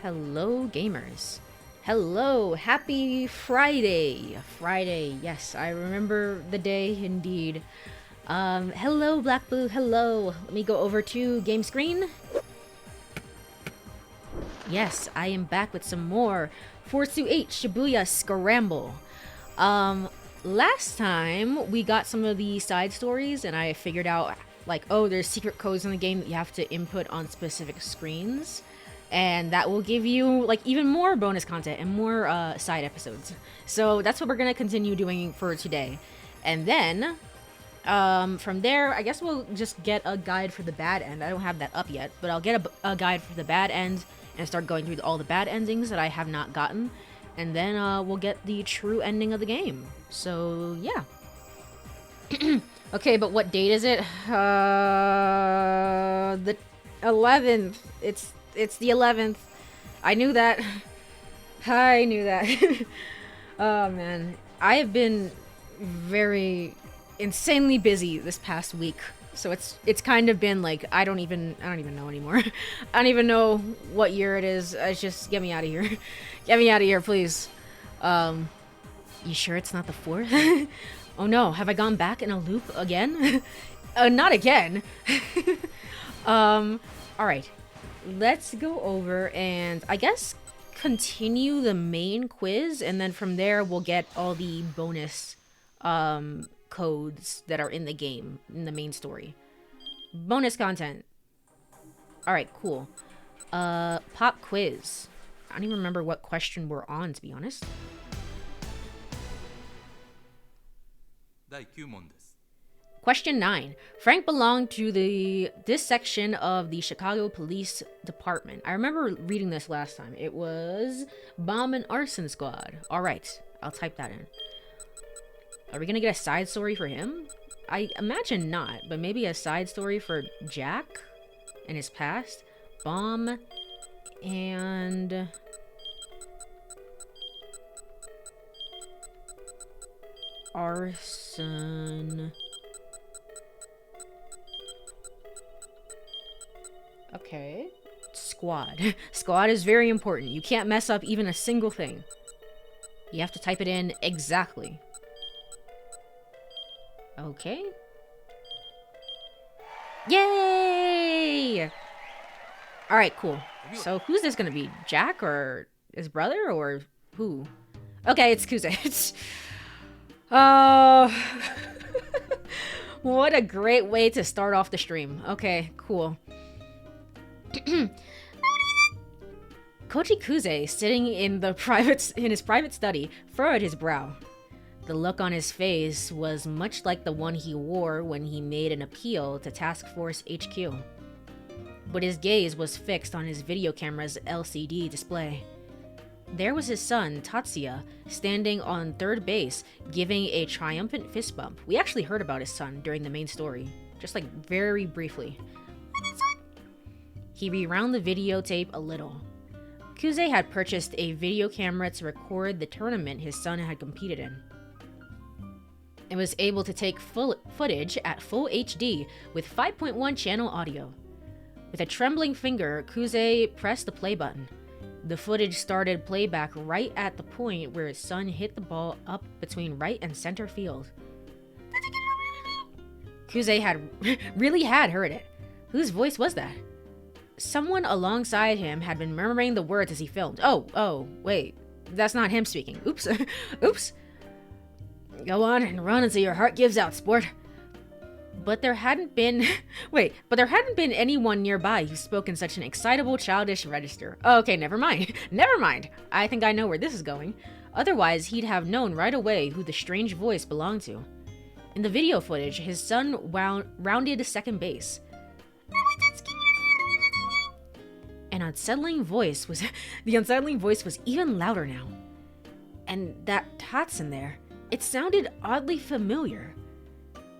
Hello, gamers. Hello, happy Friday. Friday, yes, I remember the day indeed. Hello, Black Blue, hello. Let me go over to game screen. Yes, I am back with some more 428 Shibuya Scramble. Last time we got some of the side stories and I figured out like, oh, there's secret codes in the game that you have to input on specific screens. And that will give you like even more bonus content and more side episodes. So that's what we're gonna continue doing for today. And then from there, I guess we'll just get a guide for the bad end. I don't have that up yet, but I'll get a guide for the bad end and start going through all the bad endings that I have not gotten. And then we'll get the true ending of the game. So yeah. Okay, but what date is it? The 11th. It's the 11th. I knew that. I knew that. Oh man, I have been very insanely busy this past week. So it's kind of been like I don't even know anymore. I don't even know what year it is. It's just get me out of here. Get me out of here, please. You sure it's not the 4th? Oh no, have I gone back in a loop again? Not again. All right. Let's go over and I guess continue the main quiz, and then from there we'll get all the bonus codes that are in the game, in the main story. Bonus content. Alright, cool. Pop quiz. I don't even remember what question we're on, to be honest. Question 9. Frank belonged to this section of the Chicago Police Department. I remember reading this last time. It was Bomb and Arson Squad. Alright, I'll type that in. Are we gonna get a side story for him? I imagine not, but maybe a side story for Jack and his past. Bomb and... Arson... Okay. Squad. Squad is very important. You can't mess up even a single thing. You have to type it in exactly. Okay. Yay! Alright, cool. So who's this gonna be? Jack or his brother or who? Okay, it's Kuze. Oh. What a great way to start off the stream. Okay, cool. Koji Kuze, sitting in his private study, furrowed his brow. The look on his face was much like the one he wore when he made an appeal to Task Force HQ. But his gaze was fixed on his video camera's LCD display. There was his son, Tatsuya, standing on third base, giving a triumphant fist bump. We actually heard about his son during the main story, just like very briefly. He rewound the videotape a little. Kuze had purchased a video camera to record the tournament his son had competed in. It was able to take footage at full HD with 5.1 channel audio. With a trembling finger, Kuze pressed the play button. The footage started playback right at the point where his son hit the ball up between right and center field. Kuze really had heard it. Whose voice was that? Someone alongside him had been murmuring the words as he filmed. Oh, wait. That's not him speaking. Oops. Oops. Go on and run until your heart gives out, sport. But there hadn't been... Wait, but there hadn't been anyone nearby who spoke in such an excitable, childish register. Oh, okay, never mind. Never mind. I think I know where this is going. Otherwise, he'd have known right away who the strange voice belonged to. In the video footage, his son rounded second base. The unsettling voice was even louder now. And that Tatsun there, it sounded oddly familiar.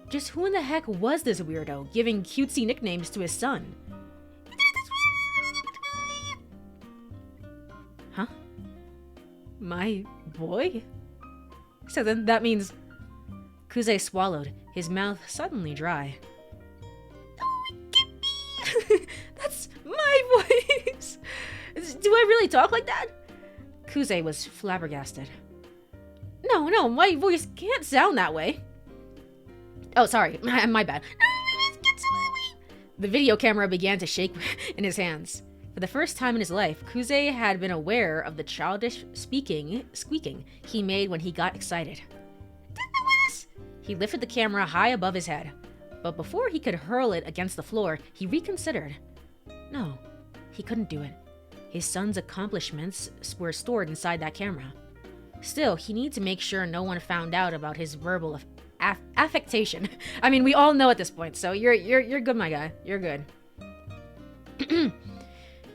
Just who in the heck was this weirdo giving cutesy nicknames to his son? Huh? My boy? So then that means... Kuze swallowed, his mouth suddenly dry. That's my voice! Do I really talk like that? Kuze was flabbergasted. No, my voice can't sound that way. Oh, sorry, my bad. The video camera began to shake in his hands. For the first time in his life, Kuze had been aware of the childish squeaking he made when he got excited. He lifted the camera high above his head, but before he could hurl it against the floor, he reconsidered. No, he couldn't do it. His son's accomplishments were stored inside that camera. Still, he needed to make sure no one found out about his verbal affectation. I mean, we all know at this point, so you're good, my guy. You're good.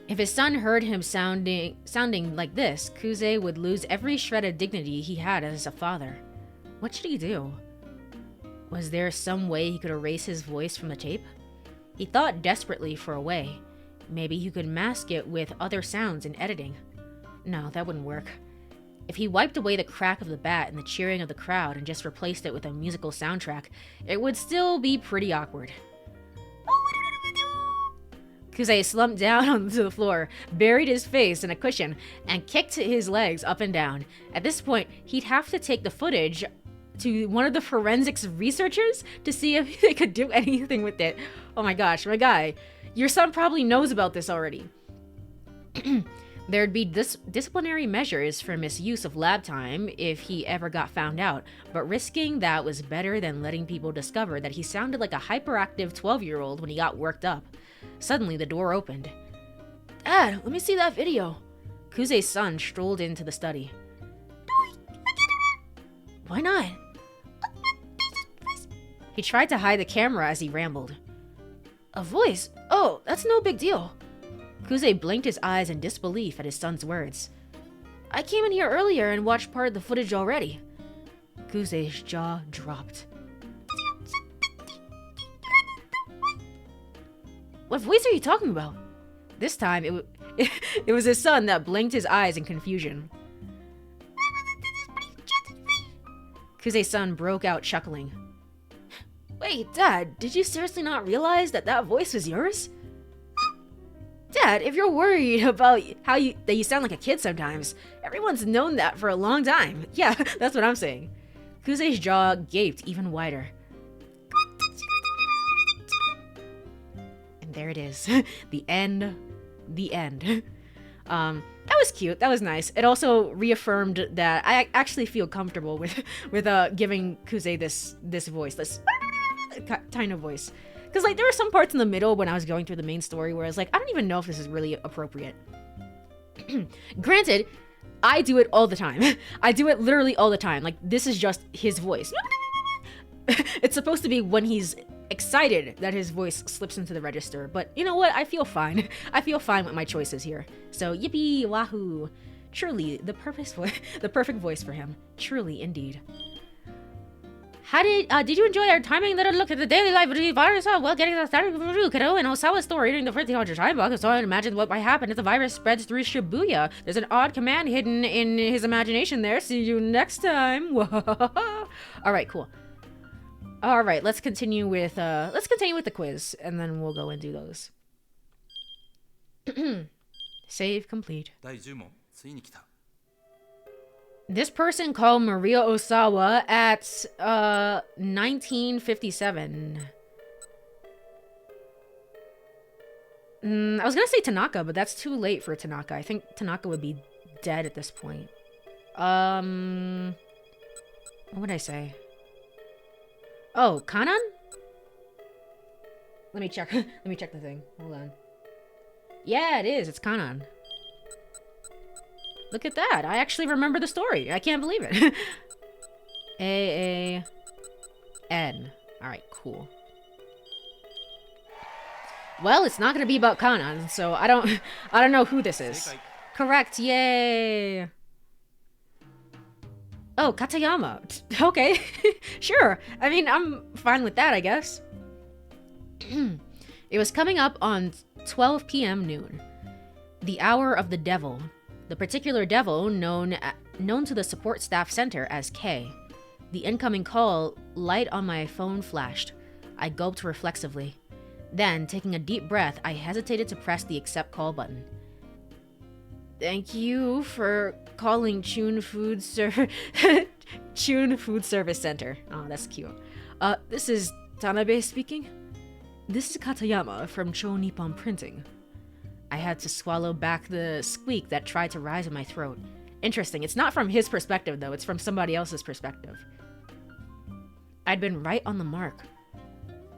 If his son heard him sounding like this, Kuze would lose every shred of dignity he had as a father. What should he do? Was there some way he could erase his voice from the tape? He thought desperately for a way. Maybe he could mask it with other sounds in editing. No, that wouldn't work. If he wiped away the crack of the bat and the cheering of the crowd and just replaced it with a musical soundtrack, it would still be pretty awkward. Kuze slumped down onto the floor, buried his face in a cushion, and kicked his legs up and down. At this point, he'd have to take the footage to one of the forensics researchers to see if they could do anything with it. Oh my gosh, my guy, your son probably knows about this already. There'd be disciplinary measures for misuse of lab time if he ever got found out, but risking that was better than letting people discover that he sounded like a hyperactive 12-year-old when he got worked up. Suddenly, the door opened. Dad, let me see that video. Kuze's son strolled into the study. Why not? He tried to hide the camera as he rambled. A voice? Oh, that's no big deal. Kuze blinked his eyes in disbelief at his son's words. I came in here earlier and watched part of the footage already. Kuze's jaw dropped. What voice are you talking about? This time, it was his son that blinked his eyes in confusion. Kuze's son broke out chuckling. Wait, Dad, did you seriously not realize that voice was yours? Dad, if you're worried about that you sound like a kid sometimes, everyone's known that for a long time. Yeah, that's what I'm saying. Kuze's jaw gaped even wider. And there it is. The end. The end. That was cute. That was nice. It also reaffirmed that I actually feel comfortable with giving Kuze this voice, this kind of voice. Because, like, there were some parts in the middle when I was going through the main story where I was like, I don't even know if this is really appropriate. Granted, I do it all the time. I do it literally all the time. Like, this is just his voice. It's supposed to be when he's excited that his voice slips into the register. But you know what? I feel fine. I feel fine with my choices here. So, yippee, wahoo. Truly, the perfect voice for him. Truly, indeed. Did you enjoy our timing little look at the daily life of the virus? Well, getting us started with Ryu, kiddo, and Osawa's story during the 1,500 time block, so I imagine what might happen if the virus spreads through Shibuya. There's an odd command hidden in his imagination there. See you next time. Alright, cool. Alright, let's continue with the quiz, and then we'll go and do those. Save complete. This person called Maria Osawa at 1957. I was gonna say Tanaka, but that's too late for Tanaka. I think Tanaka would be dead at this point. What would I say? Oh, Kanan? Let me check. Let me check the thing. Hold on. Yeah, it is. It's Kanan. Look at that. I actually remember the story. I can't believe it. A-A-N. Alright, cool. Well, it's not gonna be about Kanan, so I don't know who this is. Correct, yay! Oh, Katayama. Okay, sure. I mean, I'm fine with that, I guess. It was coming up on 12 p.m. noon. The hour of the devil. The particular devil known to the support staff center as K. The incoming call light on my phone flashed. I gulped reflexively. Then, taking a deep breath, I hesitated to press the accept call button. Thank you for calling Chun Chun Food Service Center. Oh, that's cute. This is Tanabe speaking. This is Katayama from Cho Nippon Printing. I had to swallow back the squeak that tried to rise in my throat. Interesting, it's not from his perspective though, it's from somebody else's perspective. I'd been right on the mark.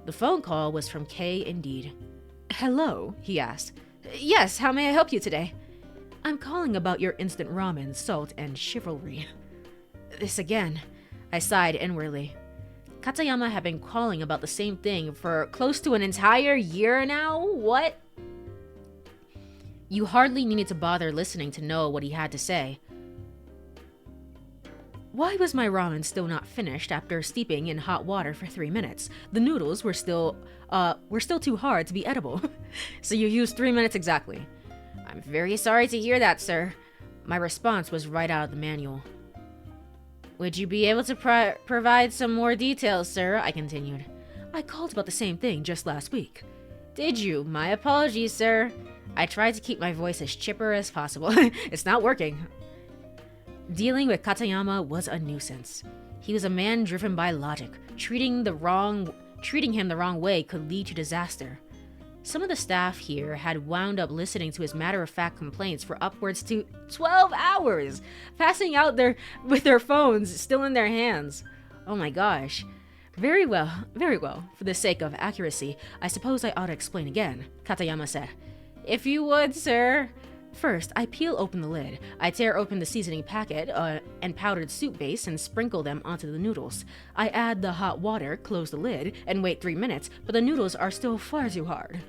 The phone call was from Kay indeed. Hello, he asked. Yes, how may I help you today? I'm calling about your instant ramen, salt, and chivalry. This again. I sighed inwardly. Katayama had been calling about the same thing for close to an entire year now? What? You hardly needed to bother listening to know what he had to say. Why was my ramen still not finished after steeping in hot water for 3 minutes? The noodles were still too hard to be edible. So you used 3 minutes exactly. I'm very sorry to hear that, sir. My response was right out of the manual. Would you be able to provide some more details, sir? I continued. I called about the same thing just last week. Did you? My apologies, sir. I tried to keep my voice as chipper as possible. It's not working. Dealing with Katayama was a nuisance. He was a man driven by logic. Treating him the wrong way could lead to disaster. Some of the staff here had wound up listening to his matter-of-fact complaints for upwards to 12 hours, passing out with their phones still in their hands. Oh my gosh. Very well. For the sake of accuracy, I suppose I ought to explain again, Katayama said. If you would, sir. First, I peel open the lid. I tear open the seasoning packet and powdered soup base and sprinkle them onto the noodles. I add the hot water, close the lid, and wait 3 minutes, but the noodles are still far too hard.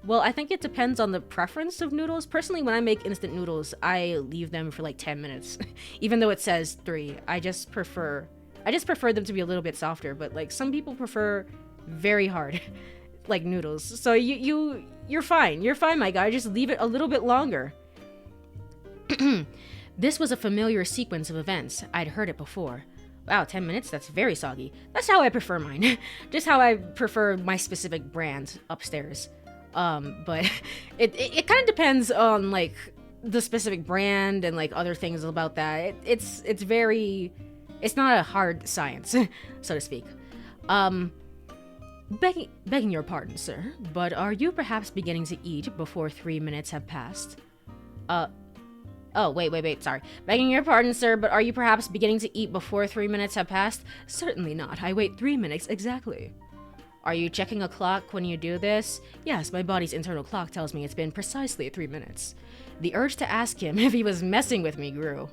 Well, I think it depends on the preference of noodles. Personally, when I make instant noodles, I leave them for like 10 minutes. Even though it says 3, I just prefer them to be a little bit softer, but like some people prefer very hard like noodles. So you're fine. You're fine, my guy. Just leave it a little bit longer. This was a familiar sequence of events. I'd heard it before. Wow, 10 minutes? That's very soggy. That's how I prefer mine. Just how I prefer my specific brand upstairs. But it kind of depends on like the specific brand and like other things about that. It's not a hard science, so to speak. Begging your pardon, sir, but are you perhaps beginning to eat before 3 minutes have passed? Oh, wait, sorry. Begging your pardon, sir, but are you perhaps beginning to eat before 3 minutes have passed? Certainly not. I wait 3 minutes exactly. Are you checking a clock when you do this? Yes, my body's internal clock tells me it's been precisely 3 minutes. The urge to ask him if he was messing with me grew.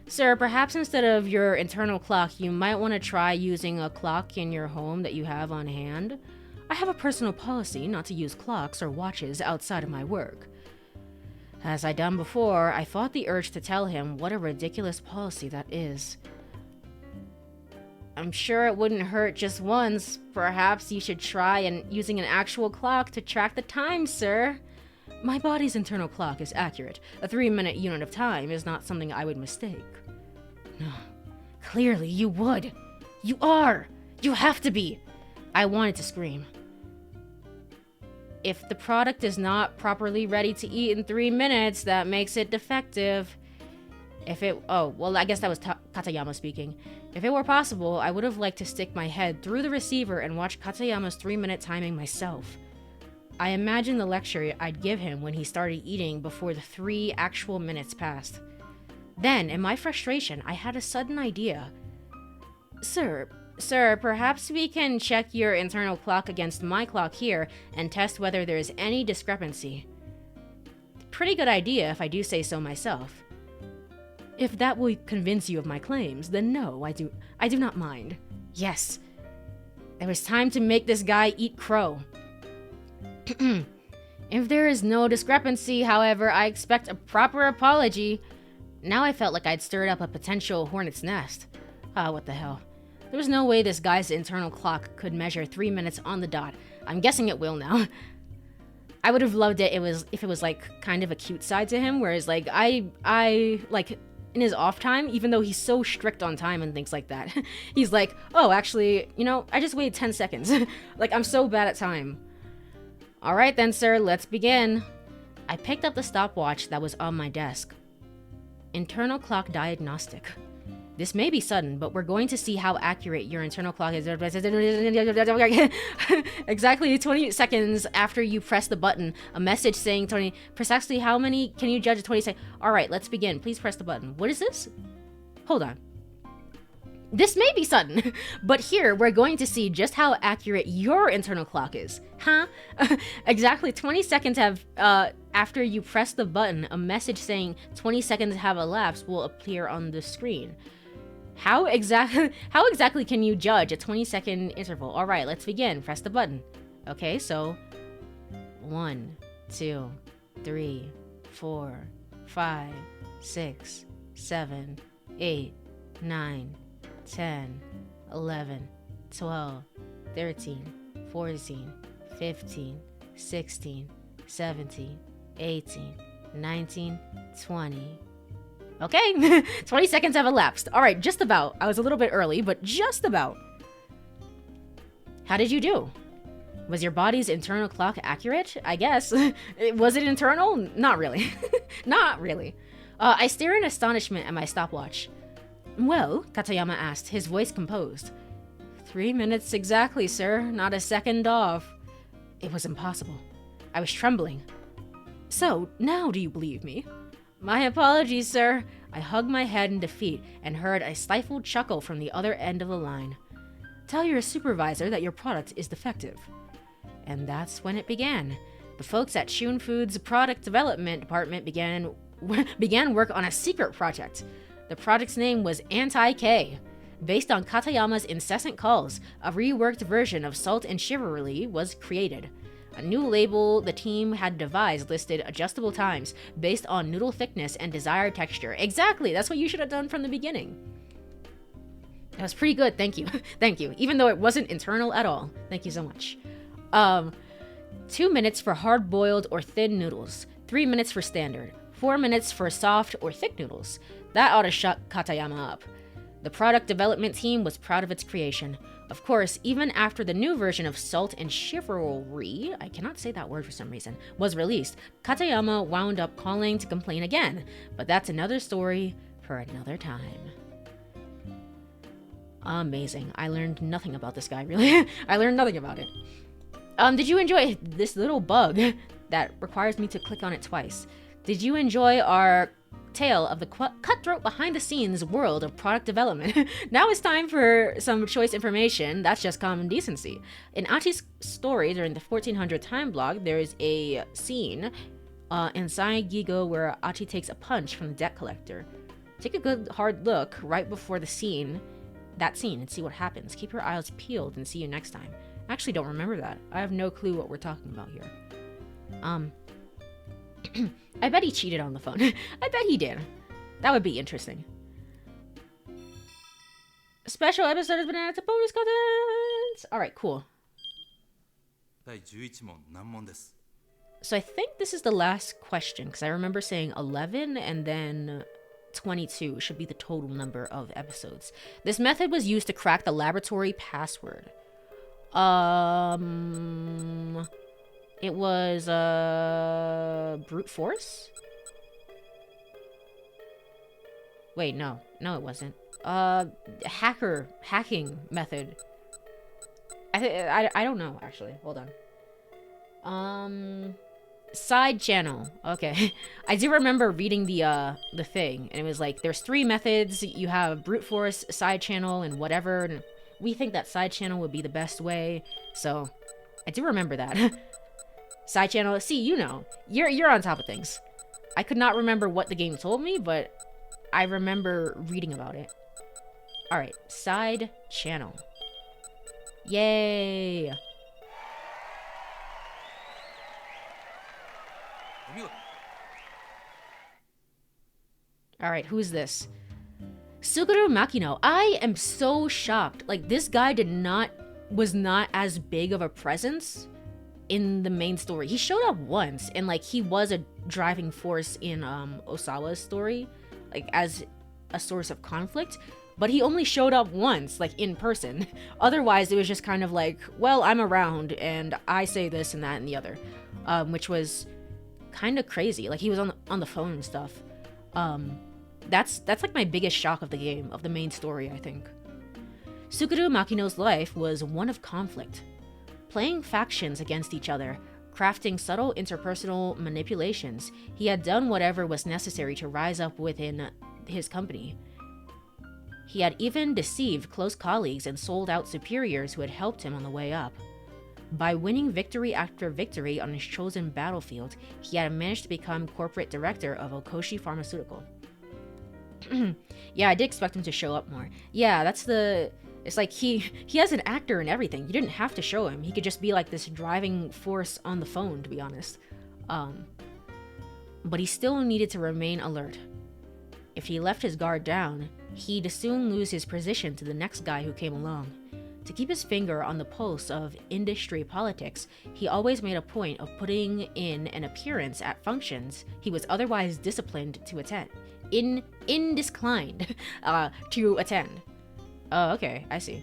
Sir, perhaps instead of your internal clock, you might want to try using a clock in your home that you have on hand. I have a personal policy not to use clocks or watches outside of my work. As I done before, I fought the urge to tell him what a ridiculous policy that is. I'm sure it wouldn't hurt just once. Perhaps you should try using an actual clock to track the time, sir. My body's internal clock is accurate. A 3-minute unit of time is not something I would mistake. No. Clearly you would. You are. You have to be. I wanted to scream. If the product is not properly ready to eat in 3 minutes, that makes it defective. I guess that was Katayama speaking. If it were possible, I would have liked to stick my head through the receiver and watch Katayama's 3-minute timing myself. I imagined the lecture I'd give him when he started eating before the 3 actual minutes passed. Then, in my frustration, I had a sudden idea. Sir, perhaps we can check your internal clock against my clock here and test whether there is any discrepancy. Pretty good idea if I do say so myself. If that will convince you of my claims, then no, I do not mind. Yes. It was time to make this guy eat crow. If there is no discrepancy, however, I expect a proper apology. Now I felt like I'd stirred up a potential hornet's nest. What the hell. There was no way this guy's internal clock could measure 3 minutes on the dot. I'm guessing it will now. I would have loved it if it was like kind of a cute side to him, whereas like I like in his off time, even though he's so strict on time and things like that, he's like, oh, actually, I just waited 10 seconds. Like, I'm so bad at time. Alright then, sir, let's begin. I picked up the stopwatch that was on my desk. Internal clock diagnostic. This may be sudden, but we're going to see how accurate your internal clock is. Exactly 20 seconds after you press the button, a message saying, Tony, precisely how many can you judge at 20 seconds? Alright, let's begin. Please press the button. What is this? Hold on. This may be sudden, but here we're going to see just how accurate your internal clock is. Huh? Exactly 20 seconds after you press the button, a message saying 20 seconds have elapsed will appear on the screen. How exactly can you judge a 20-second interval? All right, let's begin. Press the button. Okay, so 1, 2, 3, 4, 5, 6, 7, 8, 9, 10, 11, 12, 13, 14, 15, 16, 17, 18, 19, 20. Okay, 20 seconds have elapsed. All right, just about. I was a little bit early, but just about. How did you do? Was your body's internal clock accurate? I guess. Was it internal? Not really. Not really. I stare in astonishment at my stopwatch. Well, Katayama asked, his voice composed. 3 minutes exactly, sir. Not a second off. It was impossible. I was trembling. So, now do you believe me? My apologies, sir. I hugged my head in defeat and heard a stifled chuckle from the other end of the line. Tell your supervisor that your product is defective. And that's when it began. The folks at Shun Foods' product development department began work on a secret project. The project's name was Anti-K. Based on Katayama's incessant calls, a reworked version of Salt and Chivalry was created. A new label the team had devised listed adjustable times based on noodle thickness and desired texture. Exactly, that's what you should have done from the beginning. That was pretty good, thank you. Thank you, even though it wasn't internal at all. Thank you so much. 2 minutes for hard-boiled or thin noodles. 3 minutes for standard. 4 minutes for soft or thick noodles. That ought to shut Katayama up. The product development team was proud of its creation. Of course, even after the new version of Salt and Chivalry, I cannot say that word for some reason, was released, Katayama wound up calling to complain again. But that's another story for another time. Amazing. I learned nothing about this guy, really. I learned nothing about it. Did you enjoy this little bug that requires me to click on it twice? Did you enjoy our tale of the cutthroat behind-the-scenes world of product development? Now it's time for some choice information. That's just common decency. In Achi's story during the 1400 time block, there is a scene inside Gigo where Achi takes a punch from the debt collector. Take a good hard look right before that scene, and see what happens. Keep your eyes peeled and see you next time. I actually don't remember that. I have no clue what we're talking about here. I bet he cheated on the phone. I bet he did. That would be interesting. A special episode has been added to bonus content! Alright, cool. So I think this is the last question, because I remember saying 11 and then 22 should be the total number of episodes. This method was used to crack the laboratory password. It was, brute force? Wait, no. No, it wasn't. Hacking method. I don't know, actually. Hold on. Side channel. Okay. I do remember reading the thing, and it was like, there's 3 methods. You have brute force, side channel, and whatever, and we think that side channel would be the best way, so I do remember that. Side channel, see, you know, you're on top of things. I could not remember what the game told me, but I remember reading about it. Alright, side channel. Yay! Alright, who's this? Suguru Makino. I am so shocked. Like, this guy was not as big of a presence in the main story. He showed up once, and like, he was a driving force in Osawa's story, like, as a source of conflict, but he only showed up once, like, in person. Otherwise, it was just kind of like, well, I'm around, and I say this and that and the other, which was kind of crazy. Like, he was on the phone and stuff. That's like my biggest shock of the game, of the main story, I think. Sukuru Makino's life was one of conflict. Playing factions against each other, crafting subtle interpersonal manipulations, he had done whatever was necessary to rise up within his company. He had even deceived close colleagues and sold out superiors who had helped him on the way up. By winning victory after victory on his chosen battlefield, he had managed to become corporate director of Okoshi Pharmaceutical. Yeah, I did expect him to show up more. Yeah, it's like he has an actor and everything. You didn't have to show him. He could just be like this driving force on the phone, to be honest. But he still needed to remain alert. If he left his guard down, he'd soon lose his position to the next guy who came along. To keep his finger on the pulse of industry politics, he always made a point of putting in an appearance at functions he was otherwise disciplined to attend. Indisclined to attend. Oh, okay, I see.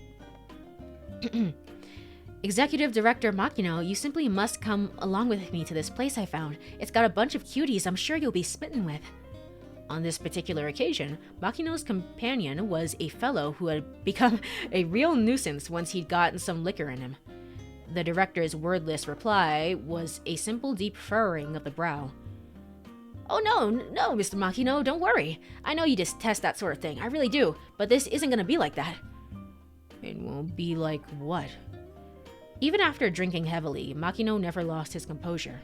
Executive Director Makino, you simply must come along with me to this place I found. It's got a bunch of cuties I'm sure you'll be smitten with. On this particular occasion, Makino's companion was a fellow who had become a real nuisance once he'd gotten some liquor in him. The director's wordless reply was a simple deep furrowing of the brow. Oh no, Mr. Makino, don't worry. I know you detest that sort of thing, I really do, but this isn't gonna be like that. It won't be like what? Even after drinking heavily, Makino never lost his composure.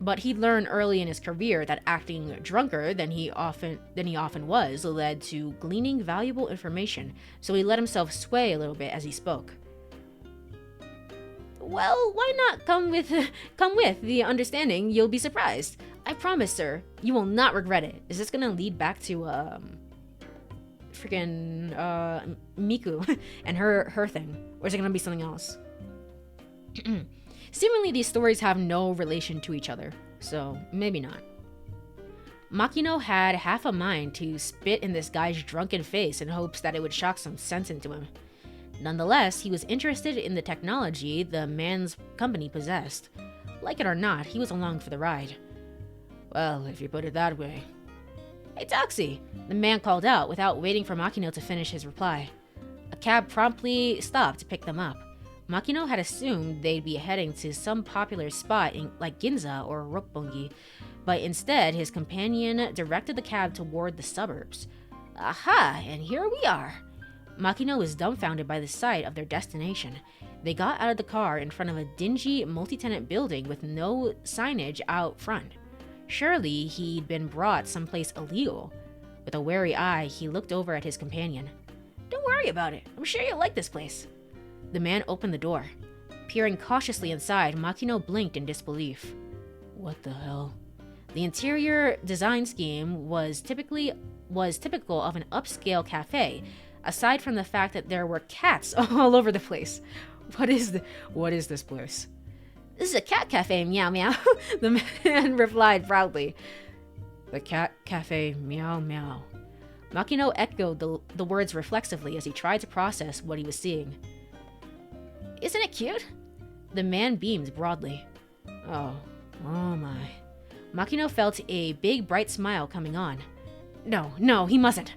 But he'd learned early in his career that acting drunker than he often was led to gleaning valuable information, so he let himself sway a little bit as he spoke. Well, why not come with the understanding you'll be surprised? I promise, sir, you will not regret it. Is this gonna lead back to freaking Miku and her thing, or is it gonna be something else? Seemingly these stories have no relation to each other, so maybe not. Makino had half a mind to spit in this guy's drunken face in hopes that it would shock some sense into him. Nonetheless, he was interested in the technology the man's company possessed. Like it or not, he was along for the ride. Well, if you put it that way. Hey, taxi! The man called out without waiting for Makino to finish his reply. A cab promptly stopped to pick them up. Makino had assumed they'd be heading to some popular spot like Ginza or Roppongi, but instead his companion directed the cab toward the suburbs. Aha, and here we are! Makino was dumbfounded by the sight of their destination. They got out of the car in front of a dingy multi-tenant building with no signage out front. Surely he'd been brought someplace illegal. With a wary eye, he looked over at his companion. Don't worry about it. I'm sure you'll like this place. The man opened the door. Peering cautiously inside, Makino blinked in disbelief. What the hell? The interior design scheme was typical of an upscale cafe, aside from the fact that there were cats all over the place. What is this place? This is a cat cafe, meow meow, the man replied proudly. The cat cafe, meow meow. Makino echoed the words reflexively as he tried to process what he was seeing. Isn't it cute? The man beamed broadly. Oh my. Makino felt a big bright smile coming on. No, he mustn't.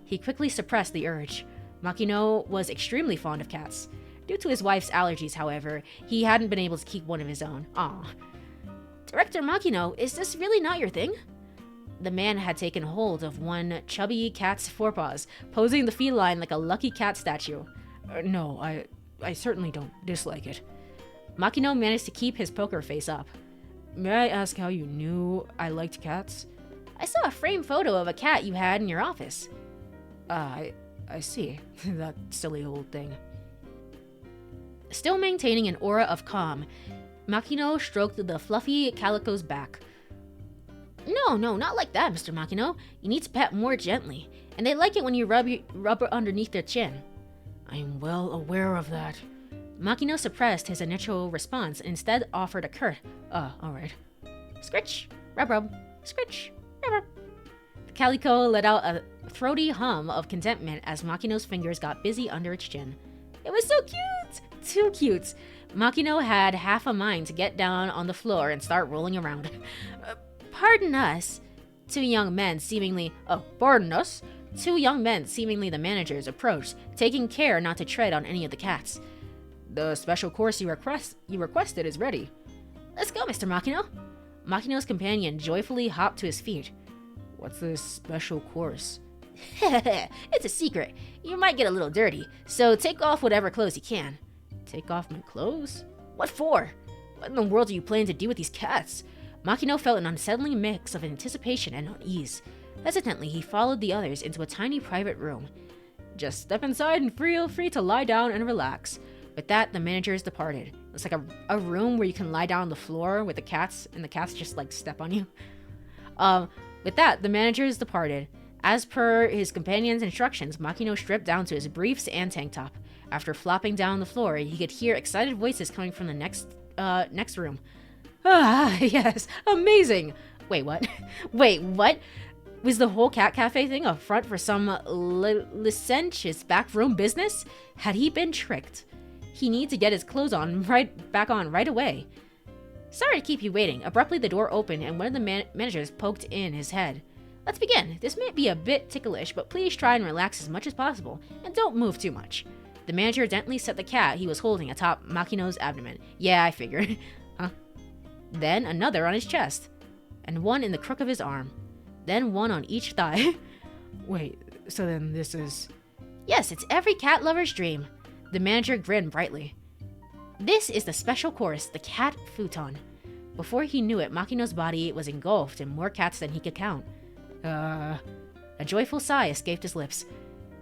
He quickly suppressed the urge. Makino was extremely fond of cats. Due to his wife's allergies, however, he hadn't been able to keep one of his own. Aw. Director Makino, is this really not your thing? The man had taken hold of one chubby cat's forepaws, posing the feline like a lucky cat statue. No, I certainly don't dislike it. Makino managed to keep his poker face up. May I ask how you knew I liked cats? I saw a framed photo of a cat you had in your office. I see. That silly old thing. Still maintaining an aura of calm, Makino stroked the fluffy calico's back. No, not like that, Mr. Makino. You need to pet more gently, and they like it when you rub underneath their chin. I'm well aware of that. Makino suppressed his initial response and instead offered a curt, alright. Scritch, rub, scritch, rub. The calico let out a throaty hum of contentment as Makino's fingers got busy under its chin. It was so cute! Too cute! Makino had half a mind to get down on the floor and start rolling around. Pardon us. Two young men, seemingly the managers, approached, taking care not to tread on any of the cats. The special course you requested is ready. Let's go, Mr. Makino. Makino's companion joyfully hopped to his feet. What's this special course? It's a secret. You might get a little dirty, so take off whatever clothes you can. Take off my clothes? What for? What in the world are you planning to do with these cats? Makino felt an unsettling mix of anticipation and unease. Hesitantly, he followed the others into a tiny private room. Just step inside and feel free to lie down and relax. With that, the managers departed. It's like a room where you can lie down on the floor with the cats, and the cats just like step on you. With that, the managers departed. As per his companion's instructions, Makino stripped down to his briefs and tank top. After flopping down on the floor, he could hear excited voices coming from the next room. Ah, yes, amazing! Wait, what? Wait, what? Was the whole cat cafe thing a front for some licentious backroom business? Had he been tricked? He needed to get his clothes back on right away. Sorry to keep you waiting. Abruptly, the door opened and one of the managers poked in his head. Let's begin. This may be a bit ticklish, but please try and relax as much as possible, and don't move too much. The manager gently set the cat he was holding atop Makino's abdomen. Yeah, I figured. Huh? Then another on his chest, and one in the crook of his arm. Then one on each thigh. Wait, so then this is... Yes, it's every cat lover's dream. The manager grinned brightly. This is the special course, the cat futon. Before he knew it, Makino's body was engulfed in more cats than he could count. A joyful sigh escaped his lips.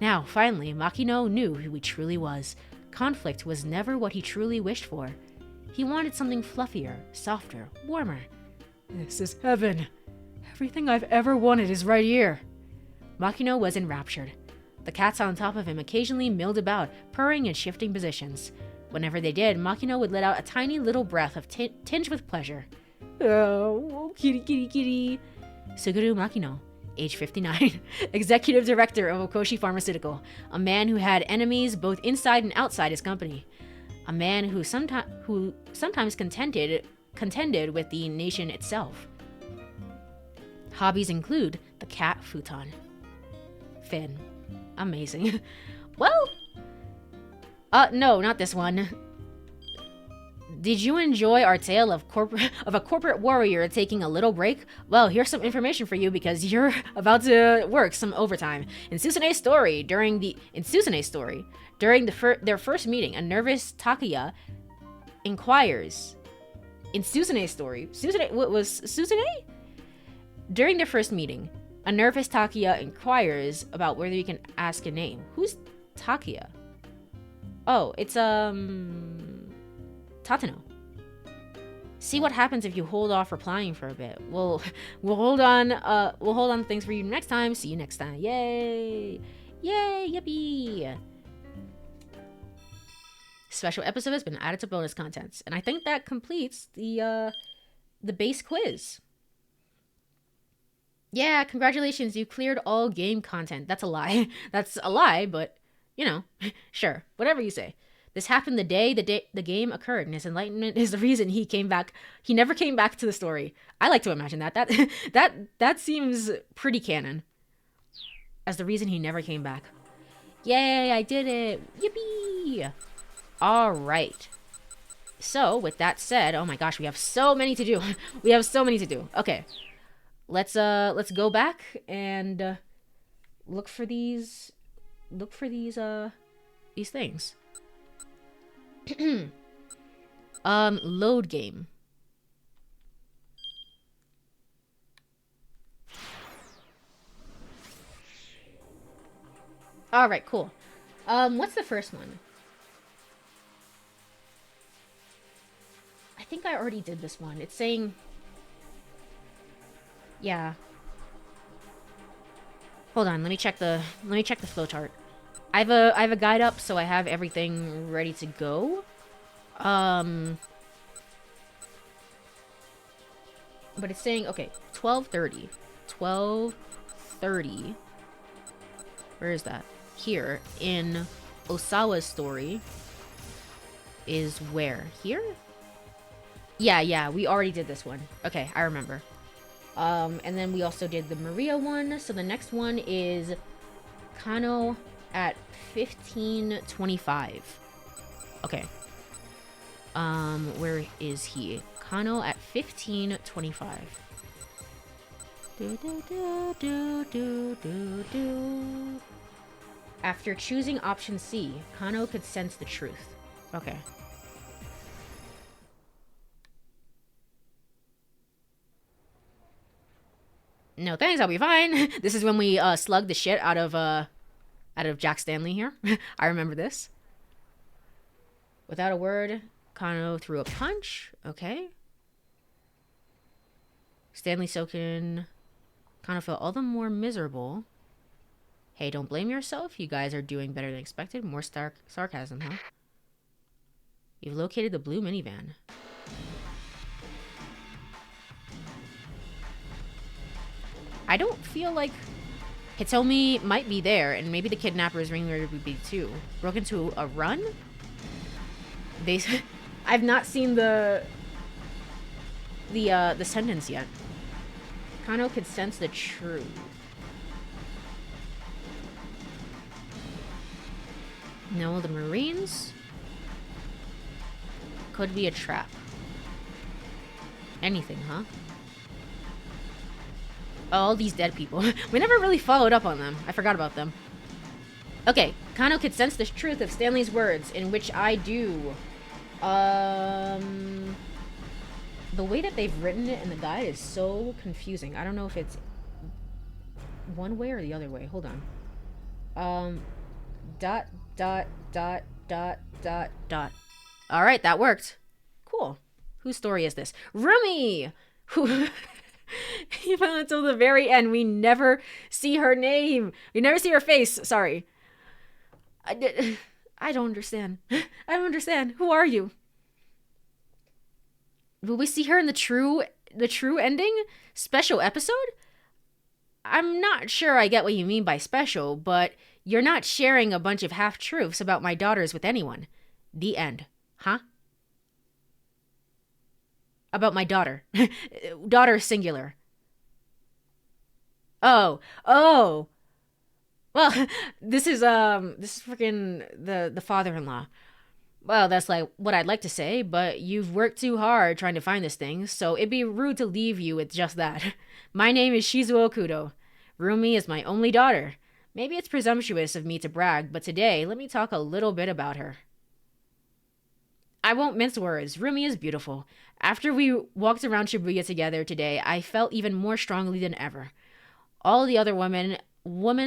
Now, finally, Makino knew who he truly was. Conflict was never what he truly wished for. He wanted something fluffier, softer, warmer. This is heaven. Everything I've ever wanted is right here. Makino was enraptured. The cats on top of him occasionally milled about, purring and shifting positions. Whenever they did, Makino would let out a tiny little breath of tinged with pleasure. Oh, kitty, kitty, kitty. Suguru Makino, age 59, executive director of Okoshi Pharmaceutical, a man who had enemies both inside and outside his company. A man who sometimes contended with the nation itself. Hobbies include the cat futon. Finn. Amazing. Well, no, not this one. Did you enjoy our tale of a corporate warrior taking a little break? Well, here's some information for you because you're about to work some overtime. In Susane's story, during their first meeting, a nervous Takuya inquires. In Susane's story, Susane? During their first meeting, a nervous Takuya inquires about whether you can ask a name. Who's Takuya? Oh, it's Tateno. See what happens if you hold off replying for a bit. We'll hold on to things for you next time. See you next time. Yay! Yay! Yippee! Special episode has been added to bonus contents, and I think that completes the base quiz. Yeah, congratulations, you cleared all game content. That's a lie. That's a lie, but you know, sure, whatever you say. This happened the day the game occurred, and his enlightenment is the reason he came back. He never came back to the story. I like to imagine that. That seems pretty canon. As the reason he never came back. Yay, I did it. Yippee! All right. So, with that said, oh my gosh, we have so many to do. Okay. Let's go back and look for these things. Load game. All right, cool. What's the first one? I think I already did this one. It's saying, yeah. Hold on, let me check the flowchart. I have a guide up, so I have everything ready to go. But it's saying, okay, 12:30. 12:30. Where is that? Here in Osawa's story is where? Here? Yeah, we already did this one. Okay, I remember. And then we also did the Maria one. So the next one is Kano at 1525. Okay. Where is he? Kano at 1525. After choosing option C, Kano could sense the truth. Okay. No thanks, I'll be fine. This is when we slugged the shit out of Jack Stanley here. I remember this. Without a word, Kano threw a punch. Okay. Stanley Soken. Kano felt all the more miserable. Hey, don't blame yourself. You guys are doing better than expected. More sarcasm, huh? You've located the blue minivan. I don't feel like Hitomi might be there, and maybe the kidnapper's ringleader would be too. Broke into a run? I've not seen the sentence yet. Kano could sense the truth. No, the Marines could be a trap. Anything, huh? All these dead people. We never really followed up on them. I forgot about them. Okay, Kano could sense the truth of Stanley's words, in which I do. The way that they've written it in the guide is so confusing. I don't know if it's one way or the other way. Hold on. Dot. All right, that worked. Cool. Whose story is this? Rumi! Who... Even until the very end, we never see her name. We never see her face. Sorry. I don't understand. I don't understand. Who are you? Will we see her in the true ending? Special episode? I'm not sure I get what you mean by special, but you're not sharing a bunch of half-truths about my daughters with anyone. The end. Huh? About my daughter. Daughter singular. Oh. Well, this is freaking the father-in-law. Well, that's like what I'd like to say, but you've worked too hard trying to find this thing, so it'd be rude to leave you with just that. My name is Shizuo Okudo. Rumi is my only daughter. Maybe it's presumptuous of me to brag, but today, let me talk a little bit about her. I won't mince words. Rumi is beautiful. After we walked around Shibuya together today, I felt even more strongly than ever. All the other women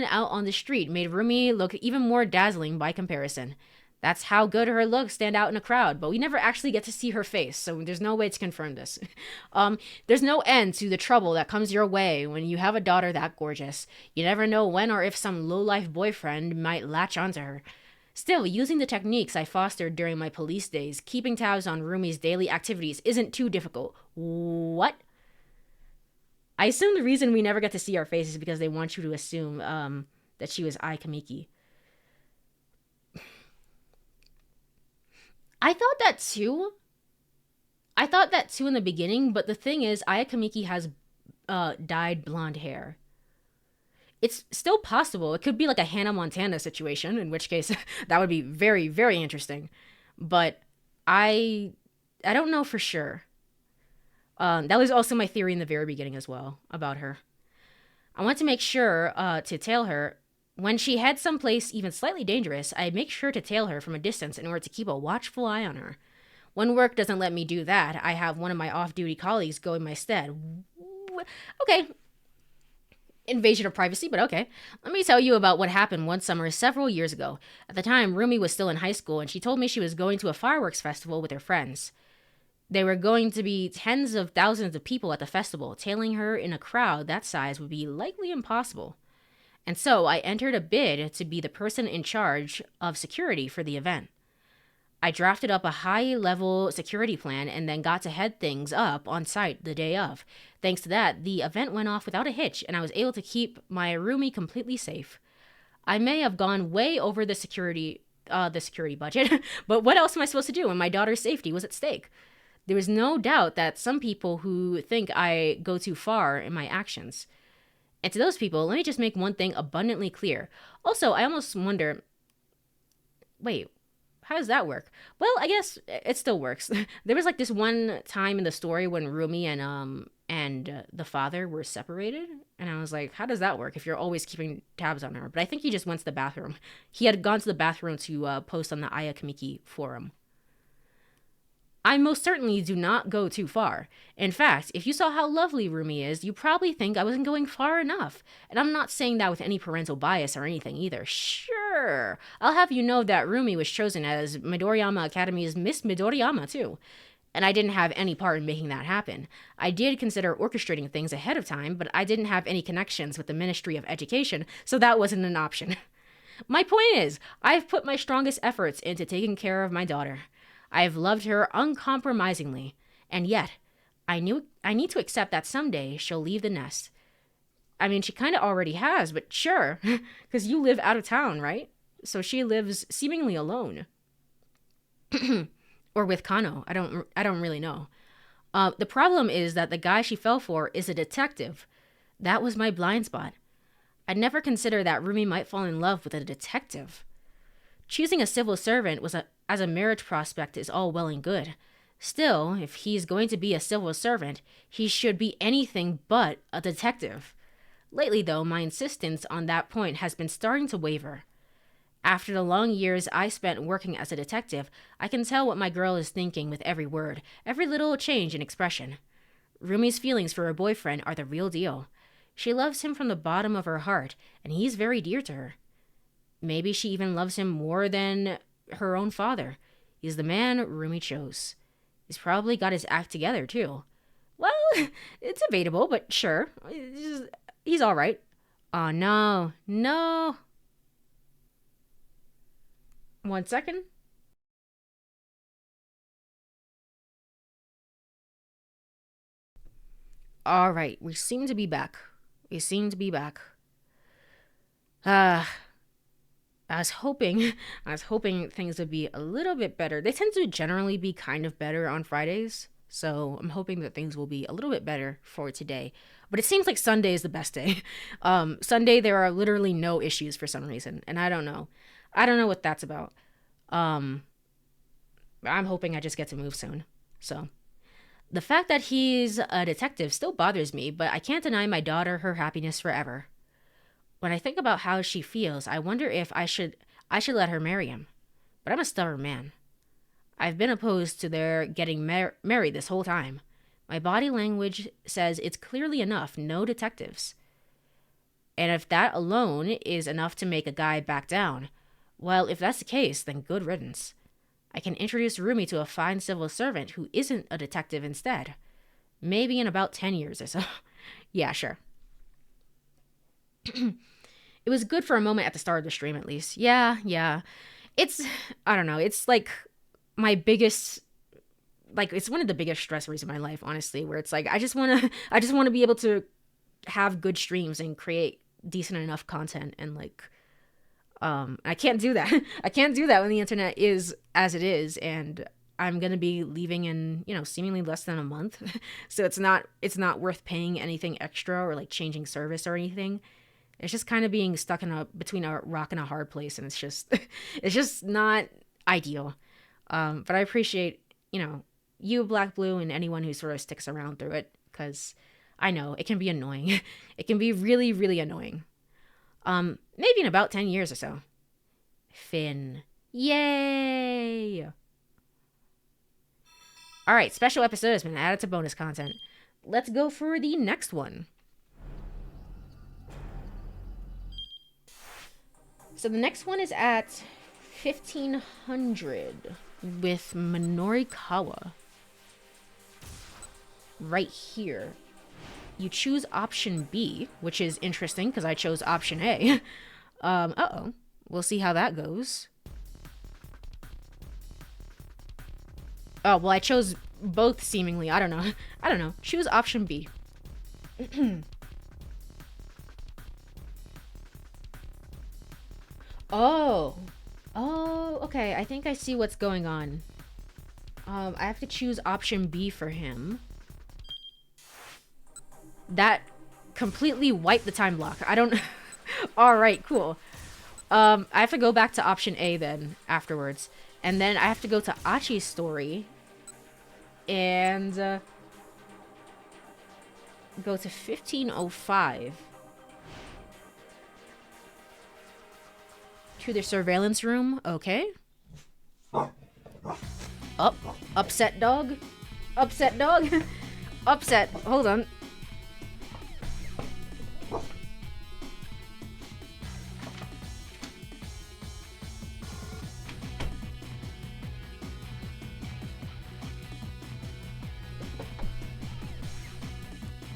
out on the street made Rumi look even more dazzling by comparison. That's how good her looks stand out in a crowd, but we never actually get to see her face, so there's no way to confirm this. There's no end to the trouble that comes your way when you have a daughter that gorgeous. You never know when or if some low-life boyfriend might latch onto her. Still, using the techniques I fostered during my police days, keeping tabs on Rumi's daily activities isn't too difficult. What? I assume the reason we never get to see our face is because they want you to assume that she was Ai Kamiki. I thought that too in the beginning, but the thing is, Ai Kamiki has dyed blonde hair. It's still possible. It could be like a Hannah Montana situation, in which case that would be very, very interesting. But I don't know for sure. That was also my theory in the very beginning as well about her. I want to make sure to tail her. When she heads someplace even slightly dangerous, I make sure to tail her from a distance in order to keep a watchful eye on her. When work doesn't let me do that, I have one of my off-duty colleagues go in my stead. Okay. Invasion of privacy, but okay. Let me tell you about what happened one summer several years ago. At the time, Rumi was still in high school, and she told me she was going to a fireworks festival with her friends. There were going to be tens of thousands of people at the festival. Tailing her in a crowd that size would be likely impossible. And so I entered a bid to be the person in charge of security for the event. I drafted up a high-level security plan and then got to head things up on site the day of. Thanks to that, the event went off without a hitch, and I was able to keep my Rumi completely safe. I may have gone way over the security the security budget. But what else am I supposed to do when my daughter's safety was at stake? There is no doubt that some people who think I go too far in my actions. And to those people, let me just make one thing abundantly clear. Also, I almost wonder, wait, how does that work? Well, I guess it still works. There was like this one time in the story when Rumi and the father were separated, and I was like, how does that work if you're always keeping tabs on her? But I think he just went to the bathroom. He had gone to the bathroom to post on the Aya Kamiki forum. I most certainly do not go too far. In fact, if you saw how lovely Rumi is, you probably think I wasn't going far enough. And I'm not saying that with any parental bias or anything either. Sure, I'll have you know that Rumi was chosen as Midoriyama Academy's Miss Midoriyama too. And I didn't have any part in making that happen. I did consider orchestrating things ahead of time, but I didn't have any connections with the Ministry of Education, so that wasn't an option. My point is, I've put my strongest efforts into taking care of my daughter. I've loved her uncompromisingly, and yet, I need to accept that someday she'll leave the nest. I mean, she kind of already has, but sure, because you live out of town, right? So she lives seemingly alone. Or with Kano, I don't really know. The problem is that the guy she fell for is a detective. That was my blind spot. I'd never considered that Rumi might fall in love with a detective. Choosing a civil servant as a marriage prospect is all well and good. Still, if he's going to be a civil servant, he should be anything but a detective. Lately, though, my insistence on that point has been starting to waver. After the long years I spent working as a detective, I can tell what my girl is thinking with every word, every little change in expression. Rumi's feelings for her boyfriend are the real deal. She loves him from the bottom of her heart, and he's very dear to her. Maybe she even loves him more than her own father. He's the man Rumi chose. He's probably got his act together, too. Well, it's debatable, but sure. He's all right. Oh, no. 1 second. All right, we seem to be back. I was hoping things would be a little bit better. They tend to generally be kind of better on Fridays, so I'm hoping that things will be a little bit better for today. But it seems like Sunday is the best day. Sunday there are literally no issues for some reason, and I don't know what that's about. I'm hoping I just get to move soon. So, the fact that he's a detective still bothers me, but I can't deny my daughter her happiness forever. When I think about how she feels, I wonder if I should let her marry him. But I'm a stubborn man. I've been opposed to their getting married this whole time. My body language says it's clearly enough, no detectives. And if that alone is enough to make a guy back down, well, if that's the case, then good riddance. I can introduce Rumi to a fine civil servant who isn't a detective instead. Maybe in about 10 years or so. Yeah, sure. It was good for a moment at the start of the stream, at least. Yeah. I don't know. It's like my biggest, it's one of the biggest stressors in my life, honestly, where it's like, I just want to be able to have good streams and create decent enough content. And I can't do that. I can't do that when the internet is as it is. And I'm going to be leaving in, seemingly less than a month. So it's not worth paying anything extra or changing service or anything. It's just kind of being stuck between a rock and a hard place, and it's just not ideal. But I appreciate, you, Black Blue, and anyone who sort of sticks around through it, because I know it can be annoying. It can be really, really annoying. Maybe in about 10 years or so. Finn. Yay! All right, special episode has been added to bonus content. Let's go for the next one. So the next one is at 1500 with Minorikawa. Right here. You choose option B, which is interesting because I chose option A. Uh-oh. We'll see how that goes. Oh, well, I chose both seemingly. I don't know. Choose option B. Oh, Oh, okay. I think I see what's going on. I have to choose option B for him. That completely wiped the time block. I don't... Alright, cool. I have to go back to option A then, afterwards. And then I have to go to Achi's story. And, go to 1505. To the surveillance room. Okay. Up. Upset dog. Upset dog. Upset. Hold on.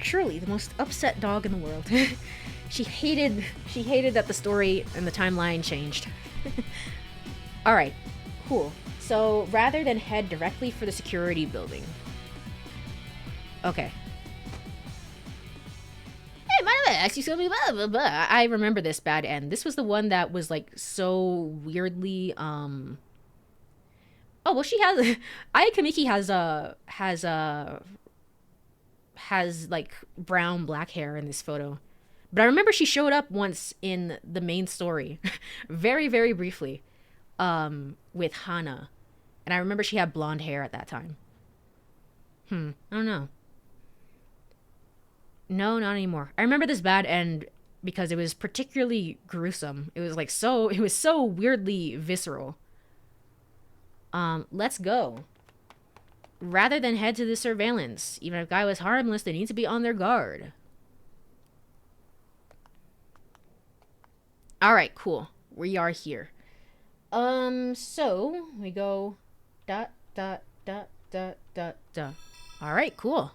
Truly the most upset dog in the world. She hated that the story and the timeline changed. Alright, cool. So rather than head directly for the security building. Okay. Hey, my name is you blah, blah, blah. I remember this bad end. This was the one that was like so weirdly oh well, she has Aya Kamiki has like brown black hair in this photo. But I remember she showed up once in the main story. Very, very briefly. With Hana. And I remember she had blonde hair at that time. I don't know. No, not anymore. I remember this bad end because it was particularly gruesome. It was like it was so weirdly visceral. Let's go. Rather than head to the surveillance, even if a guy was harmless, they need to be on their guard. Alright, cool. We are here. So we go dot dot dot dot dot dot. Alright, cool.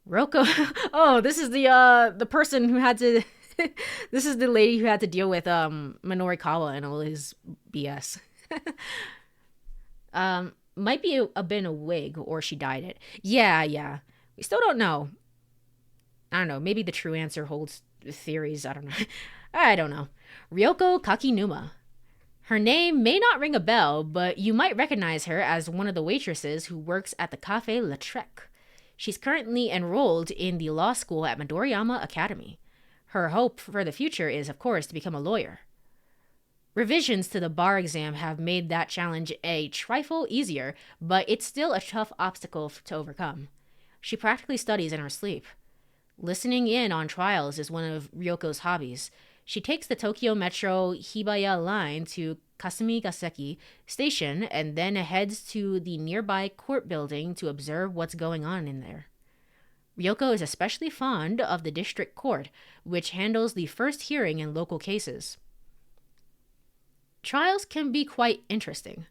Roko. Oh, this is the person who had to this is the lady who had to deal with Minorikawa and all his BS. Might be been a wig or she dyed it. Yeah. We still don't know. I don't know. Maybe the true answer holds theories. I don't know. I don't know. Ryoko Kakinuma. Her name may not ring a bell, but you might recognize her as one of the waitresses who works at the Café La Trek. She's currently enrolled in the law school at Midoriyama Academy. Her hope for the future is, of course, to become a lawyer. Revisions to the bar exam have made that challenge a trifle easier, but it's still a tough obstacle to overcome. She practically studies in her sleep. Listening in on trials is one of Ryoko's hobbies. She takes the Tokyo Metro Hibaya line to Kasumigaseki Station and then heads to the nearby court building to observe what's going on in there. Ryoko is especially fond of the district court, which handles the first hearing in local cases. Trials can be quite interesting.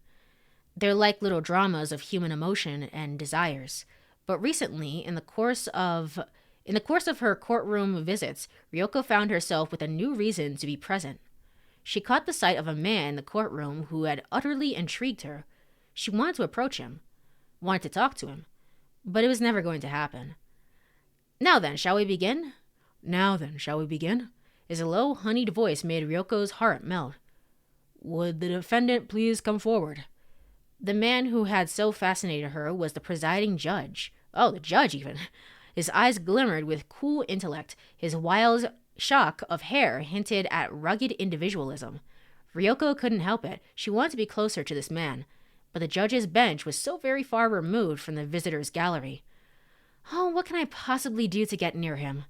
They're like little dramas of human emotion and desires. But recently, in the course of her courtroom visits, Ryoko found herself with a new reason to be present. She caught the sight of a man in the courtroom who had utterly intrigued her. She wanted to approach him, wanted to talk to him, but it was never going to happen. Now then, shall we begin? Now then, shall we begin? His low, honeyed voice made Ryoko's heart melt. Would the defendant please come forward? The man who had so fascinated her was the presiding judge. Oh, the judge even. His eyes glimmered with cool intellect. His wild shock of hair hinted at rugged individualism. Ryoko couldn't help it. She wanted to be closer to this man. But the judge's bench was so very far removed from the visitors' gallery. Oh, what can I possibly do to get near him?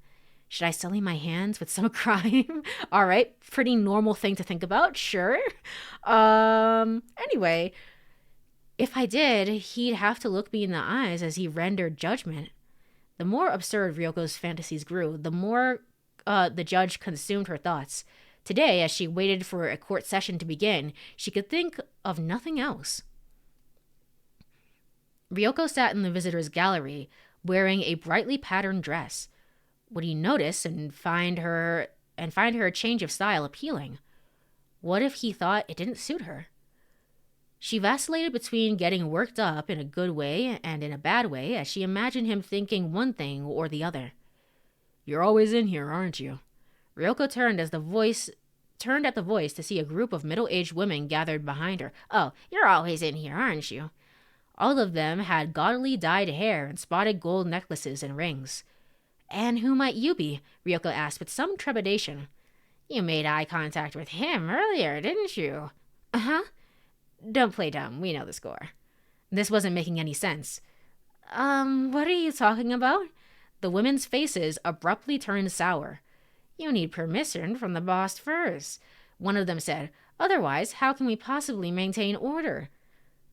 Should I sully my hands with some crime? All right, pretty normal thing to think about, sure. Anyway, if I did, he'd have to look me in the eyes as he rendered judgment. The more absurd Ryoko's fantasies grew, the more the judge consumed her thoughts. Today, as she waited for a court session to begin, she could think of nothing else. Ryoko sat in the visitors' gallery, wearing a brightly patterned dress. Would he notice and find her change of style appealing? What if he thought it didn't suit her? She vacillated between getting worked up in a good way and in a bad way as she imagined him thinking one thing or the other. You're always in here, aren't you? Ryoko turned as the voice turned at the voice to see a group of middle-aged women gathered behind her. "Oh, you're always in here, aren't you?" All of them had gaudily dyed hair and spotted gold necklaces and rings. "And who might you be?" Ryoko asked with some trepidation. "You made eye contact with him earlier, didn't you?" "Uh-huh." "Don't play dumb. We know the score." This wasn't making any sense. What are you talking about?" The women's faces abruptly turned sour. "You need permission from the boss first," one of them said. "Otherwise, how can we possibly maintain order?"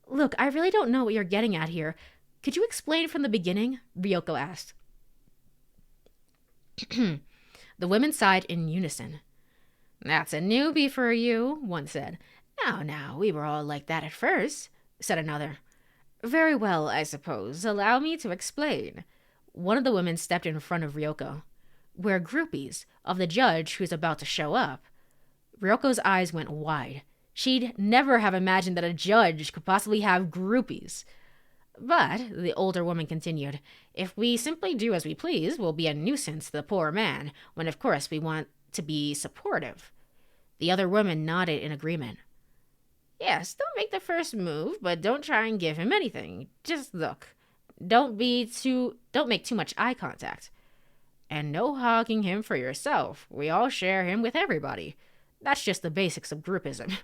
"Look, I really don't know what you're getting at here. Could you explain from the beginning?" Ryoko asked. The women sighed in unison. "That's a newbie for you," one said. Now, we were all like that at first," said another. "Very well, I suppose. Allow me to explain." One of the women stepped in front of Ryoko. "We're groupies of the judge who's about to show up." Ryoko's eyes went wide. She'd never have imagined that a judge could possibly have groupies. "But," the older woman continued, "if we simply do as we please, we'll be a nuisance to the poor man, when of course we want to be supportive." The other woman nodded in agreement. "Yes, don't make the first move, but don't try and give him anything. Just look. Don't make too much eye contact. And no hogging him for yourself. We all share him with everybody. That's just the basics of groupism."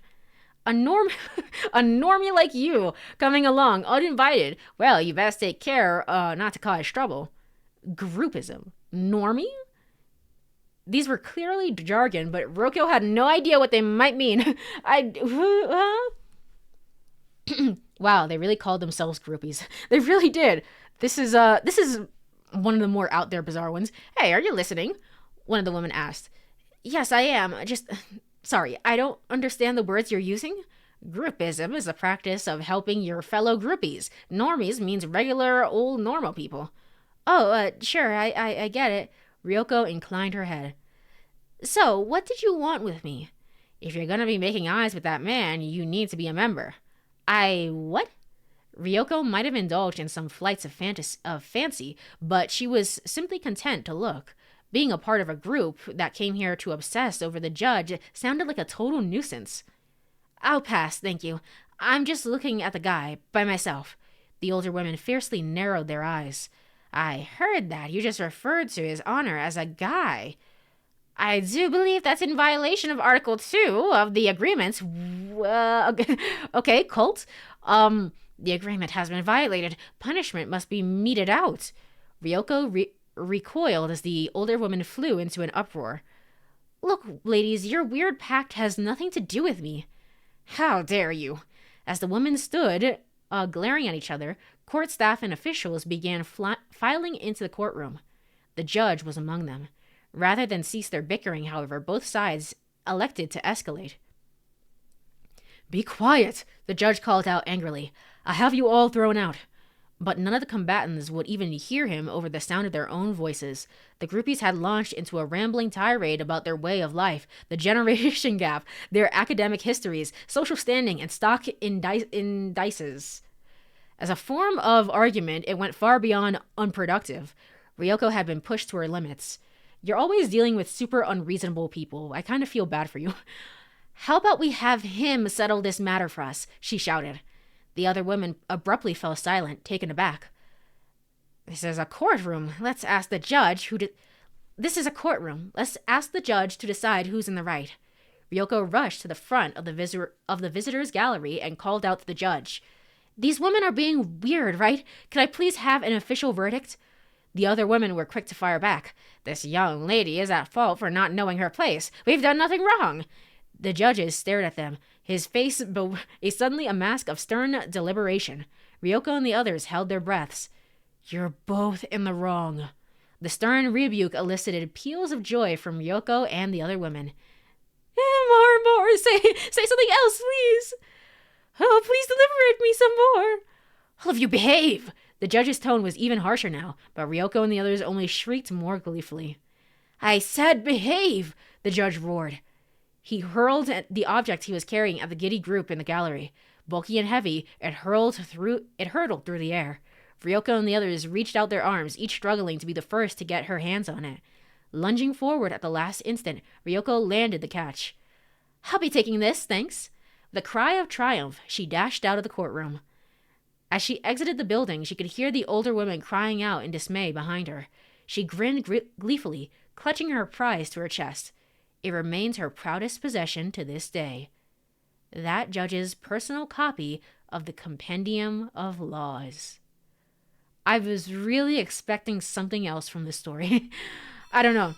A normie like you coming along uninvited. Well, you best take care not to cause trouble. Groupism. Normie? These were clearly jargon, but Ryoko had no idea what they might mean. Wow, they really called themselves groupies. They really did. This is one of the more out there bizarre ones. "Hey, are you listening?" one of the women asked. "Yes, I am. Sorry, I don't understand the words you're using." "Groupism is the practice of helping your fellow groupies. Normies means regular old normal people." "Oh, sure, I get it." Ryoko inclined her head. "So, what did you want with me?" "If you're gonna be making eyes with that man, you need to be a member." What?" Ryoko might have indulged in some flights of fancy, but she was simply content to look. Being a part of a group that came here to obsess over the judge sounded like a total nuisance. "I'll pass, thank you. I'm just looking at the guy, by myself." The older women fiercely narrowed their eyes. "I heard that. You just referred to his honor as a guy." "I do believe that's in violation of Article 2 of the agreement." Okay, cult. The agreement has been violated. Punishment must be meted out." Ryoko recoiled as the older woman flew into an uproar. "Look, ladies, your weird pact has nothing to do with me." "How dare you?" As the women stood, glaring at each other, court staff and officials began filing into the courtroom. The judge was among them. Rather than cease their bickering, however, both sides elected to escalate. "Be quiet," the judge called out angrily. "I have you all thrown out." But none of the combatants would even hear him over the sound of their own voices. The groupies had launched into a rambling tirade about their way of life, the generation gap, their academic histories, social standing, and stock indices. As a form of argument, it went far beyond unproductive. Ryoko had been pushed to her limits. "You're always dealing with super unreasonable people. I kind of feel bad for you." "How about we have him settle this matter for us?" she shouted. The other women abruptly fell silent, taken aback. "This is a courtroom. Let's ask the judge This is a courtroom. Let's ask the judge to decide who's in the right." Ryoko rushed to the front of the visitors' gallery and called out to the judge. "These women are being weird, right? Could I please have an official verdict?" The other women were quick to fire back. "This young lady is at fault for not knowing her place. We've done nothing wrong." The judges stared at them, his face suddenly a mask of stern deliberation. Ryoko and the others held their breaths. "You're both in the wrong." The stern rebuke elicited peals of joy from Ryoko and the other women. More, say something else, please." "Oh, please deliberate me some more." "All of you behave." The judge's tone was even harsher now, but Ryoko and the others only shrieked more gleefully. "I said behave," the judge roared. He hurled the object he was carrying at the giddy group in the gallery. Bulky and heavy, it hurtled through the air. Ryoko and the others reached out their arms, each struggling to be the first to get her hands on it. Lunging forward at the last instant, Ryoko landed the catch. I'll be taking this, thanks. With a cry of triumph, she dashed out of the courtroom. As she exited the building, she could hear the older woman crying out in dismay behind her. She grinned gleefully, clutching her prize to her chest. It remains her proudest possession to this day. That judge's personal copy of the Compendium of Laws. I was really expecting something else from this story. I don't know.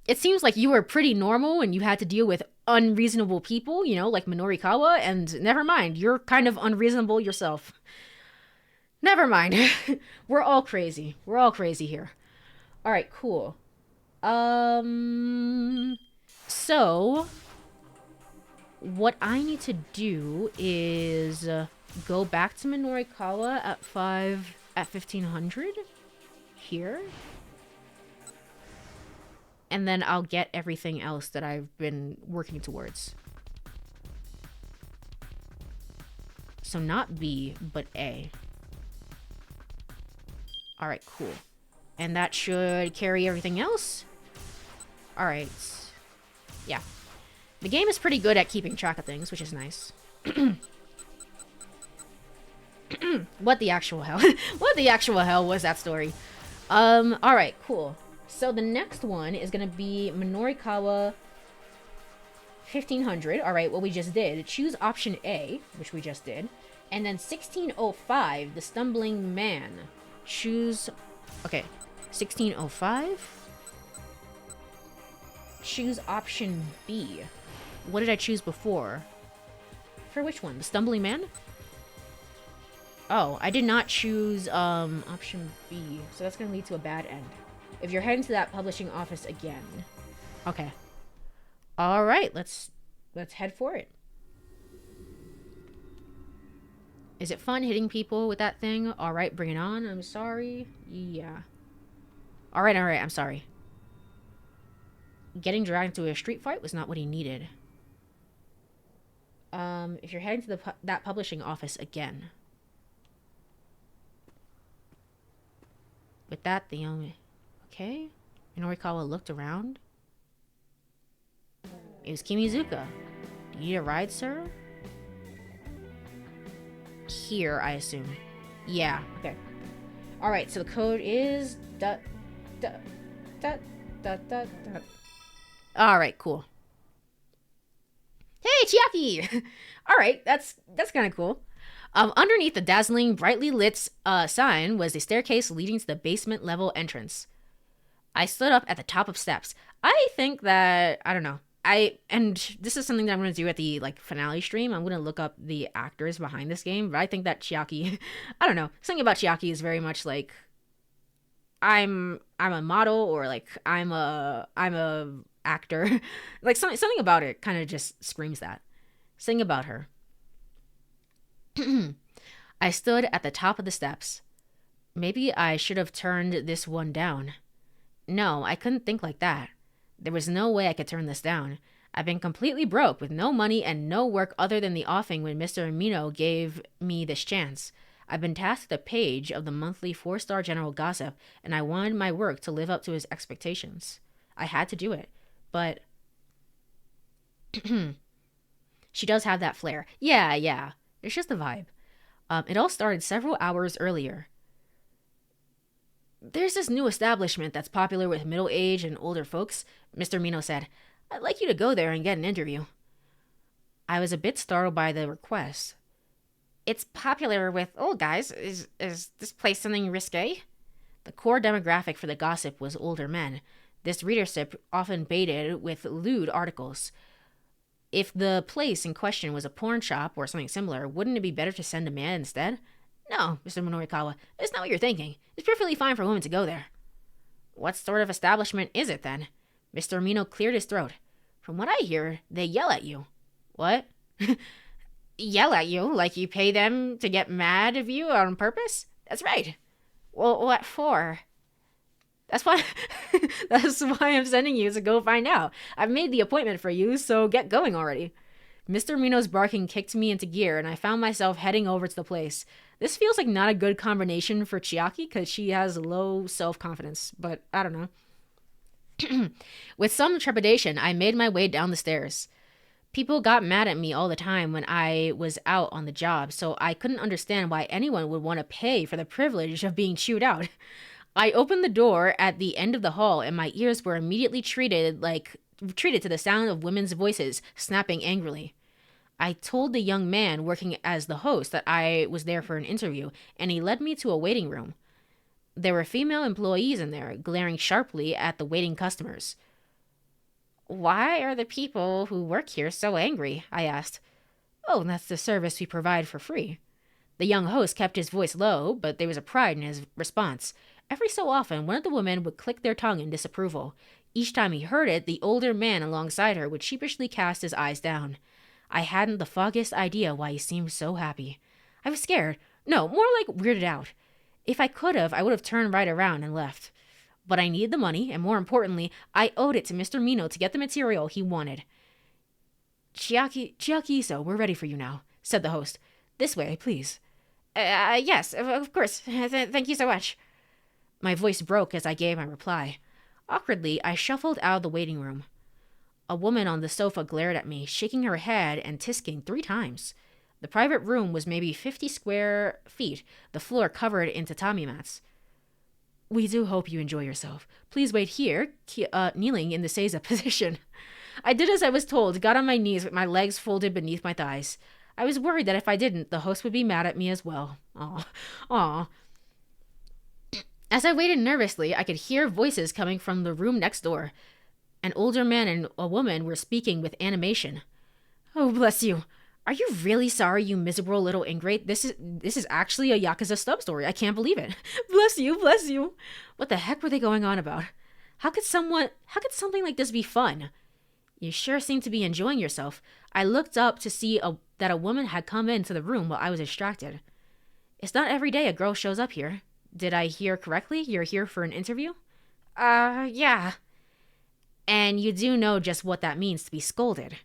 It seems like you were pretty normal and you had to deal with unreasonable people, like Minorikawa, and never mind, you're kind of unreasonable yourself. Never mind. We're all crazy. We're all crazy here. All right, cool. So what I need to do is go back to Minorikawa at 1500 here. And then I'll get everything else that I've been working towards. So not B, but A. Alright, cool. And that should carry everything else. Alright. Yeah. The game is pretty good at keeping track of things, which is nice. What the actual hell? What the actual hell was that story? Alright, cool. So the next one is going to be Minorikawa 1500. Alright, what we just did. Choose option A, which we just did. And then 1605, the Stumbling Man. Choose... Okay, 1605. Choose option B. What did I choose before? For which one? The Stumbling Man? Oh, I did not choose option B. So that's going to lead to a bad end. If you're heading to that publishing office again. Okay. All right, let's head for it. Is it fun hitting people with that thing? All right, bring it on. I'm sorry. Yeah. All right, I'm sorry. Getting dragged into a street fight was not what he needed. If you're heading to that publishing office again. With that, the only... Okay. Minorikawa looked around. It was Kimizuka. Do you need a ride, sir? Here, I assume. Yeah, okay. Alright, so the code is... Alright, cool. Hey, Chiaki! Alright, that's kind of cool. Underneath the dazzling, brightly lit sign was a staircase leading to the basement level entrance. I stood up at the top of steps. I think that, I don't know. And this is something that I'm going to do at the, finale stream. I'm going to look up the actors behind this game. But I think that Chiaki, I don't know. Something about Chiaki is very much like, I'm a model, or I'm a actor. Something about it kind of just screams that. Something about her. I stood at the top of the steps. Maybe I should have turned this one down. No, I couldn't think like that. There was no way I could turn this down. I've been completely broke with no money and no work other than the offing when Mr. Mino gave me this chance. I've been tasked with a page of the monthly 4-star general gossip, and I wanted my work to live up to his expectations. I had to do it, but... She does have that flair. Yeah. It's just a vibe. It all started several hours earlier. There's this new establishment that's popular with middle-aged and older folks, Mr. Mino said. I'd like you to go there and get an interview. I was a bit startled by the request. It's popular with old guys. Is this place something risque? The core demographic for the gossip was older men. This readership often baited with lewd articles. If the place in question was a porn shop or something similar, wouldn't it be better to send a man instead? No, Mr. Minorikawa, it's not what you're thinking. It's perfectly fine for women to go there. What sort of establishment is it, then? Mr. Mino cleared his throat. From what I hear, they yell at you. What? Yell at you? Like you pay them to get mad of you on purpose? That's right. Well, what for? That's why I'm sending you to go find out. I've made the appointment for you, so get going already. Mr. Mino's barking kicked me into gear, and I found myself heading over to the place. This feels like not a good combination for Chiaki, because she has low self-confidence, but I don't know. With some trepidation, I made my way down the stairs. People got mad at me all the time when I was out on the job, so I couldn't understand why anyone would want to pay for the privilege of being chewed out. I opened the door at the end of the hall, and my ears were immediately treated to the sound of women's voices snapping angrily. I told the young man working as the host that I was there for an interview, and he led me to a waiting room. There were female employees in there, glaring sharply at the waiting customers. "Why are the people who work here so angry?" I asked. "Oh, that's the service we provide for free." The young host kept his voice low, but there was a pride in his response. Every so often, one of the women would click their tongue in disapproval. Each time he heard it, the older man alongside her would sheepishly cast his eyes down. I hadn't the foggiest idea why he seemed so happy. I was scared. No, more like weirded out. If I could have, I would have turned right around and left. But I needed the money, and more importantly, I owed it to Mr. Mino to get the material he wanted. Chiaki-iso, we're ready for you now," said the host. "This way, please." Yes, of course. Thank you so much." My voice broke as I gave my reply. Awkwardly, I shuffled out of the waiting room. A woman on the sofa glared at me, shaking her head and tisking 3 times. The private room was maybe 50 square feet, the floor covered in tatami mats. "We do hope you enjoy yourself. Please wait here, kneeling in the seiza position." I did as I was told, got on my knees with my legs folded beneath my thighs. I was worried that if I didn't, the host would be mad at me as well. Aw. As I waited nervously, I could hear voices coming from the room next door. An older man and a woman were speaking with animation. "Oh, bless you. Are you really sorry, you miserable little ingrate? This is actually a Yakuza stub story. I can't believe it. Bless you, bless you." What the heck were they going on about? How could something like this be fun? "You sure seem to be enjoying yourself." I looked up to see that a woman had come into the room while I was distracted. "It's not every day a girl shows up here. Did I hear correctly? You're here for an interview?" Yeah." "And you do know just what that means to be scolded."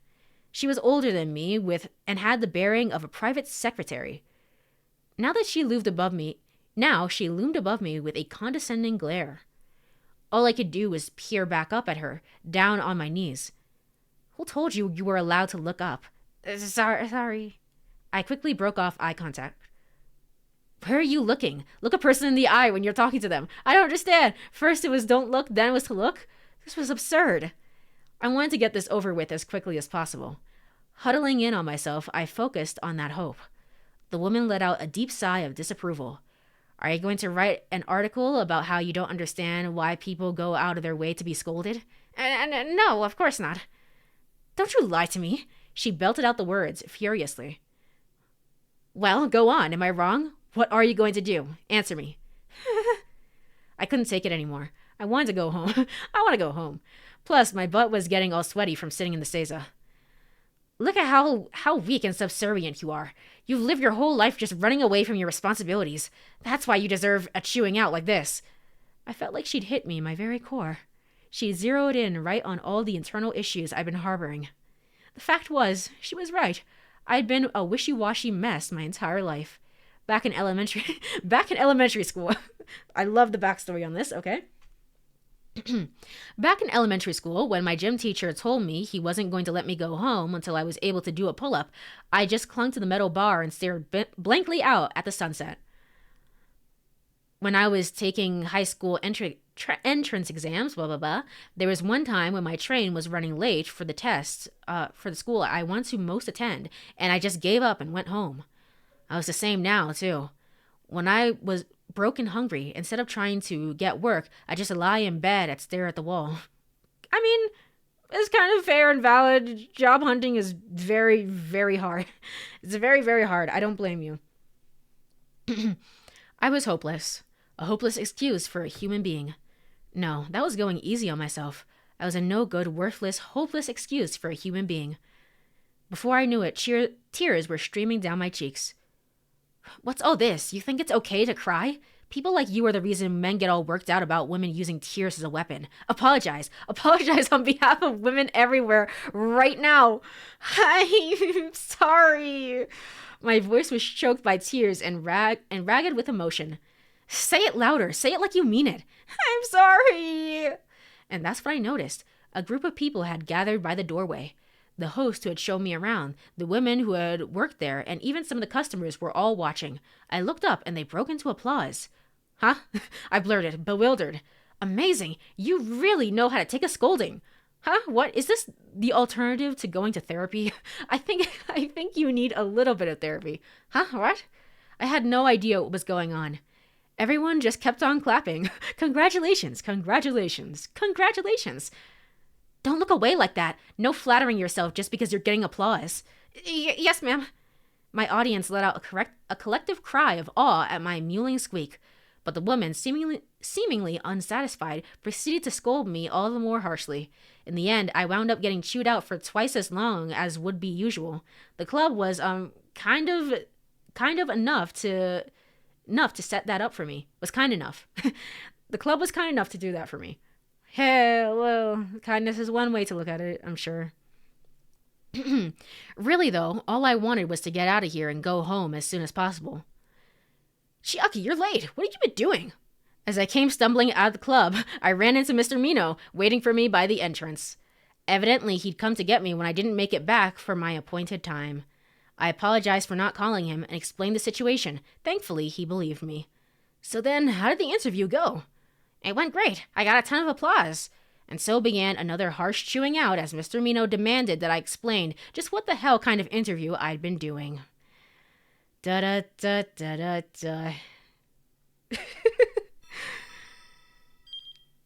She was older than me and had the bearing of a private secretary. Now she loomed above me with a condescending glare. All I could do was peer back up at her, down on my knees. "Who told you you were allowed to look up?" Sorry. I quickly broke off eye contact. "Where are you looking? Look a person in the eye when you're talking to them. I don't understand. First it was don't look, then it was to look. This was absurd." I wanted to get this over with as quickly as possible. Huddling in on myself, I focused on that hope. The woman let out a deep sigh of disapproval. "Are you going to write an article about how you don't understand why people go out of their way to be scolded?" No, of course not." "Don't you lie to me." She belted out the words furiously. "Well, go on. Am I wrong? What are you going to do? Answer me." I couldn't take it anymore. I wanted to go home. I want to go home. Plus, my butt was getting all sweaty from sitting in the seiza. "Look at how weak and subservient you are. You've lived your whole life just running away from your responsibilities. That's why you deserve a chewing out like this." I felt like she'd hit me in my very core. She zeroed in right on all the internal issues I'd been harboring. The fact was, she was right. I'd been a wishy-washy mess my entire life. Back in elementary school. I love the backstory on this, okay? Back in elementary school, when my gym teacher told me he wasn't going to let me go home until I was able to do a pull-up, I just clung to the metal bar and stared blankly out at the sunset. When I was taking high school entrance exams, there was one time when my train was running late for the test for the school I wanted to most attend, and I just gave up and went home. I was the same now, too. When I was broke and hungry, instead of trying to get work, I just lie in bed and stare at the wall. I mean, it's kind of fair and valid. Job hunting is very, very hard. It's very, very hard. I don't blame you. I was hopeless. A hopeless excuse for a human being. No, that was going easy on myself. I was a no-good, worthless, hopeless excuse for a human being. Before I knew it, tears were streaming down my cheeks. What's all this? You think it's okay to cry? People like you are the reason men get all worked out about women using tears as a weapon. Apologize. Apologize on behalf of women everywhere right now. I'm sorry. My voice was choked by tears and ragged with emotion. Say it louder. Say it like you mean it. I'm sorry. And that's what I noticed. A group of people had gathered by the doorway. The host who had shown me around, the women who had worked there, and even some of the customers were all watching. I looked up and they broke into applause. Huh? I blurted, bewildered. Amazing! You really know how to take a scolding. Huh? What? Is this the alternative to going to therapy? I think you need a little bit of therapy. Huh? What? I had no idea what was going on. Everyone just kept on clapping. Congratulations, congratulations, congratulations. Don't look away like that. No flattering yourself just because you're getting applause. Yes, ma'am. My audience let out a collective cry of awe at my mewling squeak, but the woman, seemingly unsatisfied, proceeded to scold me all the more harshly. In the end, I wound up getting chewed out for twice as long as would be usual. The club was kind of enough to set that up for me. Was kind enough. The club was kind enough to do that for me. Hey, well, kindness is one way to look at it, I'm sure. Really, though, all I wanted was to get out of here and go home as soon as possible. Chiaki, you're late. What have you been doing? As I came stumbling out of the club, I ran into Mr. Mino, waiting for me by the entrance. Evidently, he'd come to get me when I didn't make it back for my appointed time. I apologized for not calling him and explained the situation. Thankfully, he believed me. So then, how did the interview go? It went great. I got a ton of applause. And so began another harsh chewing out as Mr. Mino demanded that I explained just what the hell kind of interview I'd been doing. Da-da-da-da-da-da.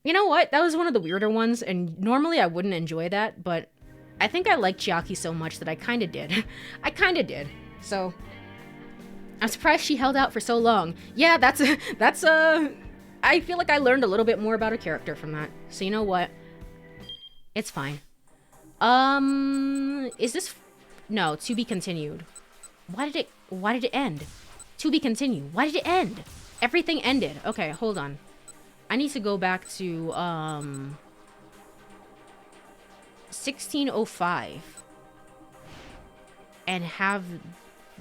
You know what? That was one of the weirder ones, and normally I wouldn't enjoy that, but I think I liked Chiaki so much that I kinda did. I kinda did. So, I'm surprised she held out for so long. Yeah, I feel like I learned a little bit more about her character from that. So you know what? It's fine. Is this... No, to be continued. Why did it end? To be continued. Why did it end? Everything ended. Okay, hold on. I need to go back to, 1605. And have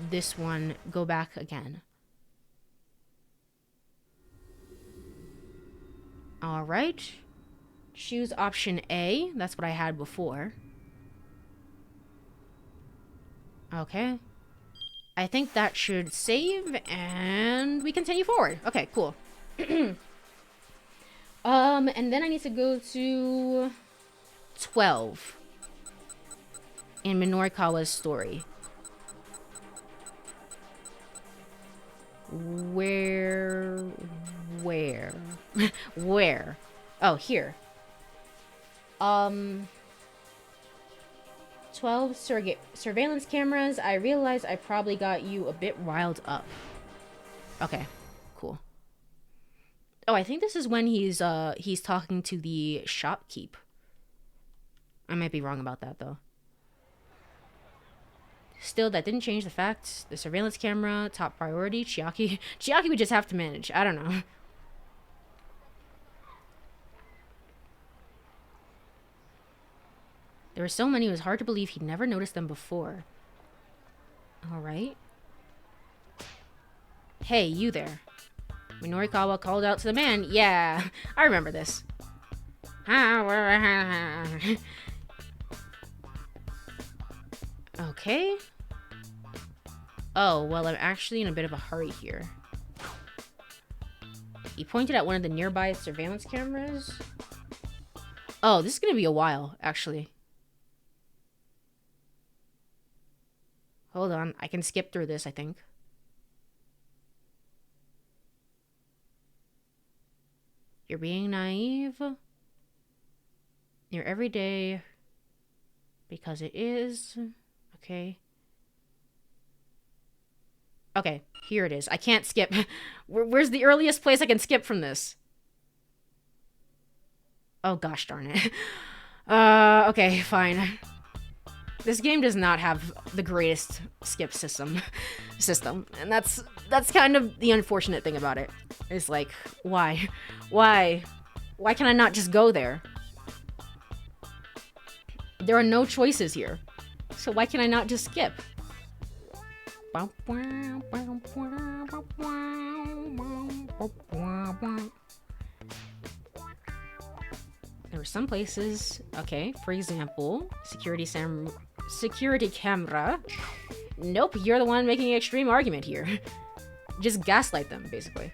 this one go back again. Alright. Choose option A. That's what I had before. Okay. I think that should save, and we continue forward. Okay, cool. And then I need to go to 12 in Minorikawa's story. Where? Where? Oh, here. 12 surveillance cameras. I realize I probably got you a bit riled up. Okay, cool. Oh, I think this is when he's talking to the shopkeep. I might be wrong about that, though. Still, that didn't change the fact. The surveillance camera, top priority. Chiaki would just have to manage. I don't know. There were so many, it was hard to believe he'd never noticed them before. Alright. Hey, you there. Minorikawa called out to the man. Yeah, I remember this. Okay. Oh, well, I'm actually in a bit of a hurry here. He pointed at one of the nearby surveillance cameras. Oh, this is gonna be a while, actually. Hold on, I can skip through this, I think. You're being naive. You're everyday. Because it is. Okay. Okay, here it is. I can't skip. Where's the earliest place I can skip from this? Oh, gosh darn it. Okay, fine. This game does not have the greatest skip system, and that's kind of the unfortunate thing about it. It's like, why can I not just go there? There are no choices here, so why can I not just skip? There There are some places, okay, for example, security camera. Nope, you're the one making an extreme argument here. Just gaslight them, basically.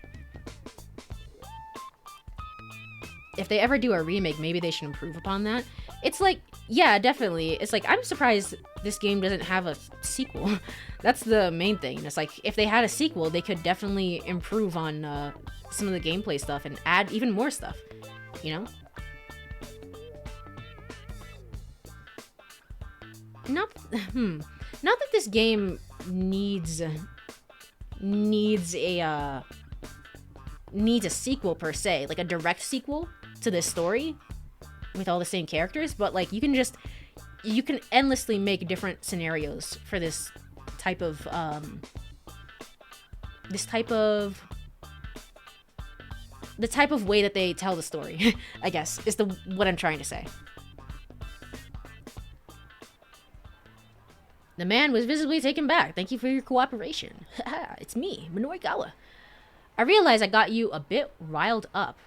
If they ever do a remake, maybe they should improve upon that. It's like, yeah, definitely. It's like, I'm surprised this game doesn't have a sequel. That's the main thing. It's like, if they had a sequel, they could definitely improve on some of the gameplay stuff and add even more stuff, you know? Not that this game needs a sequel per se, like a direct sequel to this story with all the same characters, but like you can endlessly make different scenarios for the type of way that they tell the story. I guess is what I'm trying to say. The man was visibly taken back. Thank you for your cooperation. It's me, Minorigawa. I realize I got you a bit riled up.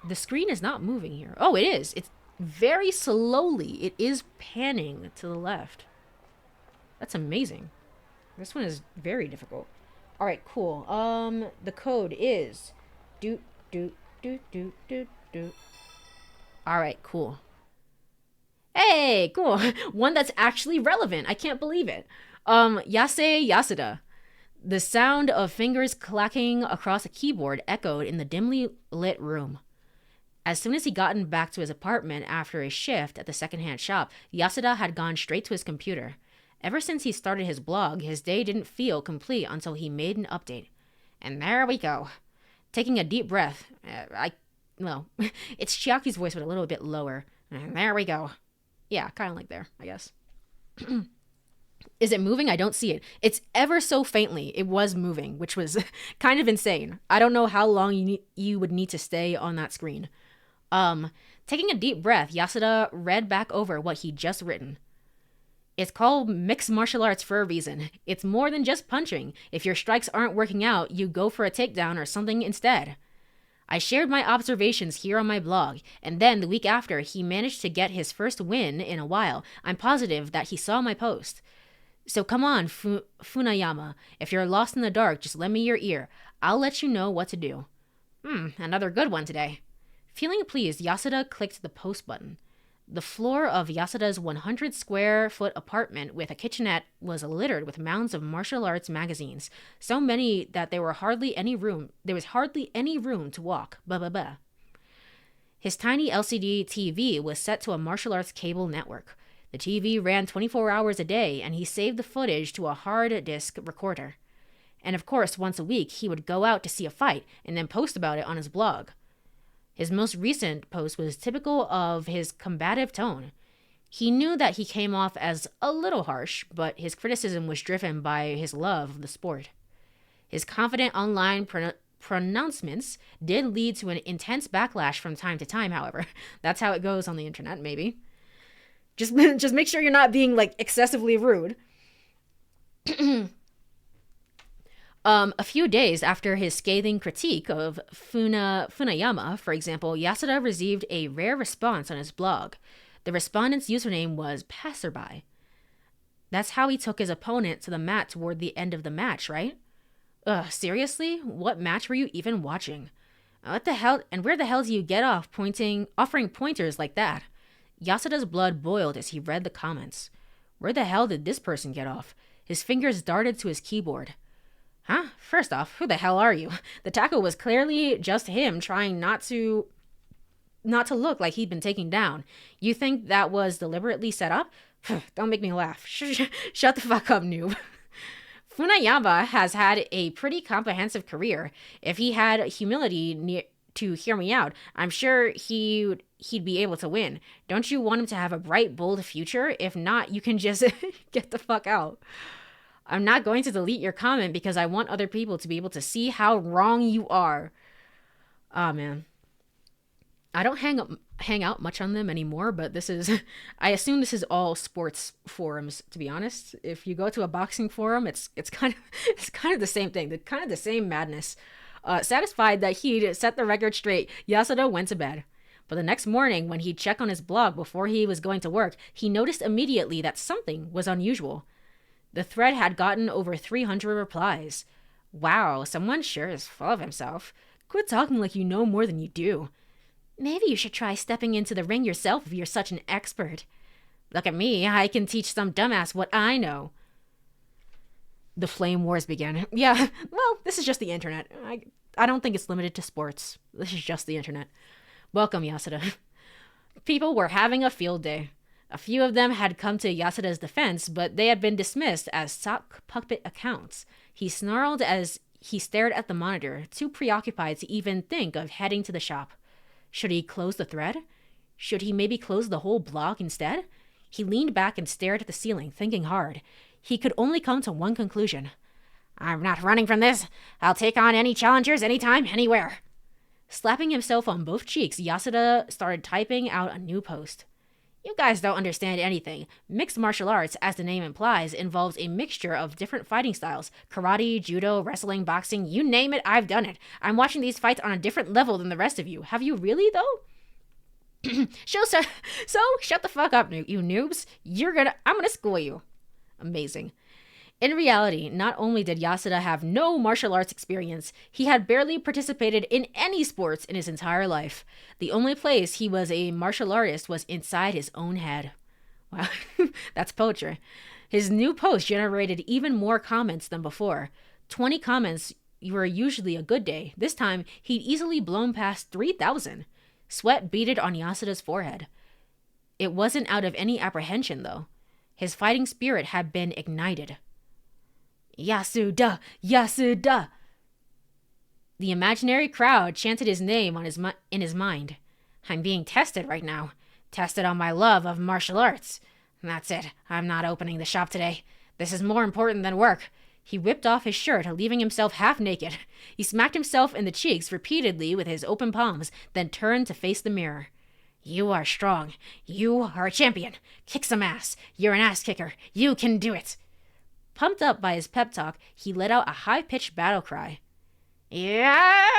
The screen is not moving here. Oh, it is. It's very slowly. It is panning to the left. That's amazing. This one is very difficult. All right, cool. The code is doot doot doot doot doot doot. All right, cool. Hey, cool. One that's actually relevant. I can't believe it. Yase Yasuda. The sound of fingers clacking across a keyboard echoed in the dimly lit room. As soon as he gotten back to his apartment after a shift at the secondhand shop, Yasuda had gone straight to his computer. Ever since he started his blog, his day didn't feel complete until he made an update. And there we go. Taking a deep breath, it's Chiaki's voice but a little bit lower. And there we go. Yeah, kind of like there, I guess. Is it moving? I don't see it. It's ever so faintly. It was moving, which was kind of insane. I don't know how long you would need to stay on that screen. Taking a deep breath, Yasuda read back over what he'd just written. It's called mixed martial arts for a reason. It's more than just punching. If your strikes aren't working out, you go for a takedown or something instead. I shared my observations here on my blog, and then the week after, he managed to get his first win in a while. I'm positive that he saw my post. So come on, Funayama. If you're lost in the dark, just lend me your ear. I'll let you know what to do. Another good one today. Feeling pleased, Yasuda clicked the post button. The floor of Yasuda's 100 square foot apartment with a kitchenette was littered with mounds of martial arts magazines, so many that there was hardly any room to walk. His tiny LCD TV was set to a martial arts cable network. The TV ran 24 hours a day, and he saved the footage to a hard disk recorder. And of course, once a week, he would go out to see a fight and then post about it on his blog. His most recent post was typical of his combative tone. He knew that he came off as a little harsh, but his criticism was driven by his love of the sport. His confident online pronouncements did lead to an intense backlash from time to time, however. That's how it goes on the internet, maybe. Just make sure you're not being, excessively rude. A few days after his scathing critique of Funayama, for example, Yasuda received a rare response on his blog. The respondent's username was Passerby. That's how he took his opponent to the mat toward the end of the match, right? Seriously? What match were you even watching? What the hell? And where the hell do you get off offering pointers like that? Yasuda's blood boiled as he read the comments. Where the hell did this person get off? His fingers darted to his keyboard. Huh? First off, who the hell are you? The tackle was clearly just him trying not to look like he'd been taken down. You think that was deliberately set up? Don't make me laugh. Shut the fuck up, noob. Funayama has had a pretty comprehensive career. If he had humility to hear me out, I'm sure he'd be able to win. Don't you want him to have a bright, bold future? If not, you can just get the fuck out. I'm not going to delete your comment because I want other people to be able to see how wrong you are. Ah, man. I don't hang out much on them anymore, but I assume this is all sports forums, to be honest. If you go to a boxing forum, it's kind of the same thing, kind of the same madness. Satisfied that he'd set the record straight, Yasuda went to bed. But the next morning, when he'd check on his blog before he was going to work, he noticed immediately that something was unusual. The thread had gotten over 300 replies. Wow, someone sure is full of himself. Quit talking like you know more than you do. Maybe you should try stepping into the ring yourself if you're such an expert. Look at me, I can teach some dumbass what I know. The flame wars began. Yeah, well, this is just the internet. I don't think it's limited to sports. This is just the internet. Welcome, Yasuda. People were having a field day. A few of them had come to Yasuda's defense, but they had been dismissed as sock puppet accounts. He snarled as he stared at the monitor, too preoccupied to even think of heading to the shop. Should he close the thread? Should he maybe close the whole blog instead? He leaned back and stared at the ceiling, thinking hard. He could only come to one conclusion. I'm not running from this. I'll take on any challengers anytime, anywhere. Slapping himself on both cheeks, Yasuda started typing out a new post. You guys don't understand anything. Mixed martial arts, as the name implies, involves a mixture of different fighting styles. Karate, judo, wrestling, boxing, you name it, I've done it. I'm watching these fights on a different level than the rest of you. Have you really, though? So, shut the fuck up, you noobs. I'm gonna school you. Amazing. In reality, not only did Yasuda have no martial arts experience, he had barely participated in any sports in his entire life. The only place he was a martial artist was inside his own head. Wow, that's poetry. His new post generated even more comments than before. 20 comments were usually a good day. This time, he'd easily blown past 3,000. Sweat beaded on Yasuda's forehead. It wasn't out of any apprehension, though. His fighting spirit had been ignited. Yasuda! Yasuda! The imaginary crowd chanted his name in his mind. I'm being tested right now. Tested on my love of martial arts. That's it. I'm not opening the shop today. This is more important than work. He whipped off his shirt, leaving himself half naked. He smacked himself in the cheeks repeatedly with his open palms, then turned to face the mirror. You are strong. You are a champion. Kick some ass. You're an ass kicker. You can do it. Pumped up by his pep talk, he let out a high-pitched battle cry. Yeah!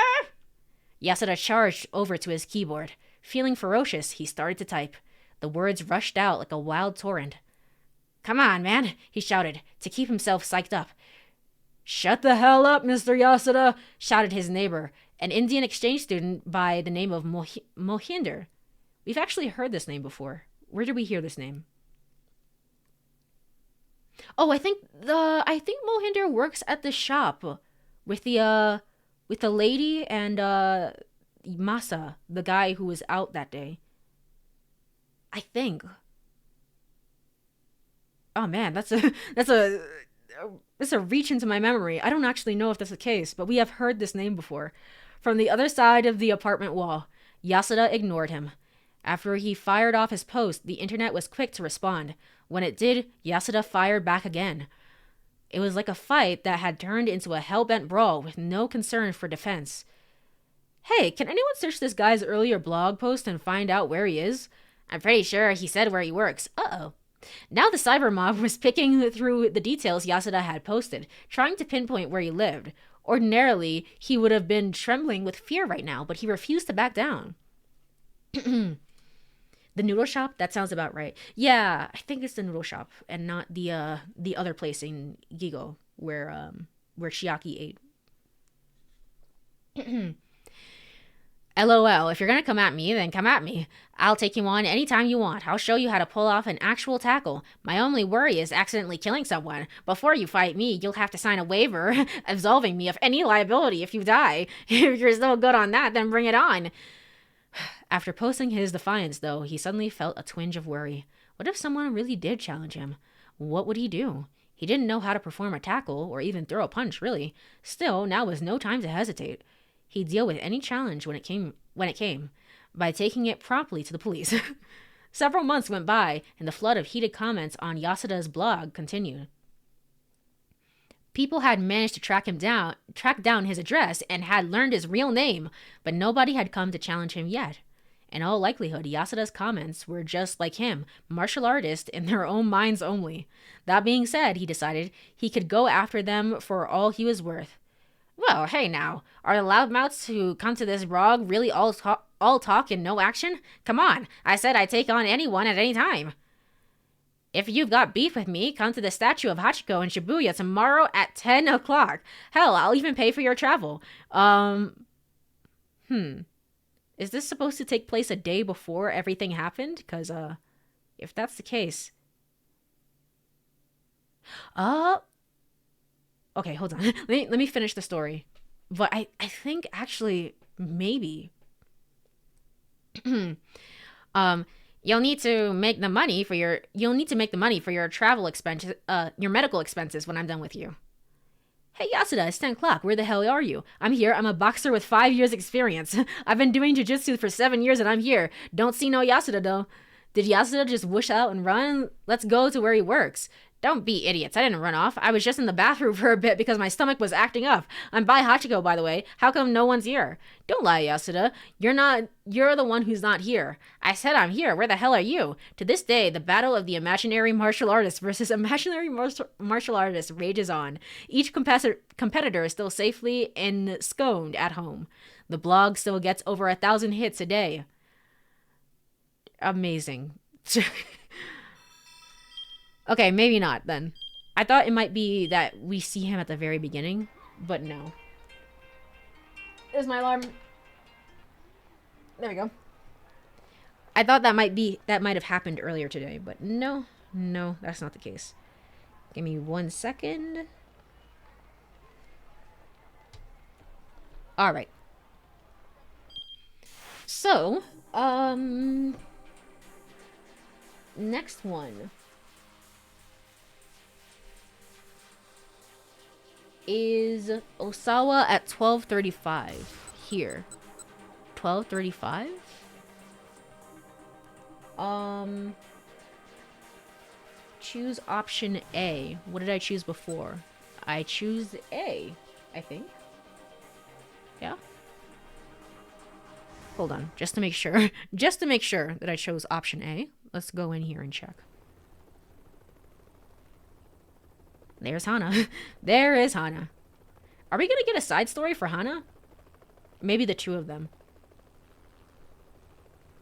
Yasuda charged over to his keyboard. Feeling ferocious, he started to type. The words rushed out like a wild torrent. Come on, man, he shouted, to keep himself psyched up. Shut the hell up, Mr. Yasuda, shouted his neighbor, an Indian exchange student by the name of Mohinder. We've actually heard this name before. Where did we hear this name? Oh, I think Mohinder works at the shop with the lady and Masa, the guy who was out that day. I think. Oh man, that's a reach into my memory. I don't actually know if that's the case, but we have heard this name before. From the other side of the apartment wall, Yasuda ignored him. After he fired off his post, the internet was quick to respond. When it did, Yasuda fired back again. It was like a fight that had turned into a hell-bent brawl with no concern for defense. Hey, can anyone search this guy's earlier blog post and find out where he is? I'm pretty sure he said where he works. Uh-oh. Now the cyber mob was picking through the details Yasuda had posted, trying to pinpoint where he lived. Ordinarily, he would have been trembling with fear right now, but he refused to back down. The noodle shop? That sounds about right. Yeah, I think it's the noodle shop and not the other place in Gigo where Chiaki ate. LOL, if you're gonna come at me, then come at me. I'll take you on anytime you want. I'll show you how to pull off an actual tackle. My only worry is accidentally killing someone. Before you fight me, you'll have to sign a waiver absolving me of any liability if you die. If you're so good on that, then bring it on. After posting his defiance, though, he suddenly felt a twinge of worry. What if someone really did challenge him? What would he do? He didn't know how to perform a tackle or even throw a punch, really. Still, now was no time to hesitate. He'd deal with any challenge when it came, by taking it promptly to the police. Several months went by, and the flood of heated comments on Yasuda's blog continued. People had managed to track down his address, and had learned his real name, but nobody had come to challenge him yet. In all likelihood, Yasuda's comments were just like him, martial artists in their own minds only. That being said, he decided he could go after them for all he was worth. Well, hey now, are the loudmouths who come to this blog really all all talk and no action? Come on, I said I'd take on anyone at any time. If you've got beef with me, come to the statue of Hachiko in Shibuya tomorrow at 10 o'clock. Hell, I'll even pay for your travel. Is this supposed to take place a day before everything happened? Because, if that's the case... Okay, hold on. let me finish the story. But I think, actually, maybe... You'll need to make the money for your travel expenses, your medical expenses when I'm done with you. Hey Yasuda, it's 10 o'clock. Where the hell are you? I'm here. I'm a boxer with 5 years experience. I've been doing jiu-jitsu for 7 years and I'm here. Don't see no Yasuda though. Did Yasuda just whoosh out and run? Let's go to where he works. Don't be idiots. I didn't run off. I was just in the bathroom for a bit because my stomach was acting up. I'm by Hachiko, by the way. How come no one's here? Don't lie, Yasuda. You're the one who's not here. I said I'm here. Where the hell are you? To this day, the battle of the imaginary martial artist versus imaginary martial artist rages on. Each competitor is still safely ensconced at home. The blog still gets over 1,000 hits a day. Amazing. Okay, maybe not then. I thought it might be that we see him at the very beginning, but no. There's my alarm. There we go. I thought that might have happened earlier today, but no, that's not the case. Give me 1 second. All right. So, next one is Osawa at 12:35 here. 12:35? Choose option A. What did I choose before? I choose A, I think. Yeah? Hold on, just to make sure. Just to make sure that I chose option A. Let's go in here and check. There's Hana. There is Hana. Are we gonna get a side story for Hana? Maybe the two of them.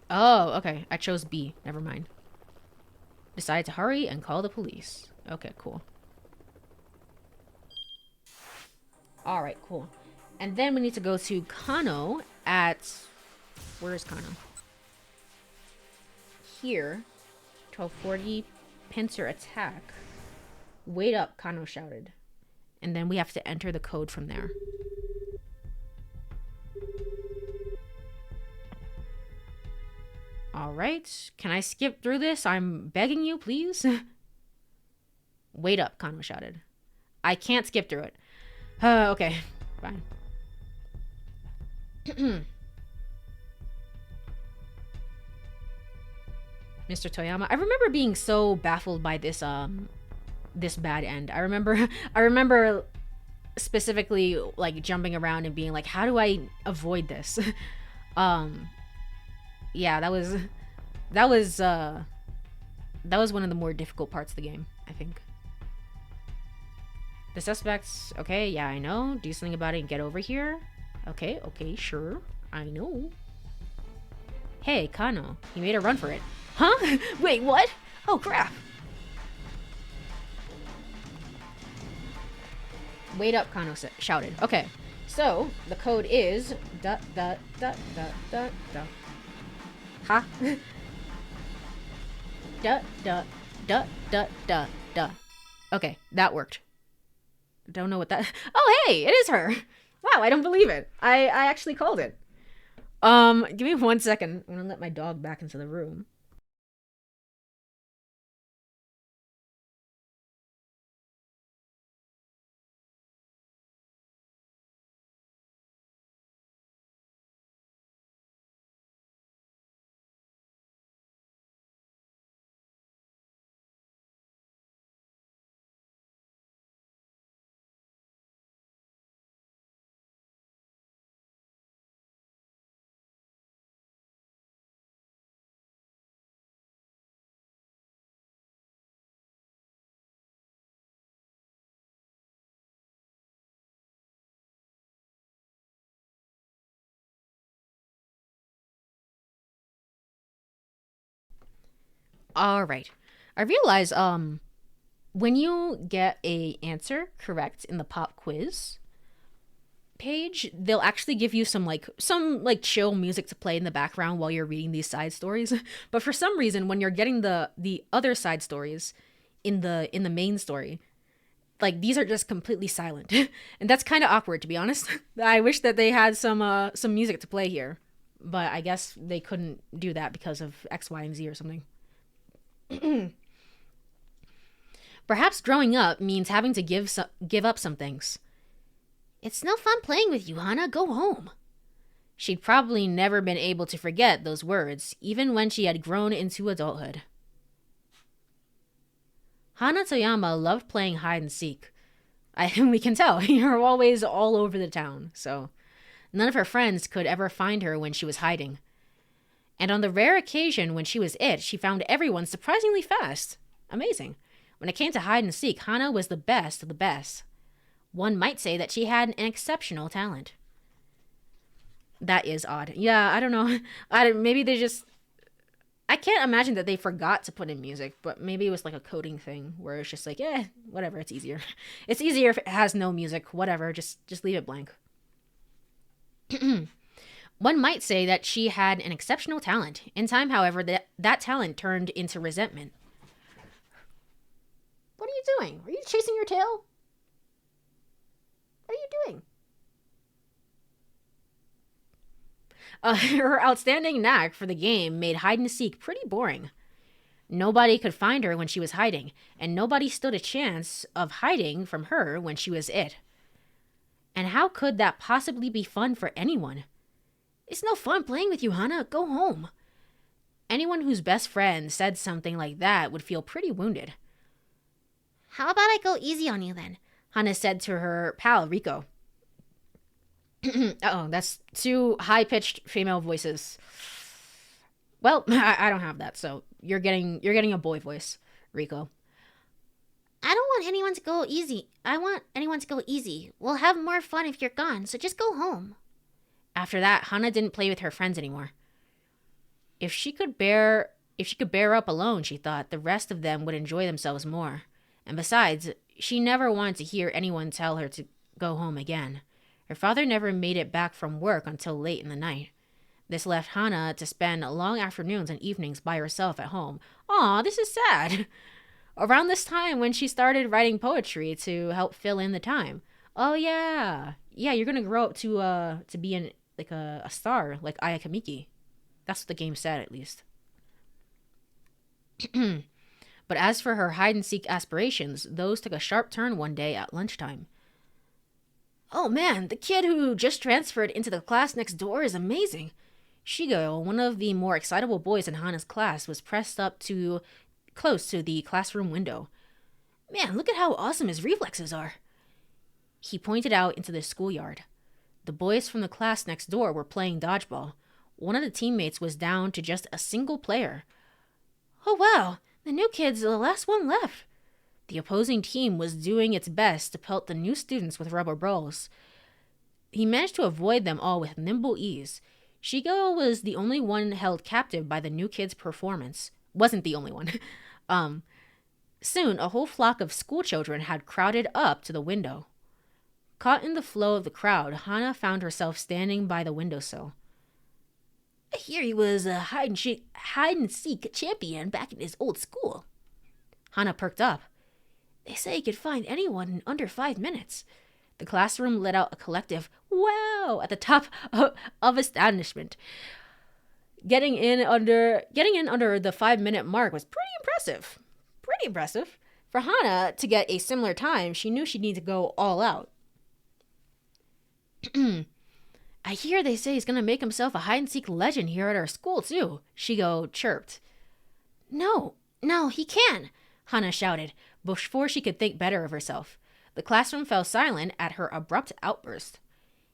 Oh, okay. I chose B. Never mind. Decide to hurry and call the police. Okay, cool. Alright, cool. And then we need to go to Kano at... Where is Kano? Here. 12:40. Pincer attack. Wait up, Kano shouted. And then we have to enter the code from there. Alright. Can I skip through this? I'm begging you, please. Wait up, Kano shouted. I can't skip through it. Okay. Fine. Mr. Toyama. I remember being so baffled by this this bad end. I remember specifically like jumping around and being like, how do I avoid this? Yeah, that was one of the more difficult parts of the game, I think. The suspects, okay, yeah, I know. Do something about it and get over here. Okay, sure. I know. Hey, Kano. He made a run for it. Huh? Wait, what? Oh, crap. Wait up, Kano shouted. Okay, so the code is da. Ha? Da. Okay, that worked. Don't know what that... Oh, hey, it is her. Wow, I don't believe it. I actually called it. Give me 1 second. I'm gonna let my dog back into the room. All right. I realize when you get a answer correct in the pop quiz page, they'll actually give you some chill music to play in the background while you're reading these side stories. But for some reason when you're getting the other side stories in the main story, like these are just completely silent. And that's kind of awkward, to be honest. I wish that they had some music to play here, but I guess they couldn't do that because of X, Y, and Z or something. Perhaps growing up means having to give up some things. It's no fun playing with you, Hana. Go home. She'd probably never been able to forget those words, even when she had grown into adulthood. Hana Toyama loved playing hide and seek. We can tell, you're always all over the town, so none of her friends could ever find her when she was hiding. And on the rare occasion when she was it, she found everyone surprisingly fast. Amazing. When it came to hide and seek, Hana was the best of the best. One might say that she had an exceptional talent. That is odd. Yeah, I don't know. Maybe they just... I can't imagine that they forgot to put in music, but maybe it was like a coding thing where it's just like, whatever, it's easier. It's easier if it has no music, whatever, just leave it blank. One might say that she had an exceptional talent. In time, however, that talent turned into resentment. What are you doing? Are you chasing your tail? What are you doing? Her outstanding knack for the game made hide and seek pretty boring. Nobody could find her when she was hiding, and nobody stood a chance of hiding from her when she was it. And how could that possibly be fun for anyone? It's no fun playing with you, Hana. Go home. Anyone whose best friend said something like that would feel pretty wounded. How about I go easy on you then? Hana said to her pal, Rico. Uh-oh, that's two high-pitched female voices. Well, I don't have that, so you're getting a boy voice, Rico. I don't want anyone to go easy. I want anyone to go easy. We'll have more fun if you're gone, so just go home. After that, Hana didn't play with her friends anymore. If she could bear up alone, she thought, the rest of them would enjoy themselves more. And besides, she never wanted to hear anyone tell her to go home again. Her father never made it back from work until late in the night. This left Hana to spend long afternoons and evenings by herself at home. Aw, this is sad. Around this time when she started writing poetry to help fill in the time. Oh yeah. Yeah, you're gonna grow up to be a star like Ayaka Miki. That's what the game said, at least. But as for her hide and seek aspirations, those took a sharp turn one day at lunchtime. Oh man, the kid who just transferred into the class next door is amazing. Shigo, one of the more excitable boys in Hana's class, was pressed up to close to the classroom window. Man, look at how awesome his reflexes are. He pointed out into the schoolyard. The boys from the class next door were playing dodgeball. One of the teammates was down to just a single player. Oh wow, the new kid's the last one left. The opposing team was doing its best to pelt the new students with rubber balls. He managed to avoid them all with nimble ease. Shigo was the only one held captive by the new kid's performance. Wasn't the only one. Soon, a whole flock of schoolchildren had crowded up to the window. Caught in the flow of the crowd, Hana found herself standing by the windowsill. I hear he was a hide and seek champion back in his old school. Hana perked up. They say he could find anyone in under 5 minutes. The classroom let out a collective wow at the top of astonishment. Getting in under the 5-minute mark was pretty impressive. Pretty impressive. For Hana to get a similar time, she knew she'd need to go all out. I hear they say he's gonna make himself a hide-and-seek legend here at our school, too, Shigo chirped. No, he can, Hana shouted, before she could think better of herself. The classroom fell silent at her abrupt outburst.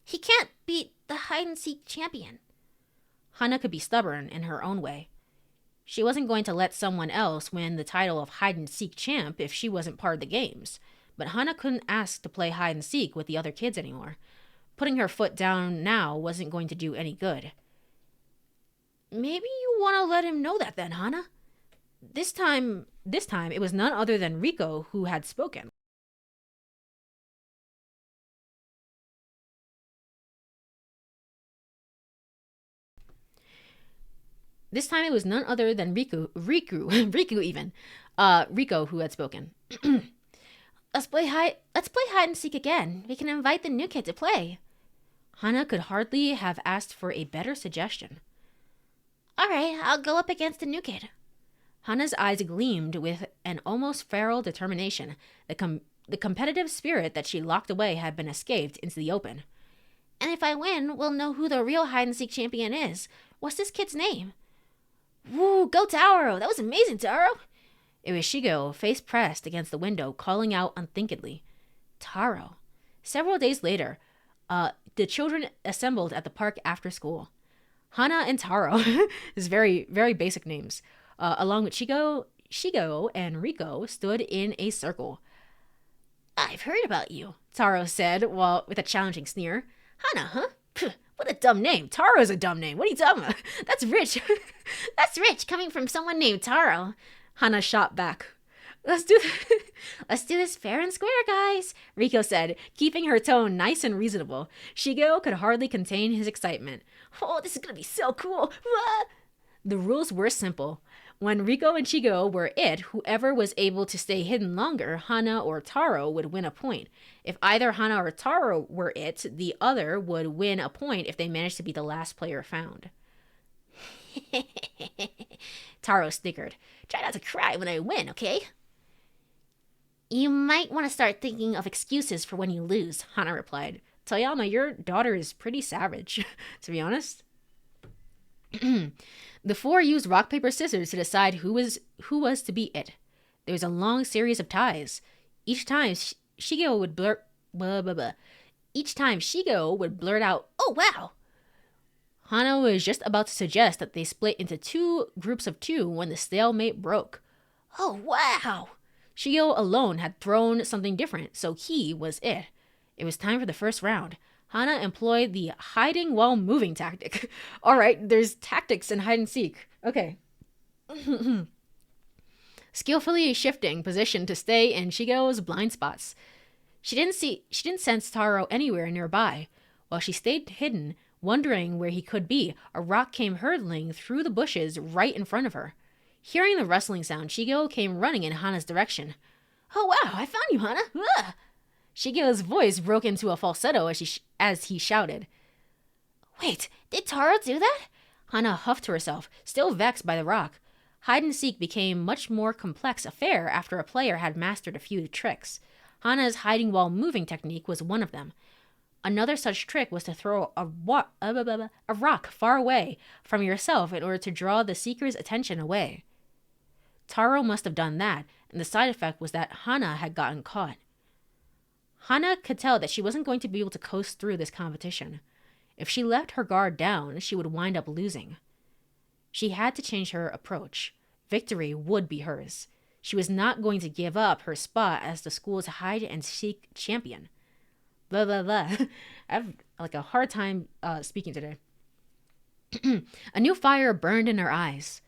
He can't beat the hide-and-seek champion. Hana could be stubborn in her own way. She wasn't going to let someone else win the title of hide-and-seek champ if she wasn't part of the games, but Hana couldn't ask to play hide-and-seek with the other kids anymore. Putting her foot down now wasn't going to do any good. Maybe you want to let him know that then, Hana? This time it was none other than Rico who had spoken. This time it was none other than Riku even, Rico who had spoken. Let's play hide and seek again. We can invite the new kid to play. Hana could hardly have asked for a better suggestion. All right, I'll go up against the new kid. Hana's eyes gleamed with an almost feral determination. The competitive spirit that she locked away had been escaped into the open. And if I win, we'll know who the real hide and seek champion is. What's this kid's name? Woo, go Taro! That was amazing, Taro! It was Shigo, face pressed against the window, calling out unthinkingly. Taro. Several days later, the children assembled at the park after school. Hana and Taro, is very, very basic names, along with Shigo and Rico stood in a circle. I've heard about you, Taro said, while with a challenging sneer. Hana, huh? Pff, what a dumb name. Taro's a dumb name. What are you talking about? That's rich. That's rich coming from someone named Taro. Hana shot back. Let's do this fair and square, guys, Rico said, keeping her tone nice and reasonable. Shigo could hardly contain his excitement. Oh, this is gonna be so cool. The rules were simple. When Rico and Shigo were it, whoever was able to stay hidden longer, Hana or Taro, would win a point. If either Hana or Taro were it, the other would win a point if they managed to be the last player found. Taro snickered. Try not to cry when I win, okay? You might want to start thinking of excuses for when you lose, Hana replied. Toyama, your daughter is pretty savage, to be honest. The four used rock, paper, scissors to decide who was to be it. There was a long series of ties. Each time Shigo would blurt out, "Oh wow!" Hana was just about to suggest that they split into two groups of two when the stalemate broke. Oh wow! Shigo alone had thrown something different, so he was it. It was time for the first round. Hana employed the hiding while moving tactic. Alright, there's tactics in hide and seek. Okay. Skillfully shifting position to stay in Shigeo's blind spots. She didn't sense Taro anywhere nearby. While she stayed hidden, wondering where he could be, a rock came hurtling through the bushes right in front of her. Hearing the rustling sound, Shigeo came running in Hana's direction. Oh wow, I found you, Hana! Ah! Shigeo's voice broke into a falsetto as he shouted. Wait, did Taro do that? Hana huffed to herself, still vexed by the rock. Hide and seek became much more complex affair after a player had mastered a few tricks. Hana's hiding while moving technique was one of them. Another such trick was to throw a rock far away from yourself in order to draw the seeker's attention away. Taro must have done that, and the side effect was that Hana had gotten caught. Hana could tell that she wasn't going to be able to coast through this competition. If she left her guard down, she would wind up losing. She had to change her approach. Victory would be hers. She was not going to give up her spot as the school's hide and seek champion. Blah, blah, blah. I have a hard time speaking today. A new fire burned in her eyes.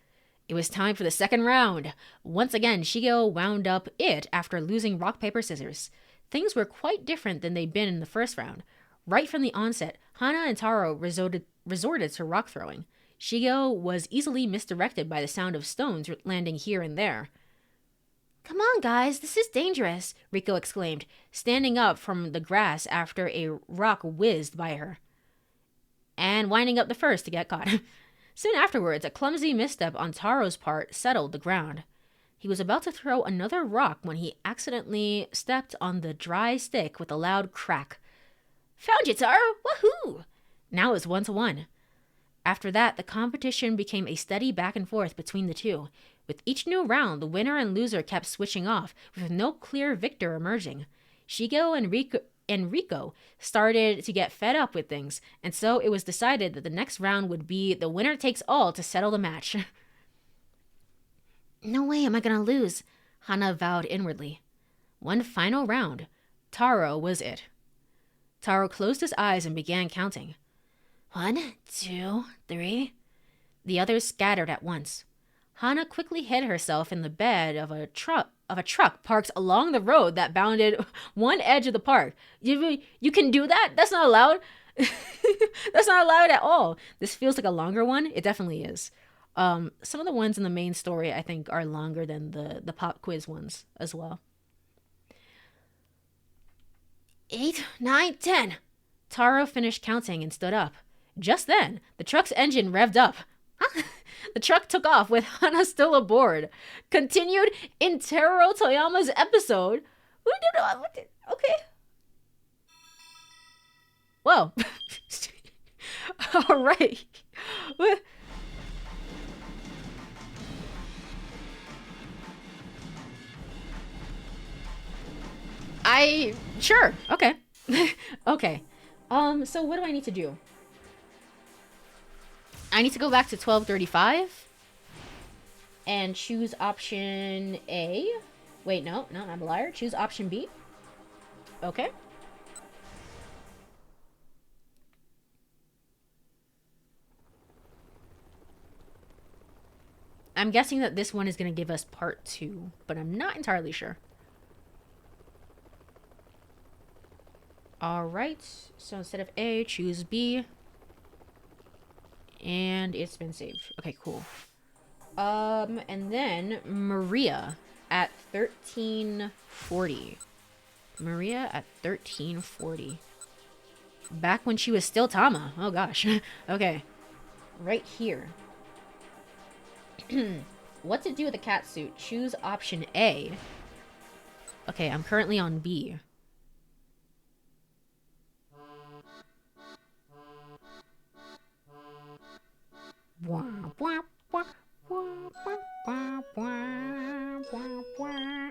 It was time for the second round. Once again, Shigeo wound up it after losing rock, paper, scissors. Things were quite different than they'd been in the first round. Right from the onset, Hana and Taro resorted to rock throwing. Shigeo was easily misdirected by the sound of stones landing here and there. Come on, guys, this is dangerous, Rico exclaimed, standing up from the grass after a rock whizzed by her. And winding up the first to get caught. Soon afterwards, a clumsy misstep on Taro's part settled the ground. He was about to throw another rock when he accidentally stepped on the dry stick with a loud crack. Found you, Taro! Woohoo! Now it was 1-1. After that, the competition became a steady back and forth between the two. With each new round, the winner and loser kept switching off, with no clear victor emerging. Shigo and Rico started to get fed up with things, and so it was decided that the next round would be the winner takes all to settle the match. No way am I gonna lose, Hana vowed inwardly. One final round. Taro was it. Taro closed his eyes and began counting. 1, 2, 3. The others scattered at once. Hana quickly hid herself in the bed of a truck parked along the road that bounded one edge of the park. You can do that? That's not allowed. That's not allowed at all. This feels like a longer one. It definitely is. Some of the ones in the main story I think are longer than the pop quiz ones as well. 8, 9, 10. Taro finished counting and stood up. Just then, the truck's engine revved up. The truck took off with Hana still aboard. Continued in Taro Toyama's episode. Okay. Whoa. All right. Sure. Okay. Okay. So what do I need to do? I need to go back to 1235 and choose option A. Wait, no, I'm a liar. Choose option B. Okay. I'm guessing that this one is going to give us part 2, but I'm not entirely sure. All right. So instead of A, choose B. And it's been saved. Okay, cool. And then Maria at 1340. Maria at 1340. Back when she was still Tama. Oh gosh. Okay. Right here. What to do with the cat suit? Choose option A. Okay, I'm currently on B.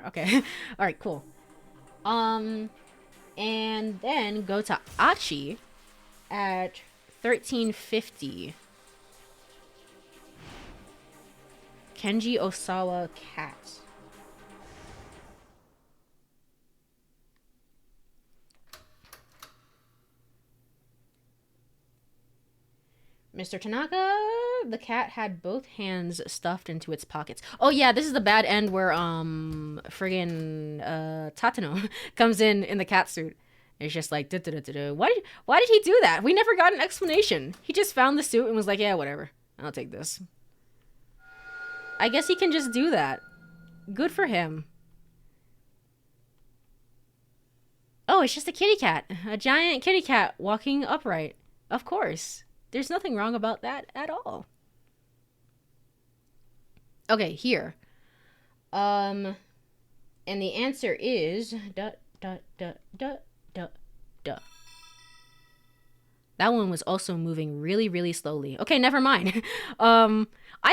Okay. All right, cool. And then go to Achi at 1350. Kenji Osawa cat. Mr. Tanaka, the cat had both hands stuffed into its pockets. Oh yeah, this is the bad end where friggin' Tatano comes in the cat suit. It's just like, why did he do that? We never got an explanation. He just found the suit and was like, yeah, whatever. I'll take this. I guess he can just do that. Good for him. Oh, it's just a kitty cat. A giant kitty cat walking upright. Of course. There's nothing wrong about that at all. Okay, here. And the answer is That one was also moving really, really slowly. Okay, never mind. I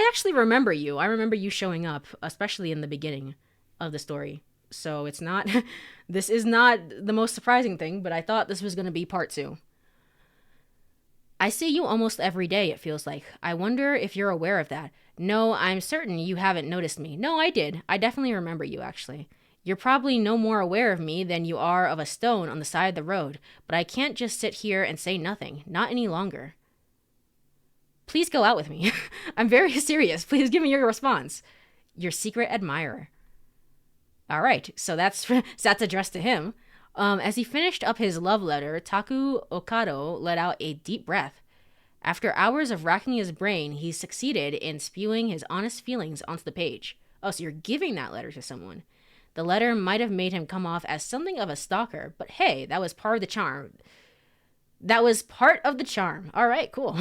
actually remember you. I remember you showing up, especially in the beginning of the story. So it's not, this is not the most surprising thing, but I thought this was going to be part 2. I see you almost every day, it feels like. I wonder if you're aware of that. No, I'm certain you haven't noticed me. No, I did. I definitely remember you, actually. You're probably no more aware of me than you are of a stone on the side of the road, but I can't just sit here and say nothing. Not any longer. Please go out with me. I'm very serious. Please give me your response. Your secret admirer. All right, so that's addressed to him. As he finished up his love letter, Taku Okado let out a deep breath. After hours of racking his brain, he succeeded in spewing his honest feelings onto the page. Oh, so you're giving that letter to someone. The letter might have made him come off as something of a stalker, but hey, that was part of the charm. That was part of the charm. All right, cool.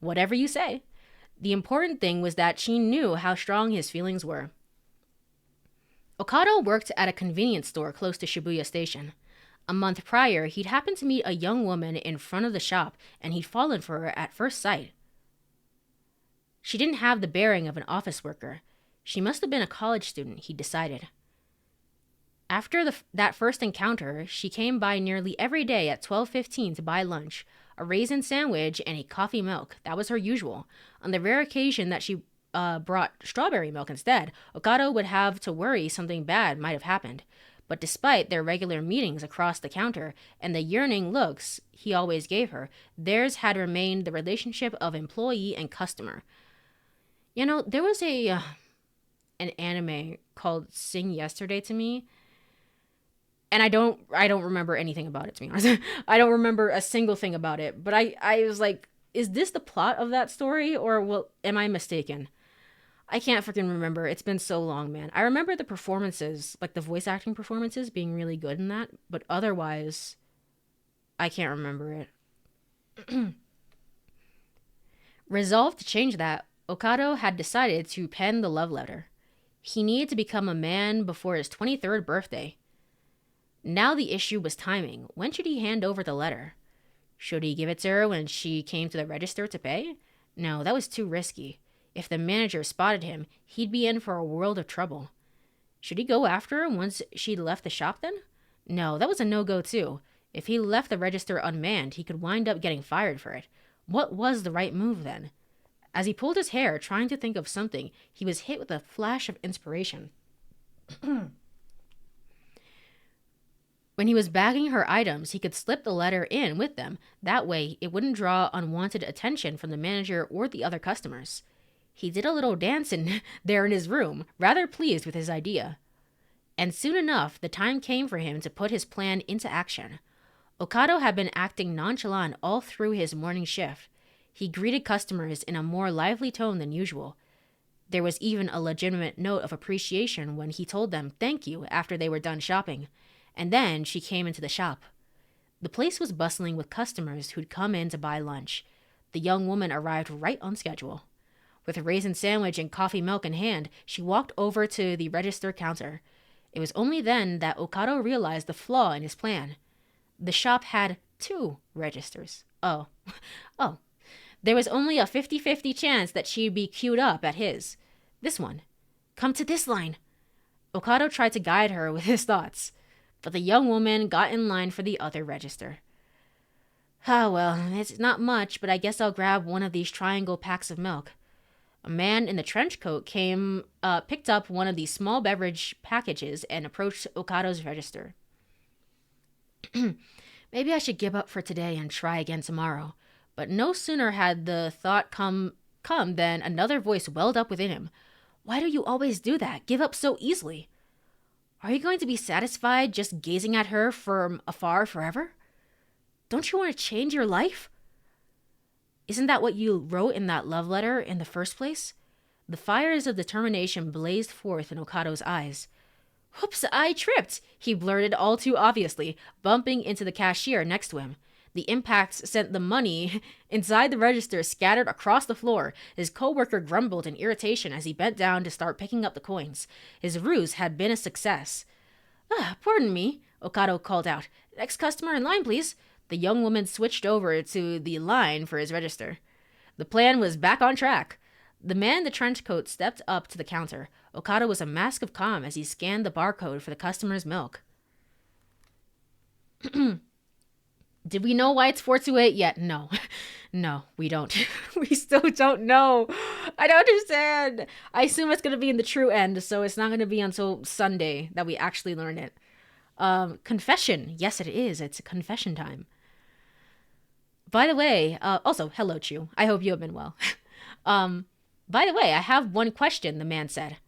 Whatever you say. The important thing was that she knew how strong his feelings were. Okado worked at a convenience store close to Shibuya Station. A month prior, he'd happened to meet a young woman in front of the shop, and he'd fallen for her at first sight. She didn't have the bearing of an office worker. She must have been a college student, he decided. After that first encounter, she came by nearly every day at 12:15 to buy lunch, a raisin sandwich and a coffee milk. That was her usual. On the rare occasion that she brought strawberry milk instead, Okado would have to worry something bad might have happened. But despite their regular meetings across the counter and the yearning looks he always gave her, theirs had remained the relationship of employee and customer. You know, there was a an anime called Sing Yesterday to me, and I don't remember anything about it, to be honest. I don't remember a single thing about it. But I was like, is this the plot of that story, or am I mistaken? I can't freaking remember. It's been so long, man. I remember the performances, like the voice acting performances, being really good in that, but otherwise, I can't remember it. Resolved to change that, Okado had decided to pen the love letter. He needed to become a man before his 23rd birthday. Now the issue was timing. When should he hand over the letter? Should he give it to her when she came to the register to pay? No, that was too risky. If the manager spotted him, he'd be in for a world of trouble. Should he go after her once she'd left the shop then? No, that was a no-go too. If he left the register unmanned, he could wind up getting fired for it. What was the right move then? As he pulled his hair, trying to think of something, he was hit with a flash of inspiration. When he was bagging her items, he could slip the letter in with them. That way, it wouldn't draw unwanted attention from the manager or the other customers. He did a little dance there in his room, rather pleased with his idea. And soon enough, the time came for him to put his plan into action. Okado had been acting nonchalant all through his morning shift. He greeted customers in a more lively tone than usual. There was even a legitimate note of appreciation when he told them thank you after they were done shopping. And then she came into the shop. The place was bustling with customers who'd come in to buy lunch. The young woman arrived right on schedule. With a raisin sandwich and coffee milk in hand, she walked over to the register counter. It was only then that Okado realized the flaw in his plan. The shop had 2 registers. Oh. There was only a 50-50 chance that she'd be queued up at his. This one. Come to this line. Okado tried to guide her with his thoughts, but the young woman got in line for the other register. Well, it's not much, but I guess I'll grab one of these triangle packs of milk. A man in the trench coat picked up one of these small beverage packages and approached Okado's register. Maybe I should give up for today and try again tomorrow. But no sooner had the thought come than another voice welled up within him. Why do you always do that? Give up so easily. Are you going to be satisfied just gazing at her from afar forever? Don't you want to change your life? Isn't that what you wrote in that love letter in the first place? The fires of determination blazed forth in Okado's eyes. Whoops, I tripped, he blurted all too obviously, bumping into the cashier next to him. The impact sent the money inside the register scattered across the floor. His coworker grumbled in irritation as he bent down to start picking up the coins. His ruse had been a success. Pardon me, Okado called out. Next customer in line, please. The young woman switched over to the line for his register. The plan was back on track. The man in the trench coat stepped up to the counter. Okado was a mask of calm as he scanned the barcode for the customer's milk. Did we know why it's 428 yet? No. No, we don't. We still don't know. I don't understand. I assume it's going to be in the true end, so it's not going to be until Sunday that we actually learn it. Confession. Yes, it is. It's confession time. By the way, also, hello, Chu. I hope you have been well. By the way, I have one question, the man said.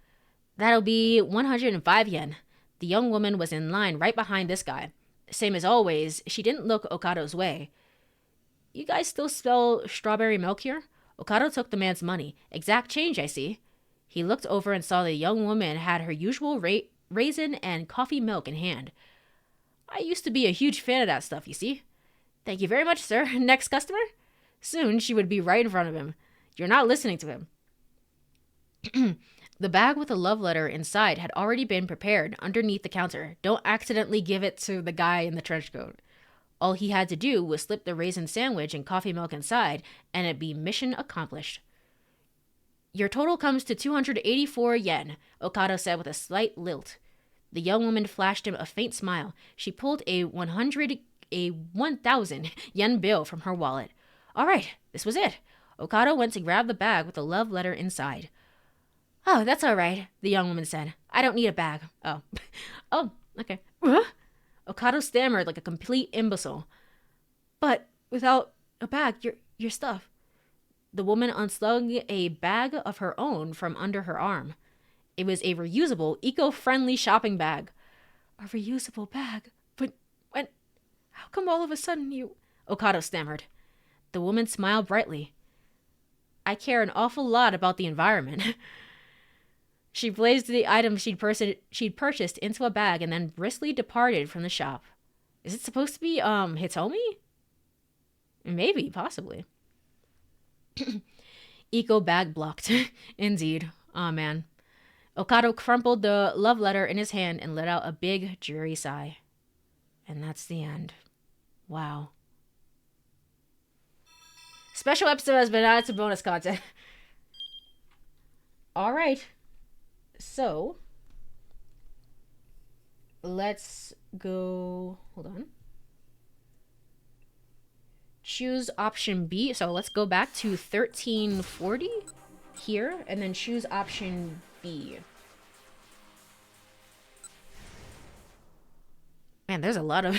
That'll be 105 yen. The young woman was in line right behind this guy. Same as always, she didn't look Okado's way. You guys still sell strawberry milk here? Okado took the man's money. Exact change, I see. He looked over and saw the young woman had her usual raisin and coffee milk in hand. I used to be a huge fan of that stuff, you see. Thank you very much, sir. Next customer? Soon she would be right in front of him. You're not listening to him. The bag with the love letter inside had already been prepared underneath the counter. Don't accidentally give it to the guy in the trench coat. All he had to do was slip the raisin sandwich and coffee milk inside, and it'd be mission accomplished. Your total comes to 284 yen, Okado said with a slight lilt. The young woman flashed him a faint smile. She pulled a 1,000 yen bill from her wallet. All right, this was it. Okado went to grab the bag with the love letter inside. Oh, that's all right, the young woman said. I don't need a bag. Oh. Oh, okay. Okado stammered like a complete imbecile. But without a bag, your stuff. The woman unslung a bag of her own from under her arm. It was a reusable, eco-friendly shopping bag. A reusable bag? But when... How come all of a sudden you... Okado stammered. The woman smiled brightly. I care an awful lot about the environment. She placed the item she'd purchased into a bag and then briskly departed from the shop. Is it supposed to be, Hitomi? Maybe, possibly. Eco bag blocked. Indeed. Aw, man. Okado crumpled the love letter in his hand and let out a big, dreary sigh. And that's the end. Wow. Special episode has been added to bonus content. Alright. So, let's go... Hold on. Choose option B. So let's go back to 1340 here and then choose option B. Man, there's a lot of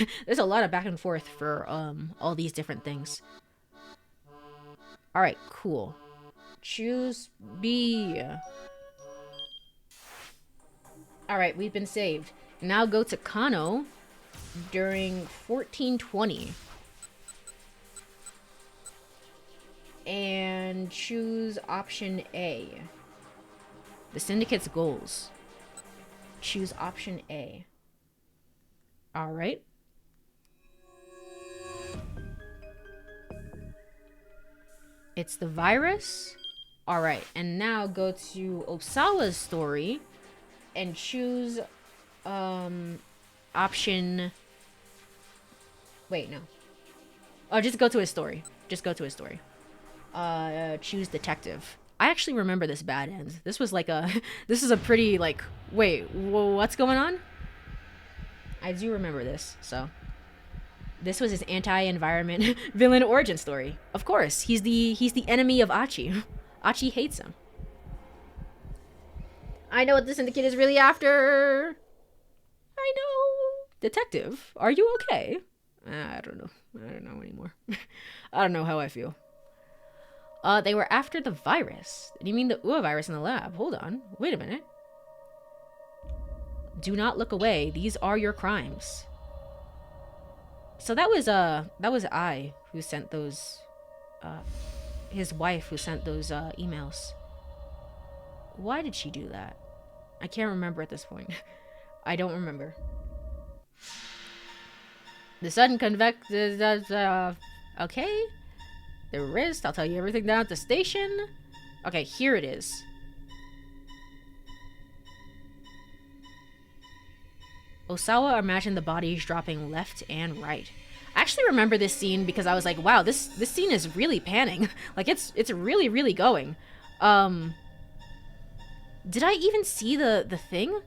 back and forth for all these different things. All right, cool. Choose B. All right, we've been saved. Now go to Kano during 1420. And choose option A. The Syndicate's goals. Choose option A. All right. It's the virus. All right, and now go to Osawa's story and choose option... Wait, no. Oh, just go to his story. Just go to his story. Choose detective. I actually remember this bad end. This was like a... This is a pretty, like... Wait, what's going on? I do remember this, so... This was his anti-environment villain origin story. Of course, he's the enemy of Achi. Achi hates him. I know what the Syndicate is really after. I know. Detective, are you okay? I don't know. I don't know anymore. I don't know how I feel. They were after the virus. You mean the UA virus in the lab? Hold on. Wait a minute. Do not look away. These are your crimes. So that was I who sent those, his wife who sent those emails. Why did she do that? I can't remember at this point. I don't remember. The sudden okay. The wrist, I'll tell you everything down at the station. Okay, here it is. Osawa imagined the bodies dropping left and right. I actually remember this scene because I was like, wow, this scene is really panning. Like it's really, really going. Did I even see the thing?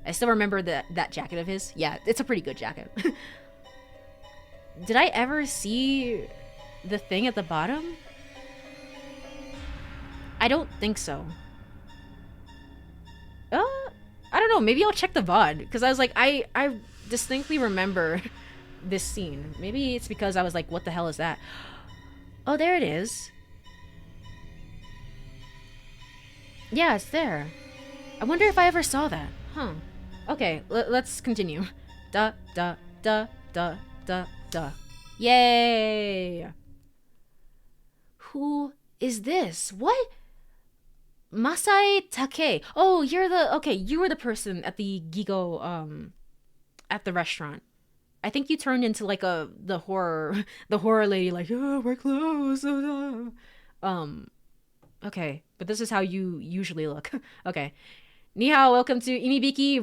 I still remember that jacket of his. Yeah, it's a pretty good jacket. Did I ever see the thing at the bottom? I don't think so. I don't know, maybe I'll check the VOD, because I was like, I distinctly remember this scene. Maybe it's because I was like, what the hell is that? Oh, there it is. Yeah, it's there. I wonder if I ever saw that. Huh. Okay, let's continue. Da, da, da, da, da, da. Yay! Who is this? What? Masai Take. Oh, you were the person at the Gigo, at the restaurant. I think you turned into like the horror lady, like, oh, we're closed. Okay, but this is how you usually look. Okay. Ni hao, welcome to Imibiki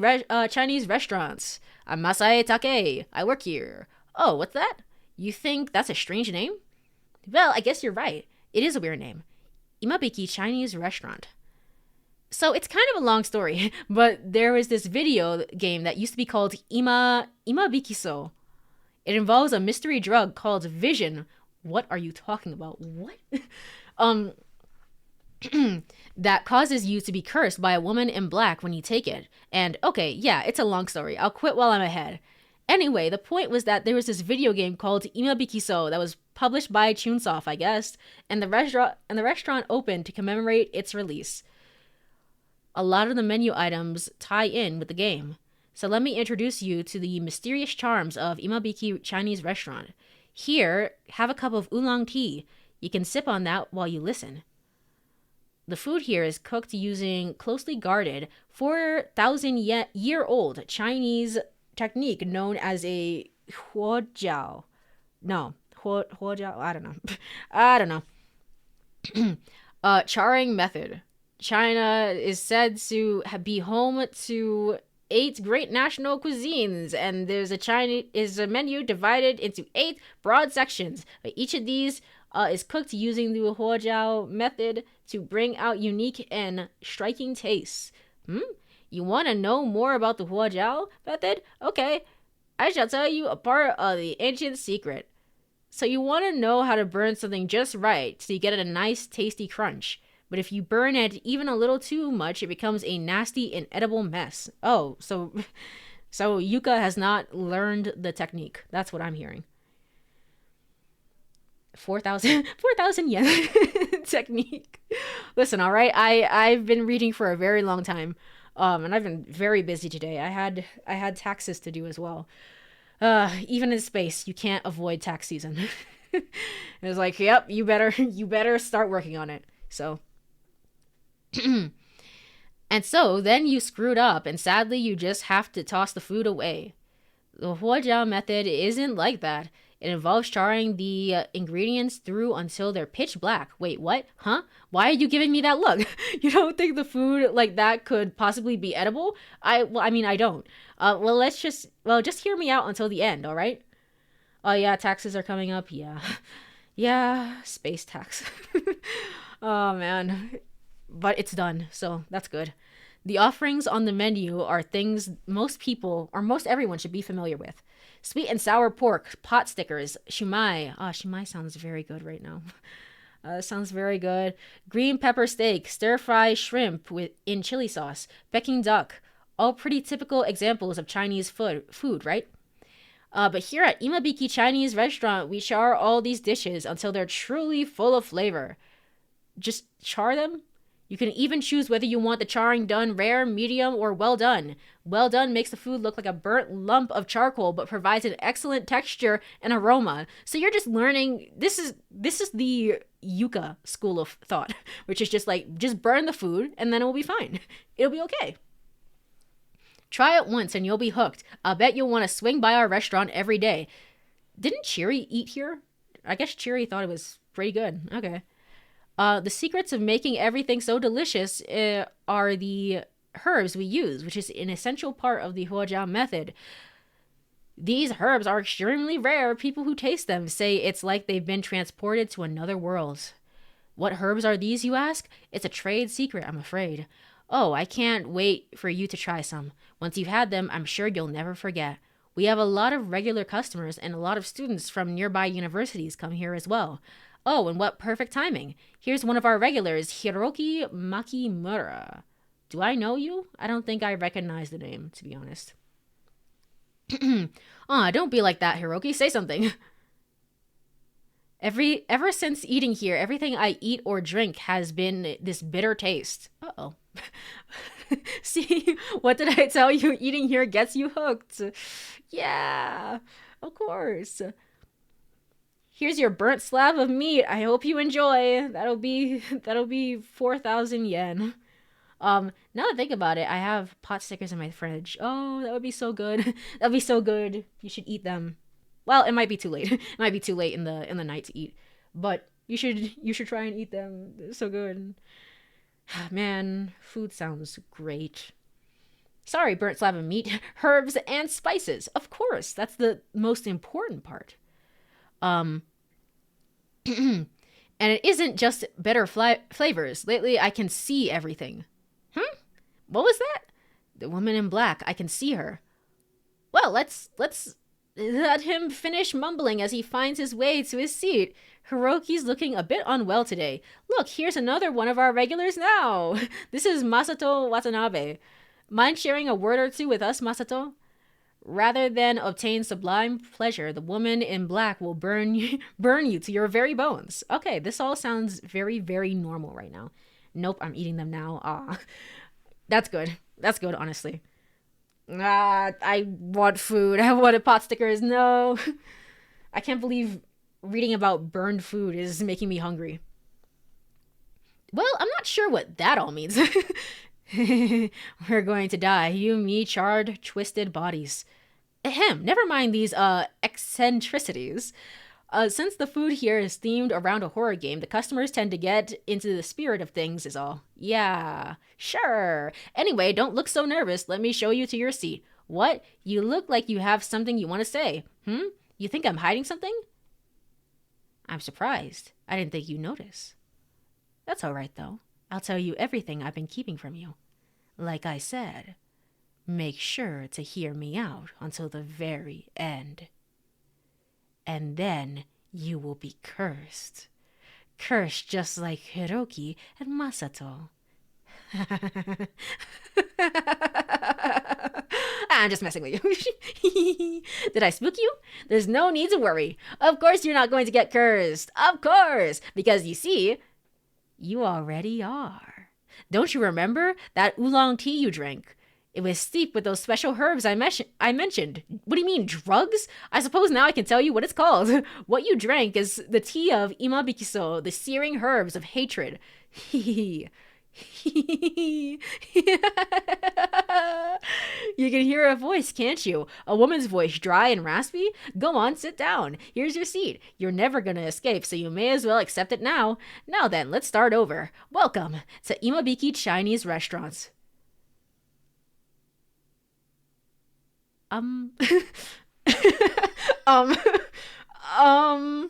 Chinese restaurants. I'm Masai Take. I work here. Oh, what's that? You think that's a strange name? Well, I guess you're right. It is a weird name. Imabiki Chinese restaurant. So it's kind of a long story, but there was this video game that used to be called Imabikiso. It involves a mystery drug called Vision. What are you talking about? What? That causes you to be cursed by a woman in black when you take it. And okay, yeah, it's a long story. I'll quit while I'm ahead. Anyway, the point was that there was this video game called Imabikiso that was published by Chunsoft, I guess, and the restaurant opened to commemorate its release. A lot of the menu items tie in with the game. So let me introduce you to the mysterious charms of Imabiki Chinese restaurant. Here, have a cup of oolong tea. You can sip on that while you listen. The food here is cooked using closely guarded 4,000 year old Chinese technique known as a huojiao. No, huojiao, I don't know. I don't know. Charring method. China is said to be home to 8 great national cuisines, and there's a menu divided into 8 broad sections. Each of these is cooked using the huojiao method to bring out unique and striking tastes. You want to know more about the huojiao method? Okay, I shall tell you a part of the ancient secret. So you want to know how to burn something just right so you get a nice tasty crunch. But if you burn it even a little too much, it becomes a nasty, inedible mess. Oh, so Yuka has not learned the technique. That's what I'm hearing. 4,000 yen technique. Listen, all right. I've been reading for a very long time, and I've been very busy today. I had taxes to do as well. Even in space, you can't avoid tax season. It was like, yep, you better start working on it. So. And so then you screwed up, and sadly you just have to toss the food away. The huojiao method isn't like that. It involves charring the ingredients through until they're pitch black. Wait, what? Huh? Why are you giving me that look? You don't think the food like that could possibly be edible? I mean, I don't. Just hear me out until the end, all right? Oh yeah, taxes are coming up. Yeah. Yeah, space tax. Oh man. But it's done, so that's good. The offerings on the menu are things most people, or most everyone, should be familiar with. Sweet and sour pork, pot stickers, shumai. Shumai sounds very good right now. Sounds very good. Green pepper steak, stir-fry shrimp in chili sauce, Peking duck. All pretty typical examples of Chinese food, right? But here at Imabiki Chinese restaurant, we char all these dishes until they're truly full of flavor. Just char them? You can even choose whether you want the charring done rare, medium, or well done. Well done makes the food look like a burnt lump of charcoal, but provides an excellent texture and aroma. So you're just learning. This is the Yuka school of thought, which is just burn the food and then it will be fine. It'll be okay. Try it once and you'll be hooked. I'll bet you'll want to swing by our restaurant every day. Didn't Cheery eat here? I guess Cheery thought it was pretty good. Okay. The secrets of making everything so delicious are the herbs we use, which is an essential part of the huojiao method. These herbs are extremely rare. People who taste them say it's like they've been transported to another world. What herbs are these, you ask? It's a trade secret, I'm afraid. Oh, I can't wait for you to try some. Once you've had them, I'm sure you'll never forget. We have a lot of regular customers and a lot of students from nearby universities come here as well. Oh, and what perfect timing. Here's one of our regulars, Hiroki Makimura. Do I know you? I don't think I recognize the name, to be honest. Don't be like that, Hiroki. Say something. Ever since eating here, everything I eat or drink has been this bitter taste. Uh-oh. See, what did I tell you? Eating here gets you hooked. Yeah, of course. Here's your burnt slab of meat. I hope you enjoy. That'll be 4,000 yen. Now that I think about it, I have pot stickers in my fridge. Oh, that would be so good. That'd be so good. You should eat them. Well, it might be too late. It might be too late in the night to eat. But you should try and eat them. They're so good. Man, food sounds great. Sorry, burnt slab of meat, herbs and spices. Of course, that's the most important part. And it isn't just better flavors. Lately, I can see everything. What was that? The woman in black. I can see her. Well, let's let him finish mumbling as he finds his way to his seat. Hiroki's looking a bit unwell today. Look, here's another one of our regulars now. This is Masato Watanabe. Mind sharing a word or two with us, Masato? Rather than obtain sublime pleasure, the woman in black will burn you to your very bones. Okay, this all sounds very, very normal right now. Nope, I'm eating them now. That's good. That's good, honestly. Ah, I want food. I wanted pot stickers. No. I can't believe reading about burned food is making me hungry. Well, I'm not sure what that all means. We're going to die. You, me, charred, twisted bodies. Ahem, never mind these, eccentricities. Since the food here is themed around a horror game, the customers tend to get into the spirit of things, is all. Yeah, sure. Anyway, don't look so nervous. Let me show you to your seat. What? You look like you have something you want to say. You think I'm hiding something? I'm surprised. I didn't think you'd notice. That's all right, though. I'll tell you everything I've been keeping from you. Like I said, make sure to hear me out until the very end. And then you will be cursed. Cursed just like Hiroki and Masato. I'm just messing with you. Did I spook you? There's no need to worry. Of course you're not going to get cursed. Of course. Because you see, you already are. Don't you remember that oolong tea you drank? It was steeped with those special herbs I mentioned. What do you mean, drugs? I suppose now I can tell you what it's called. What you drank is the tea of imabikiso, the searing herbs of hatred. You can hear a voice, can't you? A woman's voice, dry and raspy? Go on, sit down. Here's your seat. You're never gonna escape, so you may as well accept it now. Now then, let's start over. Welcome to Imabiki Chinese Restaurants. um, um,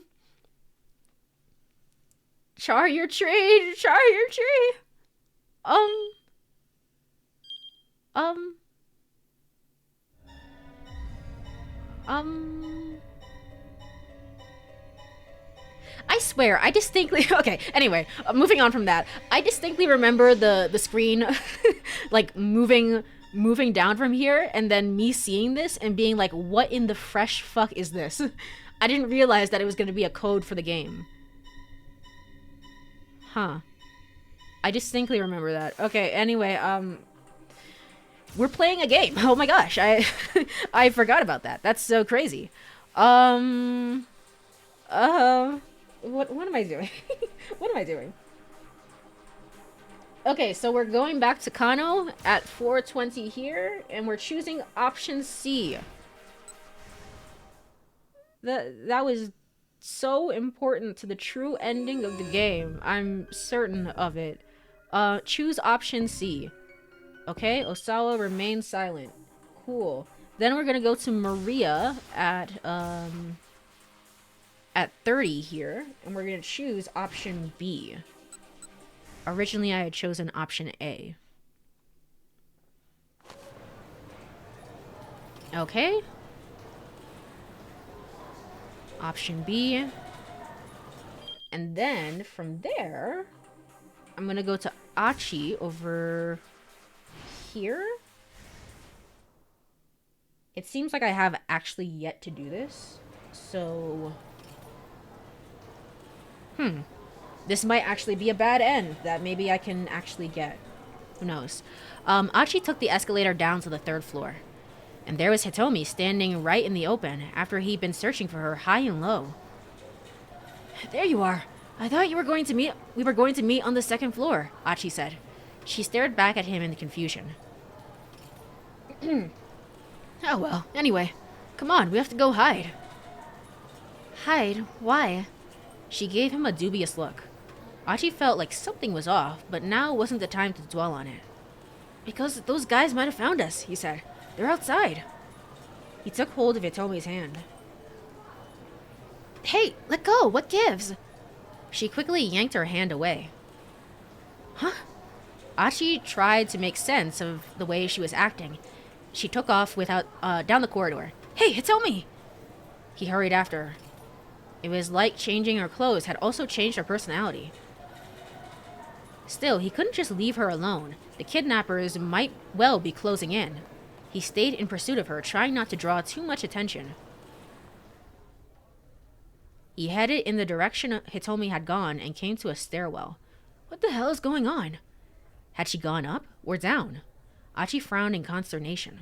char your tree, char your tree. Um, I swear, I distinctly okay. Anyway, moving on from that, I distinctly remember the screen, like moving down from here, and then me seeing this and being like, "What in the fresh fuck is this?" I didn't realize that it was going to be a code for the game. Huh. I distinctly remember that. Okay. Anyway, we're playing a game. Oh my gosh, I I forgot about that. That's so crazy. What am I doing? What am I doing? Okay, so we're going back to Kano at 4:20 here, and we're choosing option C. That was so important to the true ending of the game. I'm certain of it. Choose option C. Okay, Osawa remains silent. Cool. Then we're gonna go to Maria at 30 here, and we're gonna choose option B. Originally, I had chosen option A. Okay. Option B. And then, from there, I'm gonna go to Achi over here. It seems like I have actually yet to do this. So... This might actually be a bad end that maybe I can actually get. Who knows? Achi took the escalator down to the 3rd floor. And there was Hitomi standing right in the open after he'd been searching for her high and low. There you are. I thought we were going to meet on the 2nd floor, Achi said. She stared back at him in confusion. Oh well, anyway. Come on, we have to go hide. Hide? Why? She gave him a dubious look. Achi felt like something was off, but now wasn't the time to dwell on it. Because those guys might have found us, he said. They're outside. He took hold of Hitomi's hand. Hey, let go! What gives? She quickly yanked her hand away. Huh? Achi tried to make sense of the way she was acting. She took off down the corridor. Hey, Hitomi! He hurried after her. It was like changing her clothes had also changed her personality. Still, he couldn't just leave her alone. The kidnappers might well be closing in. He stayed in pursuit of her, trying not to draw too much attention. He headed in the direction Hitomi had gone and came to a stairwell. What the hell is going on? Had she gone up or down? Achi frowned in consternation.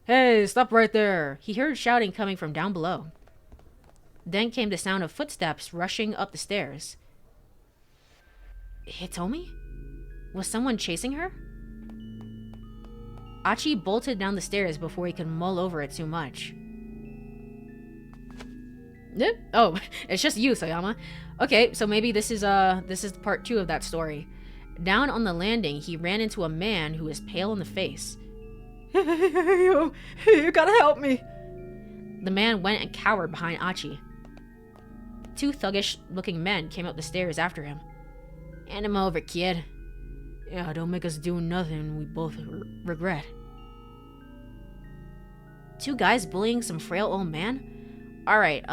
Hey, stop right there! He heard shouting coming from down below. Then came the sound of footsteps rushing up the stairs. Hitomi? Was someone chasing her? Achi bolted down the stairs before he could mull over it too much. Oh, it's just you, Toyama. Okay, so maybe this is part 2 of that story. Down on the landing, he ran into a man who was pale in the face. You gotta help me. The man went and cowered behind Achi. 2 thuggish-looking men came up the stairs after him. Hand him over, kid. Yeah, don't make us do nothing we both regret. 2 guys bullying some frail old man? Alright,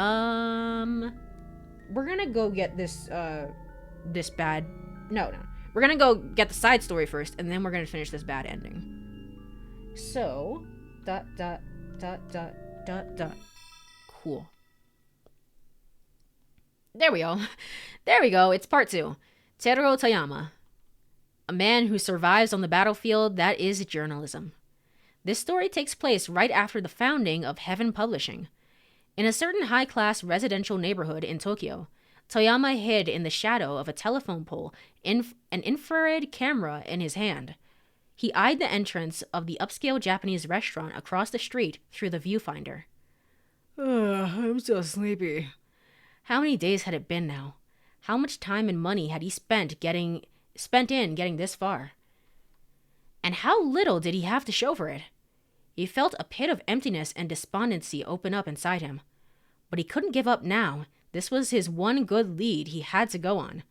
we're gonna go get this bad... No. We're gonna go get the side story first, and then we're gonna finish this bad ending. So... ... Cool. There we go. There we go, it's part 2. Teruo Toyama. A man who survives on the battlefield, that is journalism. This story takes place right after the founding of Heaven Publishing. In a certain high-class residential neighborhood in Tokyo, Toyama hid in the shadow of a telephone pole, an infrared camera in his hand. He eyed the entrance of the upscale Japanese restaurant across the street through the viewfinder. I'm so sleepy. How many days had it been now? How much time and money had he spent in getting this far? And how little did he have to show for it? He felt a pit of emptiness and despondency open up inside him. But he couldn't give up now. This was his one good lead he had to go on.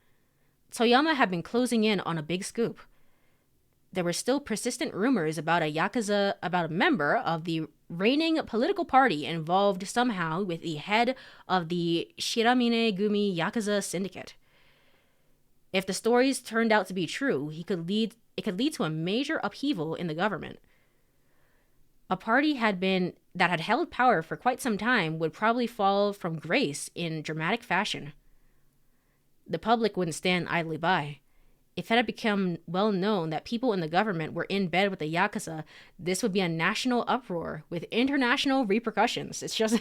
Toyama had been closing in on a big scoop. There were still persistent rumors about a member of the reigning political party involved somehow with the head of the Shiramine-gumi Yakuza syndicate. If the stories turned out to be true, it could lead to a major upheaval in the government. A party that had held power for quite some time would probably fall from grace in dramatic fashion. The public wouldn't stand idly by. If it had become well known that people in the government were in bed with the Yakuza, this would be a national uproar with international repercussions. It's just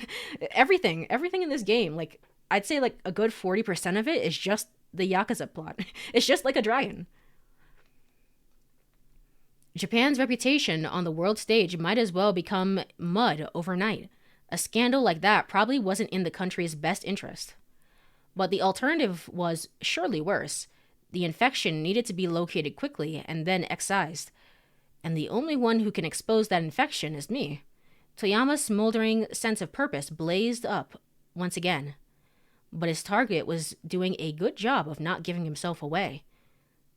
everything in this game. Like, I'd say like a good 40% of it is just the Yakuza plot. It's just like a dragon. Japan's reputation on the world stage might as well become mud overnight. A scandal like that probably wasn't in the country's best interest. But the alternative was surely worse. The infection needed to be located quickly and then excised. And the only one who can expose that infection is me. Toyama's smoldering sense of purpose blazed up once again. But his target was doing a good job of not giving himself away.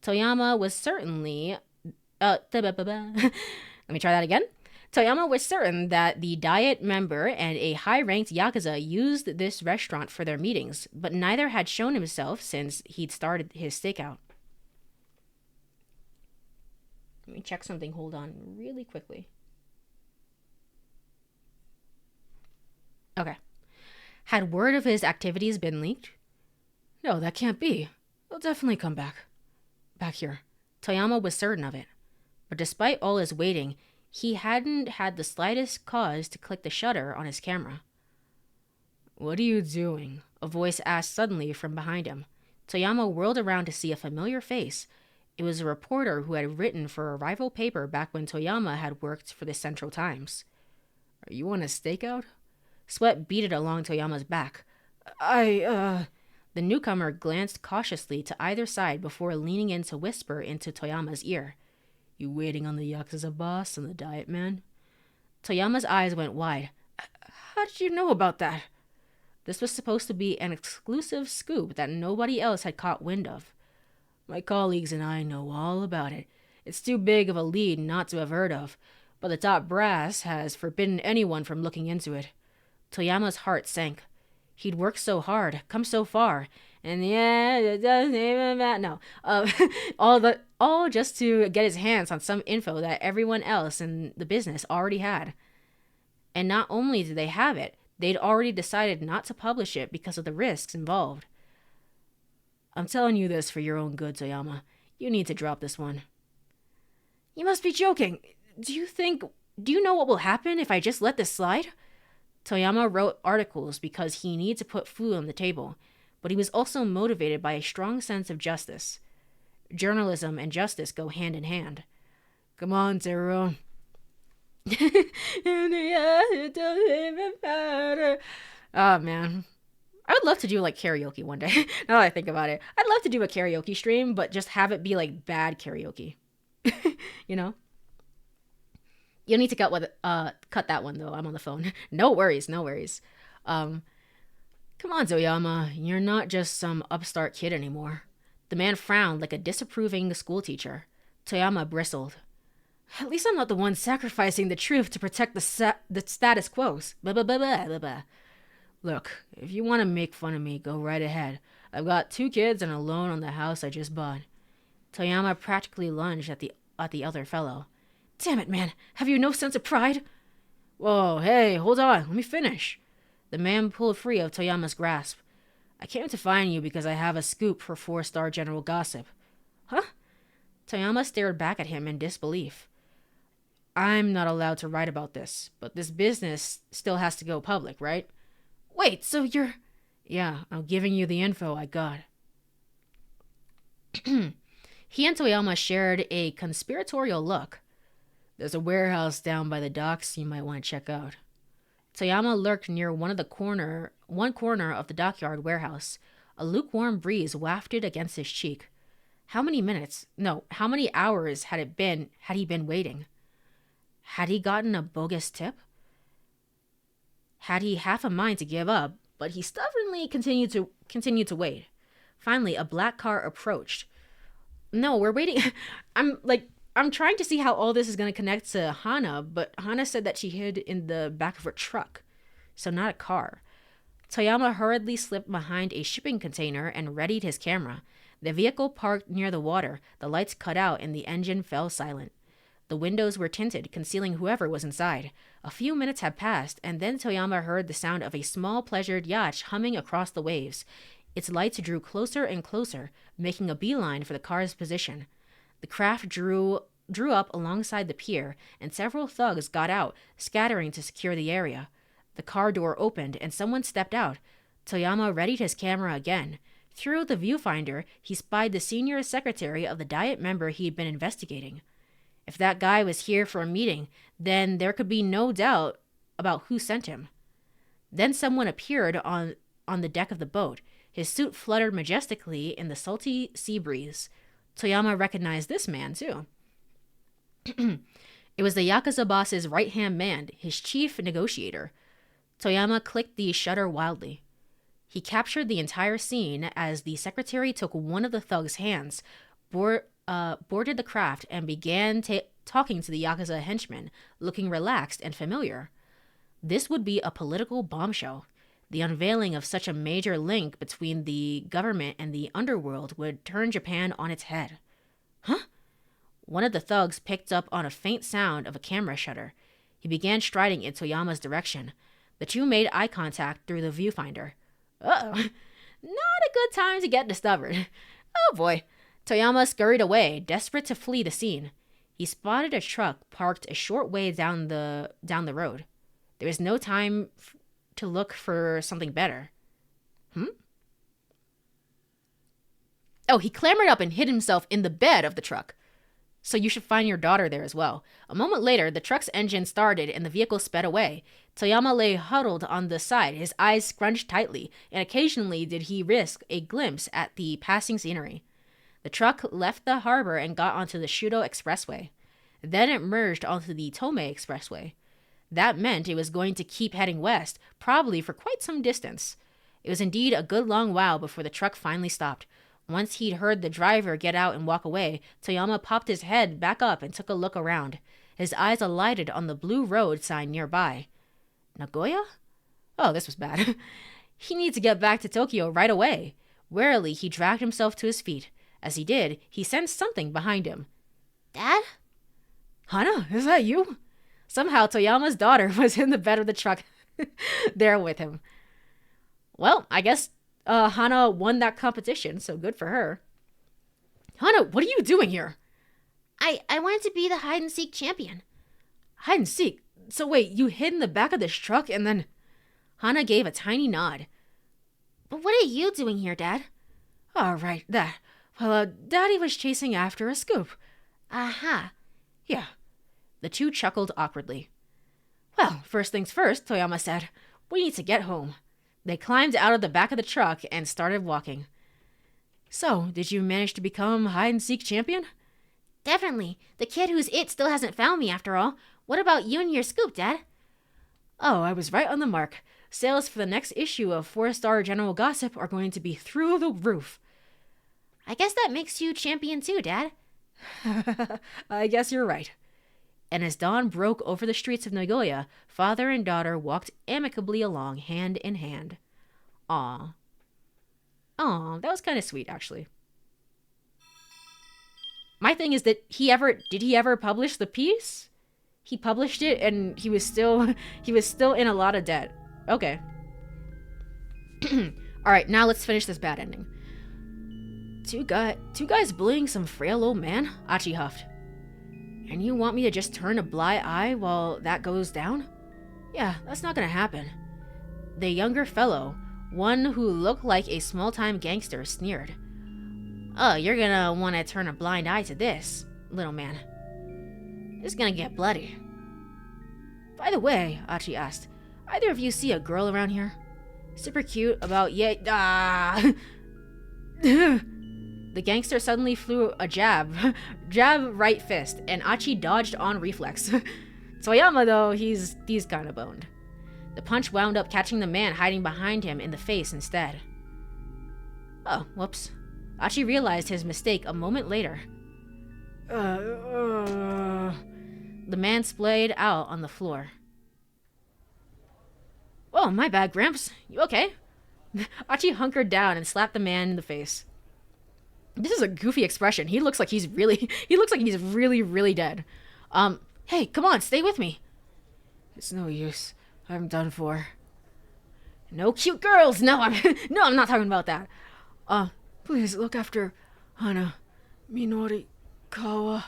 Toyama was certainly... Let me try that again. Toyama was certain that the Diet member and a high-ranked Yakuza used this restaurant for their meetings, but neither had shown himself since he'd started his stakeout. Let me check something, hold on, really quickly. Okay. Had word of his activities been leaked? No, that can't be. He'll definitely come back. Back here. Toyama was certain of it. But despite all his waiting, he hadn't had the slightest cause to click the shutter on his camera. What are you doing? A voice asked suddenly from behind him. Toyama whirled around to see a familiar face. It was a reporter who had written for a rival paper back when Toyama had worked for the Central Times. Are you on a stakeout? Sweat beaded along Toyama's back. The newcomer glanced cautiously to either side before leaning in to whisper into Toyama's ear. You waiting on the Yakuza boss and the Diet man? Toyama's eyes went wide. How did you know about that? This was supposed to be an exclusive scoop that nobody else had caught wind of. My colleagues and I know all about it. It's too big of a lead not to have heard of, but the top brass has forbidden anyone from looking into it. Toyama's heart sank. He'd worked so hard, come so far, and it doesn't even matter. No, all just to get his hands on some info that everyone else in the business already had. And not only did they have it, they'd already decided not to publish it because of the risks involved. I'm telling you this for your own good, Toyama. You need to drop this one. You must be joking. Do you think. Do you know what will happen if I just let this slide? Toyama wrote articles because he needed to put food on the table, but he was also motivated by a strong sense of justice. Journalism and justice go hand in hand. Come on, Zero. It doesn't even matter. Oh, man. I would love to do like karaoke one day. Now that I think about it, I'd love to do a karaoke stream, but just have it be like bad karaoke. you know? You'll need to cut that one though. I'm on the phone. No worries, no worries. Um, Come on, Zoyama. You're not just some upstart kid anymore. The man frowned like a disapproving schoolteacher. Toyama bristled. At least I'm not the one sacrificing the truth to protect the status quo. Blah, blah, blah, blah, blah, blah. Look, if you want to make fun of me, go right ahead. I've got 2 kids and a loan on the house I just bought. Toyama practically lunged at the other fellow. Damn it, man. Have you no sense of pride? Whoa, hey, hold on. Let me finish. The man pulled free of Toyama's grasp. I came to find you because I have a scoop for 4-star General Gossip. Huh? Toyama stared back at him in disbelief. I'm not allowed to write about this, but this business still has to go public, right? Wait, so you're... Yeah, I'm giving you the info I got. He and Toyama shared a conspiratorial look. There's a warehouse down by the docks you might want to check out. Toyama lurked near one corner of the dockyard warehouse. A lukewarm breeze wafted against his cheek. How many hours had he been waiting? Had he gotten a bogus tip? Had he half a mind to give up, but he stubbornly continued to wait. Finally, a black car approached. No, we're waiting. I'm trying to see how all this is going to connect to Hana, but Hana said that she hid in the back of her truck, so not a car. Toyama hurriedly slipped behind a shipping container and readied his camera. The vehicle parked near the water, the lights cut out, and the engine fell silent. The windows were tinted, concealing whoever was inside. A few minutes had passed, and then Toyama heard the sound of a small pleasured yacht humming across the waves. Its lights drew closer and closer, making a beeline for the car's position. The craft drew up alongside the pier, and several thugs got out, scattering to secure the area. The car door opened, and someone stepped out. Toyama readied his camera again. Through the viewfinder, he spied the senior secretary of the Diet member he'd been investigating. If that guy was here for a meeting, then there could be no doubt about who sent him. Then someone appeared on the deck of the boat. His suit fluttered majestically in the salty sea breeze. Toyama recognized this man, too. It was the Yakuza boss's right-hand man, his chief negotiator. Toyama clicked the shutter wildly. He captured the entire scene as the secretary took one of the thug's hands, boarded the craft, and began talking to the Yakuza henchman, looking relaxed and familiar. This would be a political bombshell. The unveiling of such a major link between the government and the underworld would turn Japan on its head. Huh? One of the thugs picked up on a faint sound of a camera shutter. He began striding in Toyama's direction. The 2 made eye contact through the viewfinder. Uh-oh. Not a good time to get discovered. Oh boy. Toyama scurried away, desperate to flee the scene. He spotted a truck parked a short way down the road. There was no time to look for something better. Oh, he clambered up and hid himself in the bed of the truck. So you should find your daughter there as well. A moment later, the truck's engine started and the vehicle sped away. Toyama lay huddled on the side, his eyes scrunched tightly, and occasionally did he risk a glimpse at the passing scenery. The truck left the harbor and got onto the Shudo Expressway. Then it merged onto the Tomei Expressway. That meant it was going to keep heading west, probably for quite some distance. It was indeed a good long while before the truck finally stopped. Once he'd heard the driver get out and walk away, Toyama popped his head back up and took a look around. His eyes alighted on the blue road sign nearby. Nagoya? Oh, this was bad. He needed to get back to Tokyo right away. Warily, he dragged himself to his feet. As he did, he sensed something behind him. Dad? Hana, is that you? Somehow, Toyama's daughter was in the bed of the truck there with him. Well, I guess Hana won that competition, so good for her. Hana, what are you doing here? I wanted to be the hide-and-seek champion. Hide and seek? So wait, you hid in the back of this truck and then... Hana gave a tiny nod. But what are you doing here, Dad? Oh, right, that. Well, Daddy was chasing after a scoop. Aha. Yeah. The two chuckled awkwardly. Well, first things first, Toyama said. We need to get home. They climbed out of the back of the truck and started walking. So, did you manage to become hide-and-seek champion? Definitely. The kid who's it still hasn't found me after all. What about you and your scoop, Dad? Oh, I was right on the mark. Sales for the next issue of 4-Star General Gossip are going to be through the roof. I guess that makes you champion too, Dad. I guess you're right. And as dawn broke over the streets of Nagoya, father and daughter walked amicably along, hand in hand. Aw. Aw, that was kind of sweet, actually. My thing is that did he ever publish the piece? He published it and he was still in a lot of debt. Okay. Alright, now let's finish this bad ending. Two guys bullying some frail old man? Achi huffed. And you want me to just turn a blind eye while that goes down? Yeah, that's not gonna happen. The younger fellow, one who looked like a small-time gangster, sneered. Oh, you're gonna want to turn a blind eye to this, little man. It's gonna get bloody. By the way, Achi asked, either of you see a girl around here? Super cute, about The gangster suddenly flew a jab right fist, and Achi dodged on reflex. Toyama, though, he's kind of boned. The punch wound up catching the man hiding behind him in the face instead. Oh, whoops. Achi realized his mistake a moment later. The man splayed out on the floor. Oh, my bad, Gramps. You okay? Achi hunkered down and slapped the man in the face. This is a goofy expression. He looks like he's really dead. Hey, come on, stay with me. It's no use. I'm done for. No cute girls. No, I'm not talking about that. Please look after Hana, Minori, Kawa.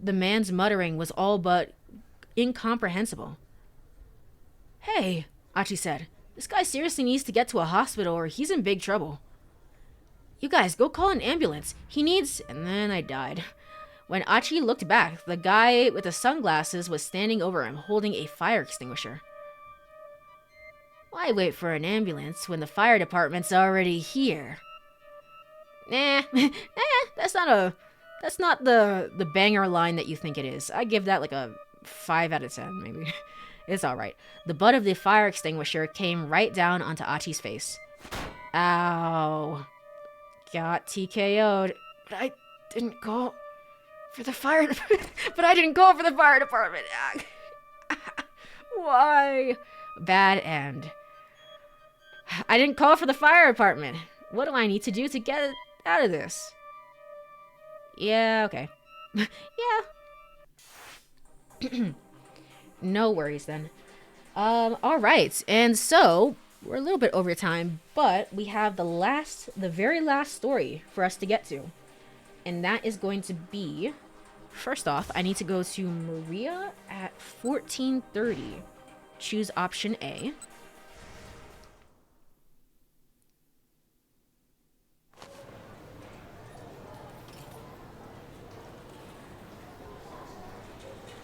The man's muttering was all but incomprehensible. Hey, Achi said. This guy seriously needs to get to a hospital or he's in big trouble. You guys, go call an ambulance. He needs... And then I died. When Achi looked back, the guy with the sunglasses was standing over him, holding a fire extinguisher. Why wait for an ambulance when the fire department's already here? Nah, that's not the banger line that you think it is. I give that like a 5 out of 10, maybe. It's alright. The butt of the fire extinguisher came right down onto Achi's face. Ow. Got TKO'd. But I didn't call for the fire department. Why? Bad end. I didn't call for the fire department. What do I need to do to get out of this? Yeah, okay. Yeah. No worries then. Alright, and so we're a little bit over time, but we have the very last story for us to get to. And that is going to be, first off, I need to go to Maria at 14:30. Choose option A.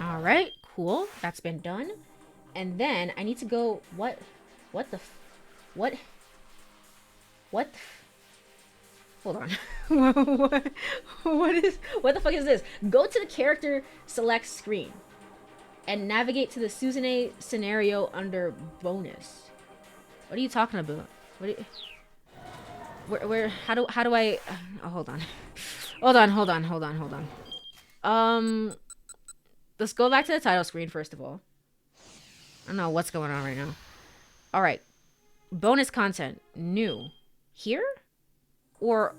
Alright, cool. That's been done. And then I need to go... What the... Hold on. What the fuck is this? Go to the character select screen and navigate to the Suzune scenario under bonus. What are you talking about? How do I... Oh, hold on. Let's go back to the title screen first of all. I don't know what's going on right now. Alright. Bonus content. New. Here? Or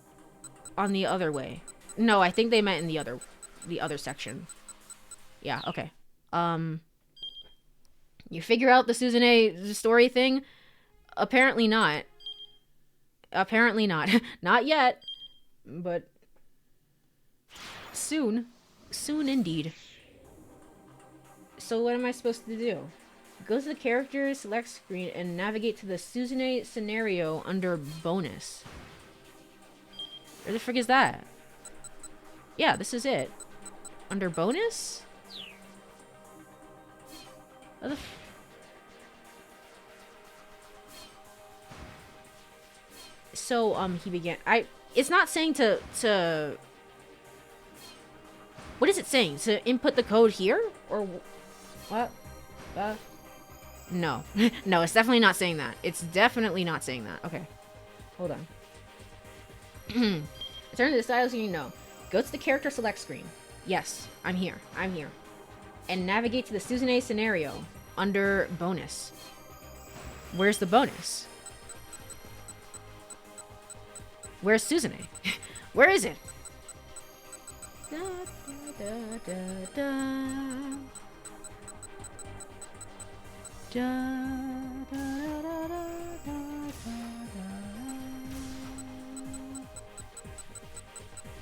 on the other way? No, I think they meant in the other section. Yeah, okay. You figure out the Suzune story thing? Apparently not. Not yet. But soon. Soon indeed. So what am I supposed to do? Go to the character select screen and navigate to the Suzune scenario under bonus. Where the frick is that? Yeah, this is it. Under bonus? What the so, he began... It's not saying to... What is it saying? To input the code here? Or... What? No. No, it's definitely not saying that. It's definitely not saying that. Okay. Hold on. Return to the style screen? No. Go to the character select screen. Yes, I'm here. I'm here. And navigate to the Suzune scenario under bonus. Where's the bonus? Where's Suzune? Where is it? Da, da, da, da, da, da, da, da, da.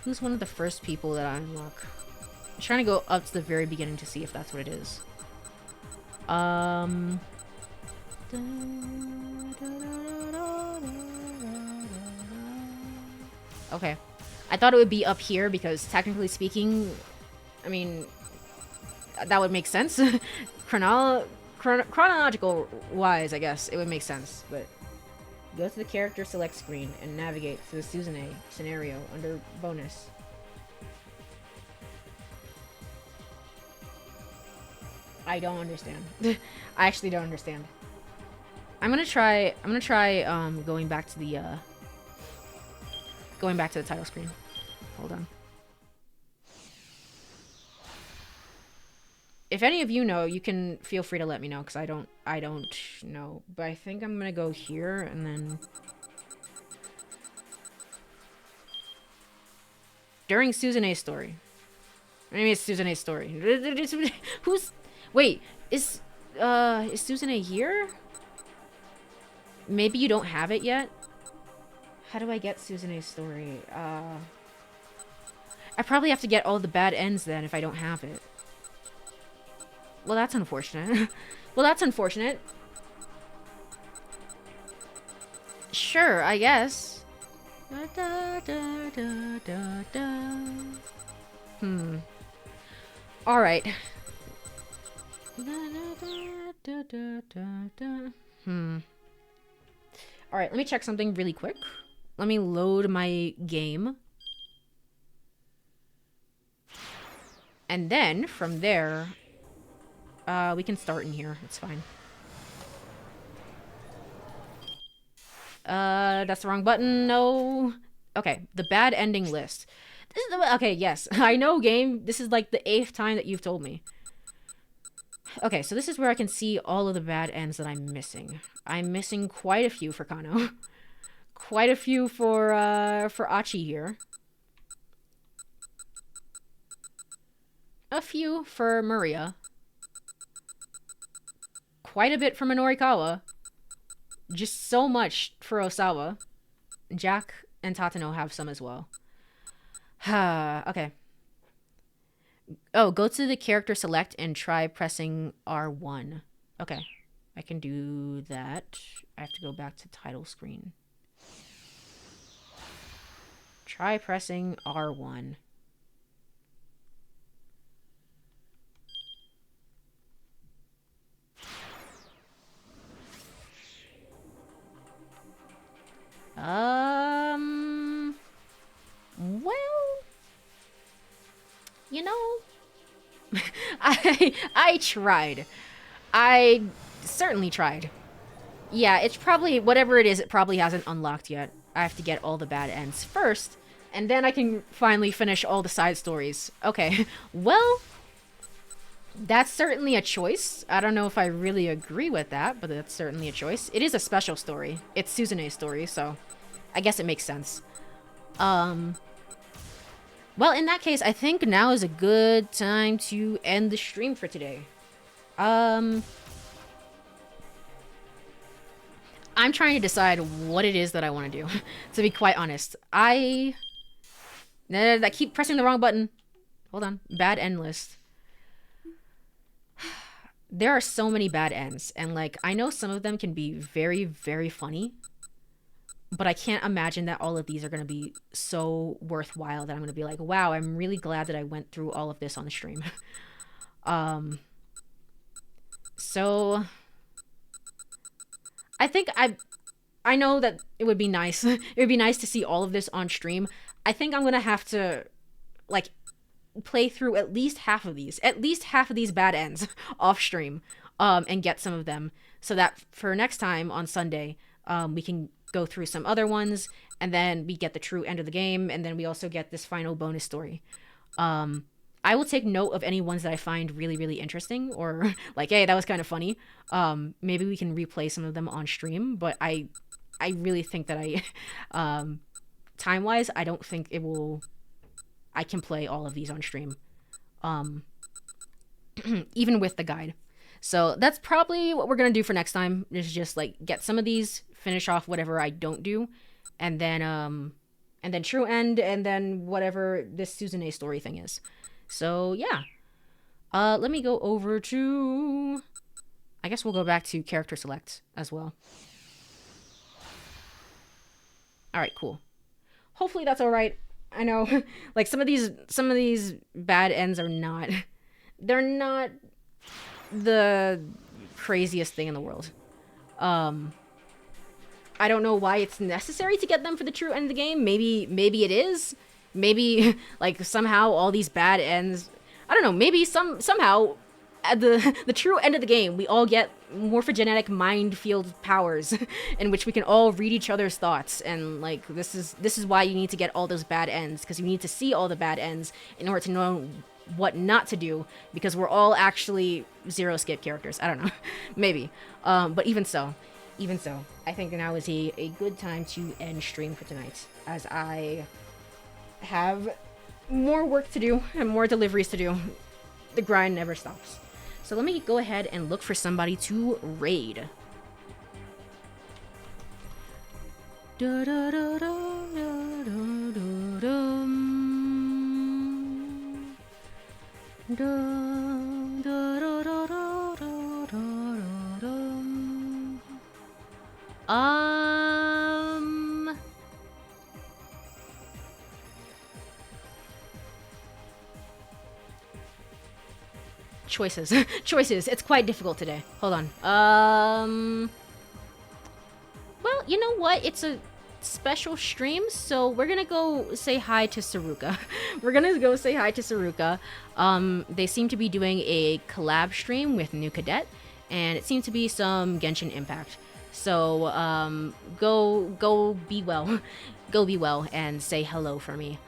Who's one of the first people that I unlock? I'm trying to go up to the very beginning to see if that's what it is. Okay. I thought it would be up here because technically speaking, I mean, that would make sense. Chronological wise, I guess, it would make sense. But go to the character select screen and navigate to the Suzune scenario under bonus. I don't understand. I actually don't understand. I'm gonna try going back to the title screen. Hold on. If any of you know, you can feel free to let me know, because I don't know. But I think I'm gonna go here and then during Suzune's story. Maybe it's Suzune's story. Who's wait, is Suzune here? Maybe you don't have it yet? How do I get Suzune's story? I probably have to get all the bad ends then if I don't have it. Well, that's unfortunate. Well, that's unfortunate. Sure, I guess. Da, da, da, da, da, da. Alright. Alright, let me check something really quick. Let me load my game. And then, from there, we can start in here. It's fine. That's the wrong button. No. Okay, the bad ending list. This is the, okay, yes. I know, game. This is like the 8th time that you've told me. Okay, so this is where I can see all of the bad ends that I'm missing. I'm missing quite a few for Kano. Quite a few for Achi here. A few for Maria. Quite a bit for Minorikawa. Just so much for Osawa. Jack and Tatano have some as well. Okay. Oh, go to the character select and try pressing R1. Okay. I can do that. I have to go back to title screen. Try pressing R1. Well, you know, I tried. I certainly tried. Yeah, it's probably, whatever it is, it probably hasn't unlocked yet. I have to get all the bad ends first, and then I can finally finish all the side stories. Okay, well, that's certainly a choice. I don't know if I really agree with that, but that's certainly a choice. It is a special story. It's Suzune's story, so I guess it makes sense. Well, in that case, I think now is a good time to end the stream for today. I'm trying to decide what it is that I want to do, to be quite honest. I keep pressing the wrong button. Hold on. Bad end list. There are so many bad ends, and like I know some of them can be very, very funny, but I can't imagine that all of these are going to be so worthwhile that I'm going to be like, wow, I'm really glad that I went through all of this on the stream. So I think I know that it would be nice. It would be nice to see all of this on stream. I think I'm going to have to like play through at least half of these bad ends off stream, and get some of them so that for next time on Sunday, we can go through some other ones, and then we get the true end of the game, and then we also get this final bonus story. I will take note of any ones that I find really, really interesting, or like, hey, that was kind of funny. Maybe we can replay some of them on stream, but I really think that time-wise, I don't think I can play all of these on stream, even with the guide. So that's probably what we're gonna do for next time, is just like get some of these, finish off whatever I don't do, and then true end, and then whatever this Suzune story thing is. So yeah, let me go over to, I guess we'll go back to character select as well. All right, cool. Hopefully that's all right. I know, like some of these bad ends are not, they're not the craziest thing in the world. I don't know why it's necessary to get them for the true end of the game. Maybe it is. Maybe like somehow all these bad ends, I don't know, maybe somehow at the true end of the game we all get morphogenetic mind field powers in which we can all read each other's thoughts, and like this is why you need to get all those bad ends, because you need to see all the bad ends in order to know what not to do, because we're all actually zero skip characters. I don't know. Maybe. But even so, I think now is a good time to end stream for tonight, as I have more work to do and more deliveries to do. The grind never stops. So let me go ahead and look for somebody to raid. Choices. It's quite difficult today. Hold on. Well, you know what? It's a special stream, so we're gonna go say hi to Saruka. They seem to be doing a collab stream with New Cadet, and it seems to be some Genshin Impact. So, go be well. Go be well and say hello for me.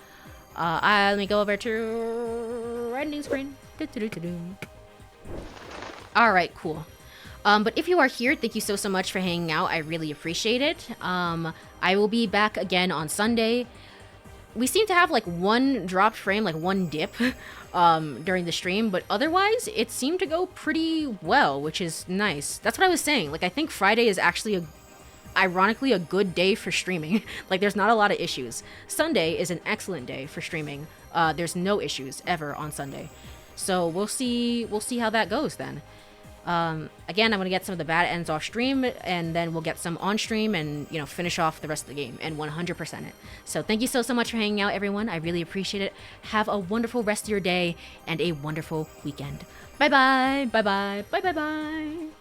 Let me go over to red new screen. Alright, cool. But if you are here, thank you so much for hanging out. I really appreciate it. I will be back again on Sunday. We seem to have like one dropped frame, like one dip during the stream, but otherwise it seemed to go pretty well, which is nice. That's what I was saying. Like, I think Friday is actually ironically a good day for streaming. Like, there's not a lot of issues. Sunday is an excellent day for streaming. There's no issues ever on Sunday. So we'll see how that goes then. Again, I'm going to get some of the bad ends off stream, and then we'll get some on stream and, you know, finish off the rest of the game and 100% it. So thank you so much for hanging out, everyone. I really appreciate it. Have a wonderful rest of your day and a wonderful weekend. Bye-bye. Bye-bye. Bye-bye-bye.